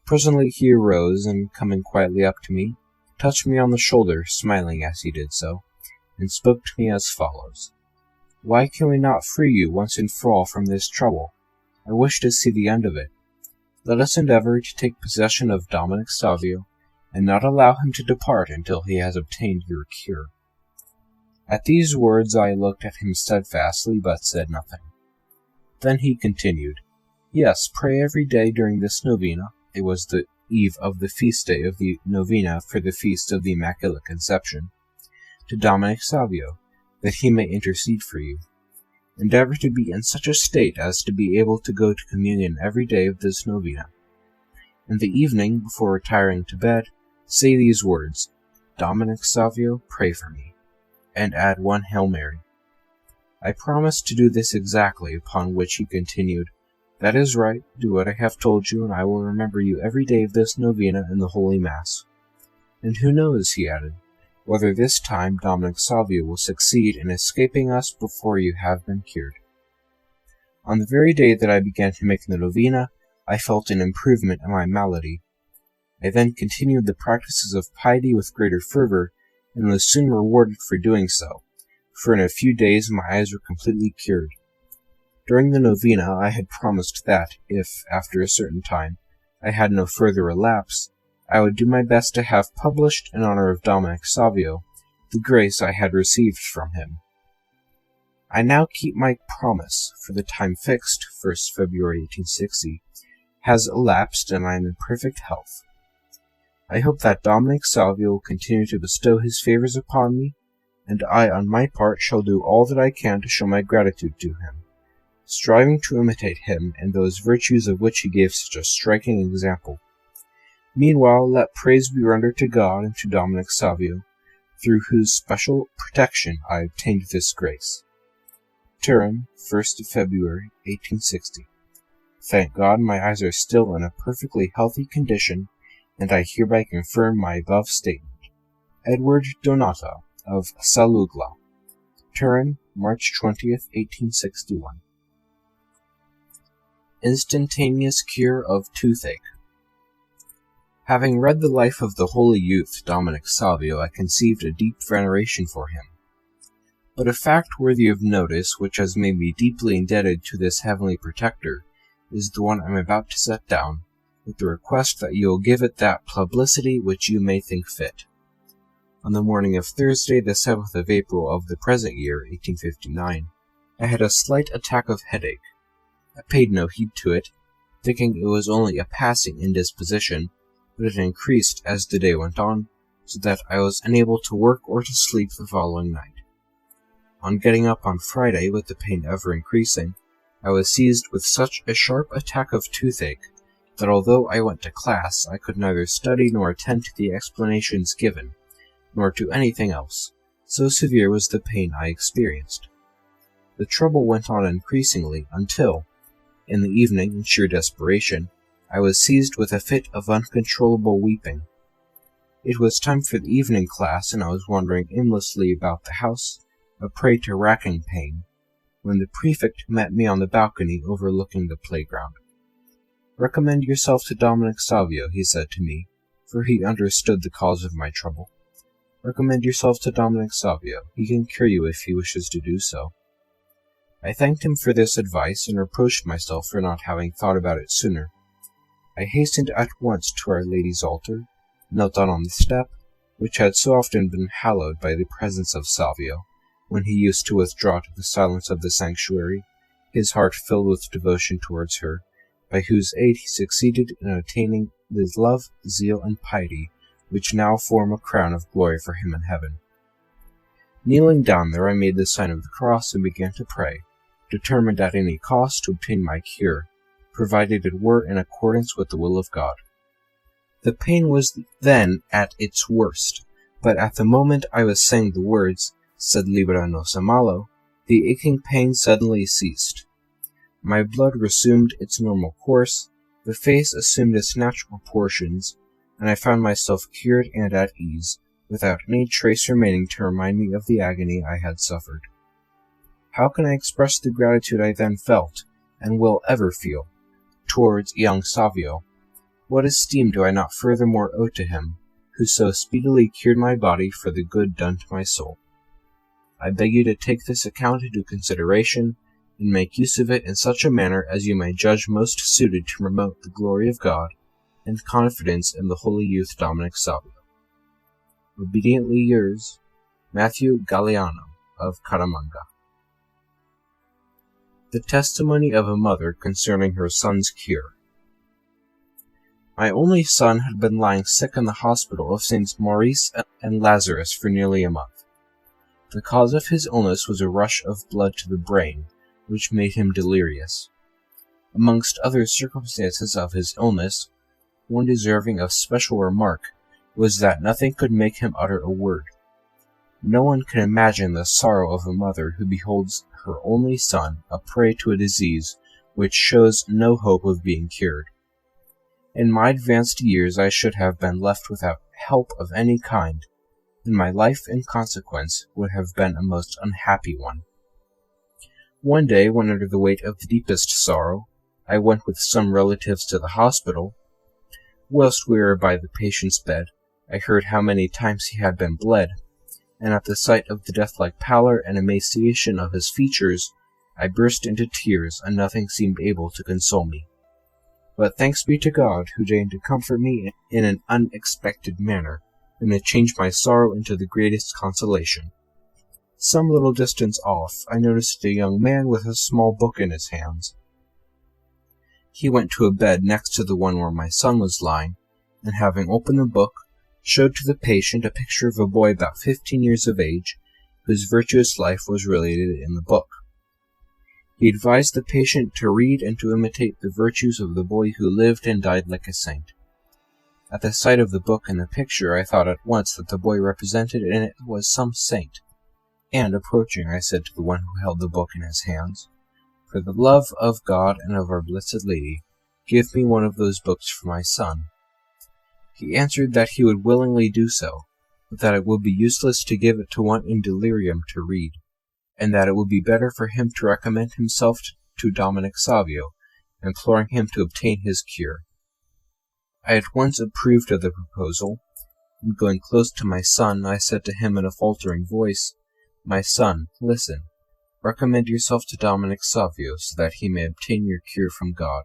Presently he arose, and coming quietly up to me, touched me on the shoulder, smiling as he did so, and spoke to me as follows. "Why can we not free you once and for all from this trouble? I wish to see the end of it. Let us endeavor to take possession of Dominic Savio, and not allow him to depart until he has obtained your cure." At these words I looked at him steadfastly, but said nothing. Then he continued, "Yes, pray every day during this novena." It was the eve of the feast day of the novena for the feast of the Immaculate Conception, "to Dominic Savio, that he may intercede for you. Endeavor to be in such a state as to be able to go to communion every day of this novena. In the evening, before retiring to bed, say these words, 'Dominic Savio, pray for me,' and add one Hail Mary." I promised to do this exactly, upon which he continued, "That is right, do what I have told you, and I will remember you every day of this novena in the Holy Mass. And who knows," he added, "whether this time Dominic Savio will succeed in escaping us before you have been cured." On the very day that I began to make the novena, I felt an improvement in my malady. I then continued the practices of piety with greater fervor, and was soon rewarded for doing so, for in a few days my eyes were completely cured. During the novena I had promised that, if, after a certain time, I had no further relapse, I would do my best to have published, in honor of Dominic Savio, the grace I had received from him. I now keep my promise, for the time fixed, 1st February 1860, has elapsed, and I am in perfect health. I hope that Dominic Savio will continue to bestow his favors upon me, and I, on my part, shall do all that I can to show my gratitude to him, striving to imitate him in those virtues of which he gave such a striking example. Meanwhile, let praise be rendered to God and to Dominic Savio, through whose special protection I obtained this grace. Turin, 1st of February, 1860. Thank God, my eyes are still in a perfectly healthy condition, and I hereby confirm my above statement. Edward Donata, of Salugla. Turin, March 20th, 1861. Instantaneous cure of toothache. Having read the life of the holy youth Dominic Savio, I conceived a deep veneration for him. But a fact worthy of notice, which has made me deeply indebted to this heavenly protector, is the one I am about to set down, with the request that you will give it that publicity which you may think fit. On the morning of Thursday, the 7th of April of the present year, 1859, I had a slight attack of headache. I paid no heed to it, thinking it was only a passing indisposition, but it increased as the day went on, so that I was unable to work or to sleep the following night. On getting up on Friday, with the pain ever increasing, I was seized with such a sharp attack of toothache that although I went to class, I could neither study nor attend to the explanations given, nor to anything else, so severe was the pain I experienced. The trouble went on increasingly until, in the evening, in sheer desperation, I was seized with a fit of uncontrollable weeping. It was time for the evening class, and I was wandering aimlessly about the house, a prey to racking pain, when the prefect met me on the balcony overlooking the playground. "Recommend yourself to Dominic Savio," he said to me, for he understood the cause of my trouble. Recommend yourself to Dominic Savio. He can cure you if he wishes to do so." I thanked him for this advice and reproached myself for not having thought about it sooner. I hastened at once to Our Lady's altar, knelt down on the step, which had so often been hallowed by the presence of Savio, when he used to withdraw to the silence of the sanctuary, his heart filled with devotion towards her, by whose aid he succeeded in attaining the love, zeal, and piety which now form a crown of glory for him in heaven. Kneeling down there, I made the sign of the cross and began to pray, determined at any cost to obtain my cure, provided it were in accordance with the will of God. The pain was then at its worst, but at the moment I was saying the words, "Sed libera nos a malo," the aching pain suddenly ceased. My blood resumed its normal course, the face assumed its natural proportions, and I found myself cured and at ease, without any trace remaining to remind me of the agony I had suffered. How can I express the gratitude I then felt, and will ever feel, towards young Savio? What esteem do I not furthermore owe to him, who so speedily cured my body for the good done to my soul? I beg you to take this account into consideration, and make use of it in such a manner as you may judge most suited to promote the glory of God, and confidence in the holy youth Dominic Savio. Obediently yours, Matthew Galliano of Caramanga. The testimony of a mother concerning her son's cure. My only son had been lying sick in the hospital of Saints Maurice and Lazarus for nearly a month. The cause of his illness was a rush of blood to the brain, which made him delirious. Amongst other circumstances of his illness, one deserving of special remark was that nothing could make him utter a word. No one can imagine the sorrow of a mother who beholds her only son a prey to a disease which shows no hope of being cured. In my advanced years I should have been left without help of any kind, and my life in consequence would have been a most unhappy one. One day, when under the weight of the deepest sorrow, I went with some relatives to the hospital. Whilst we were by the patient's bed, I heard how many times he had been bled, and at the sight of the death-like pallor and emaciation of his features, I burst into tears, and nothing seemed able to console me. But thanks be to God, who deigned to comfort me in an unexpected manner, and to change my sorrow into the greatest consolation. Some little distance off, I noticed a young man with a small book in his hands. He went to a bed next to the one where my son was lying, and having opened the book, showed to the patient a picture of a boy about 15 years of age, whose virtuous life was related in the book. He advised the patient to read and to imitate the virtues of the boy who lived and died like a saint. At the sight of the book and the picture, I thought at once that the boy represented in it was some saint, and, approaching, I said to the one who held the book in his hands, "For the love of God and of our Blessed Lady, give me one of those books for my son." He answered that he would willingly do so, but that it would be useless to give it to one in delirium to read, and that it would be better for him to recommend himself to Dominic Savio, imploring him to obtain his cure. I at once approved of the proposal, and going close to my son, I said to him in a faltering voice, "My son, listen. Recommend yourself to Dominic Savio, so that he may obtain your cure from God."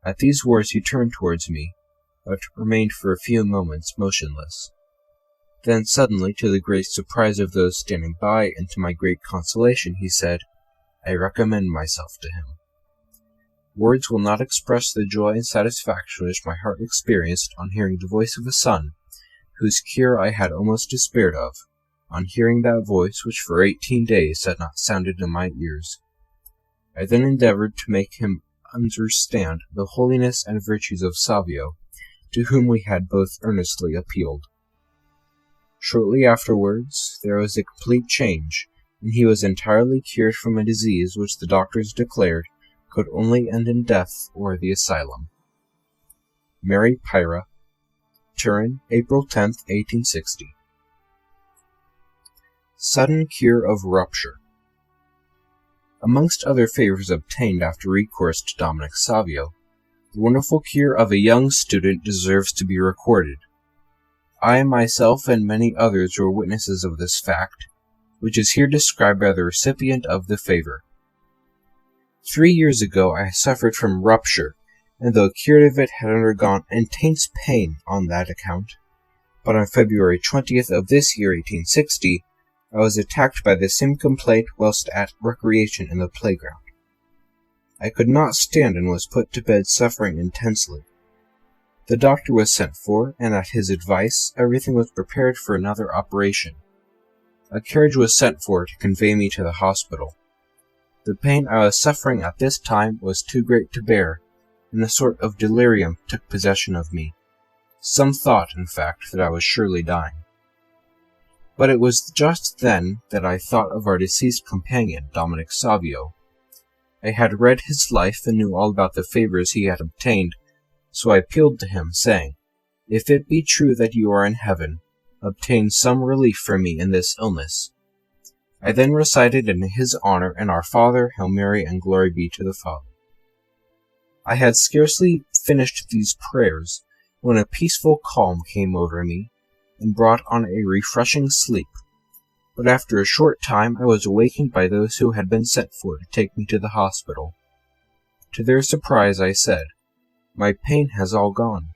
At these words he turned towards me, but remained for a few moments motionless. Then suddenly, to the great surprise of those standing by, and to my great consolation, he said, "I recommend myself to him." Words will not express the joy and satisfaction which my heart experienced on hearing the voice of a son, whose cure I had almost despaired of, on hearing that voice which for 18 days had not sounded in my ears. I then endeavored to make him understand the holiness and virtues of Savio, to whom we had both earnestly appealed. Shortly afterwards, there was a complete change, and he was entirely cured from a disease which the doctors declared could only end in death or the asylum. Mary Pyra, Turin, April 10th, 1860. Sudden cure of rupture. Amongst other favors obtained after recourse to Dominic Savio, the wonderful cure of a young student deserves to be recorded. I myself and many others were witnesses of this fact, which is here described by the recipient of the favor. 3 years ago I suffered from rupture, and though cured of it had undergone intense pain on that account, but on February 20th of this year, 1860, I was attacked by the same complaint whilst at recreation in the playground. I could not stand and was put to bed suffering intensely. The doctor was sent for, and at his advice, everything was prepared for another operation. A carriage was sent for to convey me to the hospital. The pain I was suffering at this time was too great to bear, and a sort of delirium took possession of me. Some thought, in fact, that I was surely dying. But it was just then that I thought of our deceased companion, Dominic Savio. I had read his life and knew all about the favors he had obtained, so I appealed to him, saying, "If it be true that you are in heaven, obtain some relief for me in this illness." I then recited in his honor and Our Father, Hail Mary, and Glory be to the Father. I had scarcely finished these prayers when a peaceful calm came over me and brought on a refreshing sleep. But after a short time I was awakened by those who had been sent for to take me to the hospital. To their surprise I said, "My pain has all gone."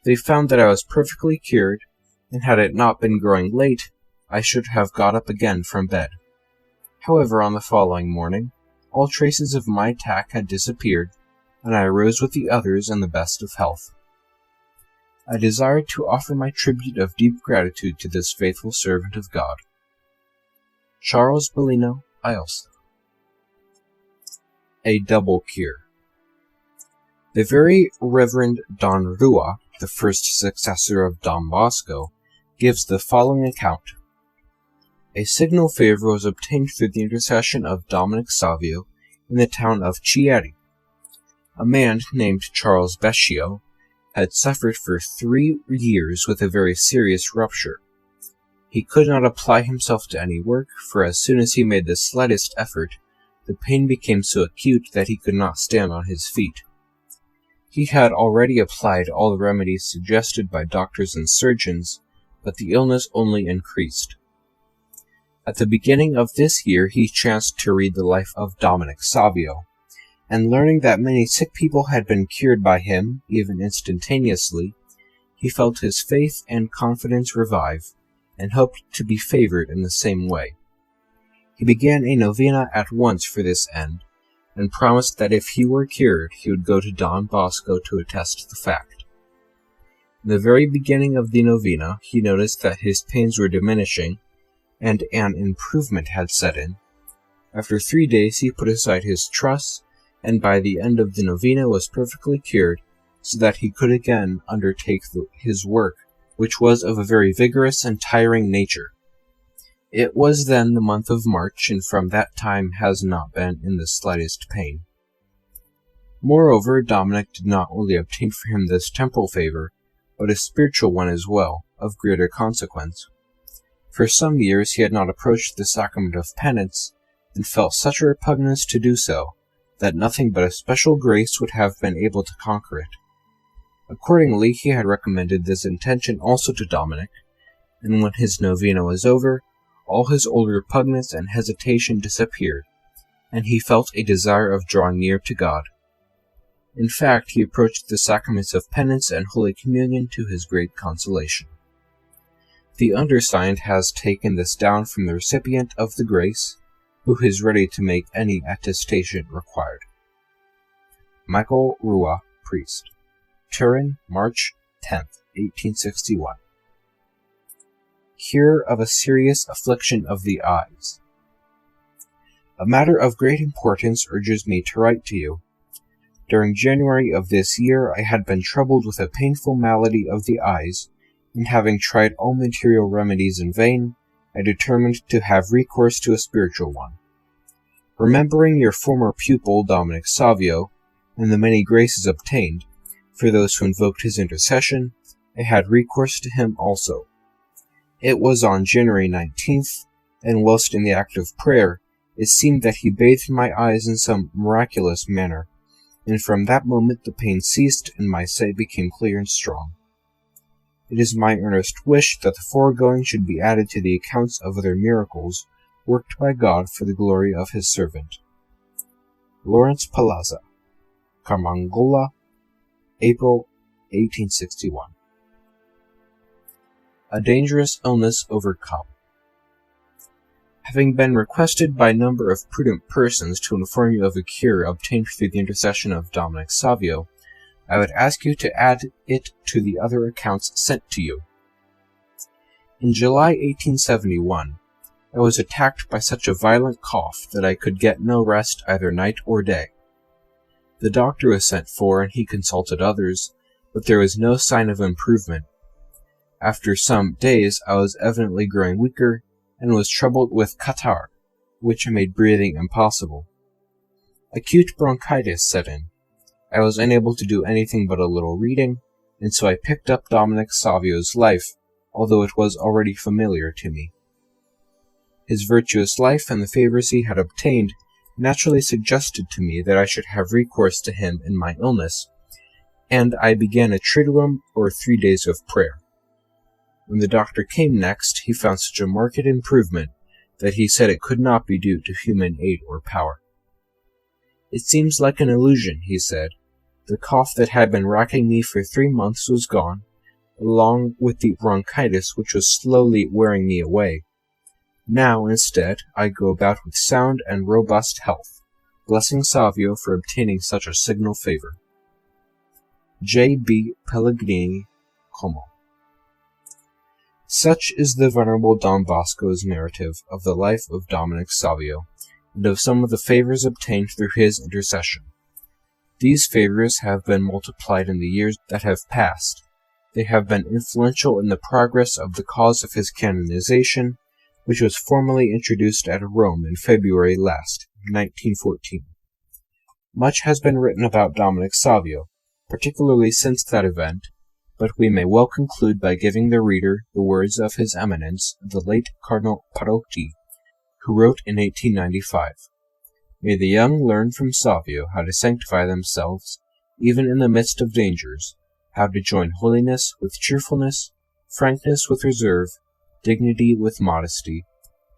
They found that I was perfectly cured, and had it not been growing late, I should have got up again from bed. However, on the following morning, all traces of my attack had disappeared, and I arose with the others in the best of health. I desired to offer my tribute of deep gratitude to this faithful servant of God. Charles Bellino, Aosta. A double cure. The very Reverend Don Rua, the first successor of Don Bosco, gives the following account. A signal favor was obtained through the intercession of Dominic Savio in the town of Chieri. A man named Charles Beccio had suffered for 3 years with a very serious rupture. He could not apply himself to any work, for as soon as he made the slightest effort, the pain became so acute that he could not stand on his feet. He had already applied all the remedies suggested by doctors and surgeons, but the illness only increased. At the beginning of this year he chanced to read the life of Dominic Savio, and learning that many sick people had been cured by him, even instantaneously, he felt his faith and confidence revive, and hoped to be favored in the same way. He began a novena at once for this end, and promised that if he were cured, he would go to Don Bosco to attest the fact. In the very beginning of the novena, he noticed that his pains were diminishing, and an improvement had set in. After 3 days he put aside his truss, and by the end of the novena was perfectly cured, so that he could again undertake his work, which was of a very vigorous and tiring nature. It was then the month of March, and from that time has not been in the slightest pain. Moreover, Dominic did not only obtain for him this temporal favor, but a spiritual one as well, of greater consequence. For some years he had not approached the sacrament of penance, and felt such a repugnance to do so, that nothing but a special grace would have been able to conquer it. Accordingly, he had recommended this intention also to Dominic, and when his novena was over, all his old repugnance and hesitation disappeared, and he felt a desire of drawing near to God. In fact, he approached the sacraments of penance and Holy Communion to his great consolation. The undersigned has taken this down from the recipient of the grace, who is ready to make any attestation required. Michael Rua, priest. Turin, March 10th, 1861. Cure of a serious affliction of the eyes. A matter of great importance urges me to write to you. During January of this year I had been troubled with a painful malady of the eyes, and having tried all material remedies in vain, I determined to have recourse to a spiritual one. Remembering your former pupil, Dominic Savio, and the many graces obtained, for those who invoked his intercession, I had recourse to him also. It was on January 19th, and whilst in the act of prayer, it seemed that he bathed my eyes in some miraculous manner, and from that moment the pain ceased and my sight became clear and strong. It is my earnest wish that the foregoing should be added to the accounts of other miracles worked by God for the glory of his servant. Lawrence Palazza, Carmangola, April 1861. A dangerous illness overcome. Having been requested by a number of prudent persons to inform you of a cure obtained through the intercession of Dominic Savio, I would ask you to add it to the other accounts sent to you. In July 1871, I was attacked by such a violent cough that I could get no rest either night or day. The doctor was sent for, and he consulted others, but there was no sign of improvement. After some days I was evidently growing weaker, and was troubled with catarrh, which made breathing impossible. Acute bronchitis set in. I was unable to do anything but a little reading, and so I picked up Dominic Savio's life, although it was already familiar to me. His virtuous life and the favors he had obtained naturally suggested to me that I should have recourse to him in my illness, and I began a triduum, or 3 days of prayer. When the doctor came next, he found such a marked improvement that he said it could not be due to human aid or power. It seems like an illusion, he said. The cough that had been racking me for 3 months was gone, along with the bronchitis which was slowly wearing me away. Now, instead, I go about with sound and robust health, blessing Savio for obtaining such a signal favor. J. B. Pellegrini, Como. Such is the Venerable Don Bosco's narrative of the life of Dominic Savio, and of some of the favors obtained through his intercession. These favors have been multiplied in the years that have passed. They have been influential in the progress of the cause of his canonization, which was formally introduced at Rome in February last, 1914. Much has been written about Dominic Savio, particularly since that event, but we may well conclude by giving the reader the words of His Eminence, the late Cardinal Parocchi, who wrote in 1895, "May the young learn from Savio how to sanctify themselves, even in the midst of dangers, how to join holiness with cheerfulness, frankness with reserve, dignity with modesty,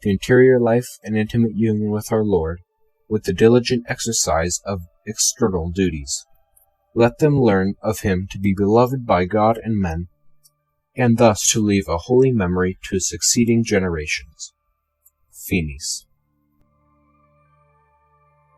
to interior life and intimate union with our Lord, with the diligent exercise of external duties. Let them learn of him to be beloved by God and men, and thus to leave a holy memory to succeeding generations." Finis.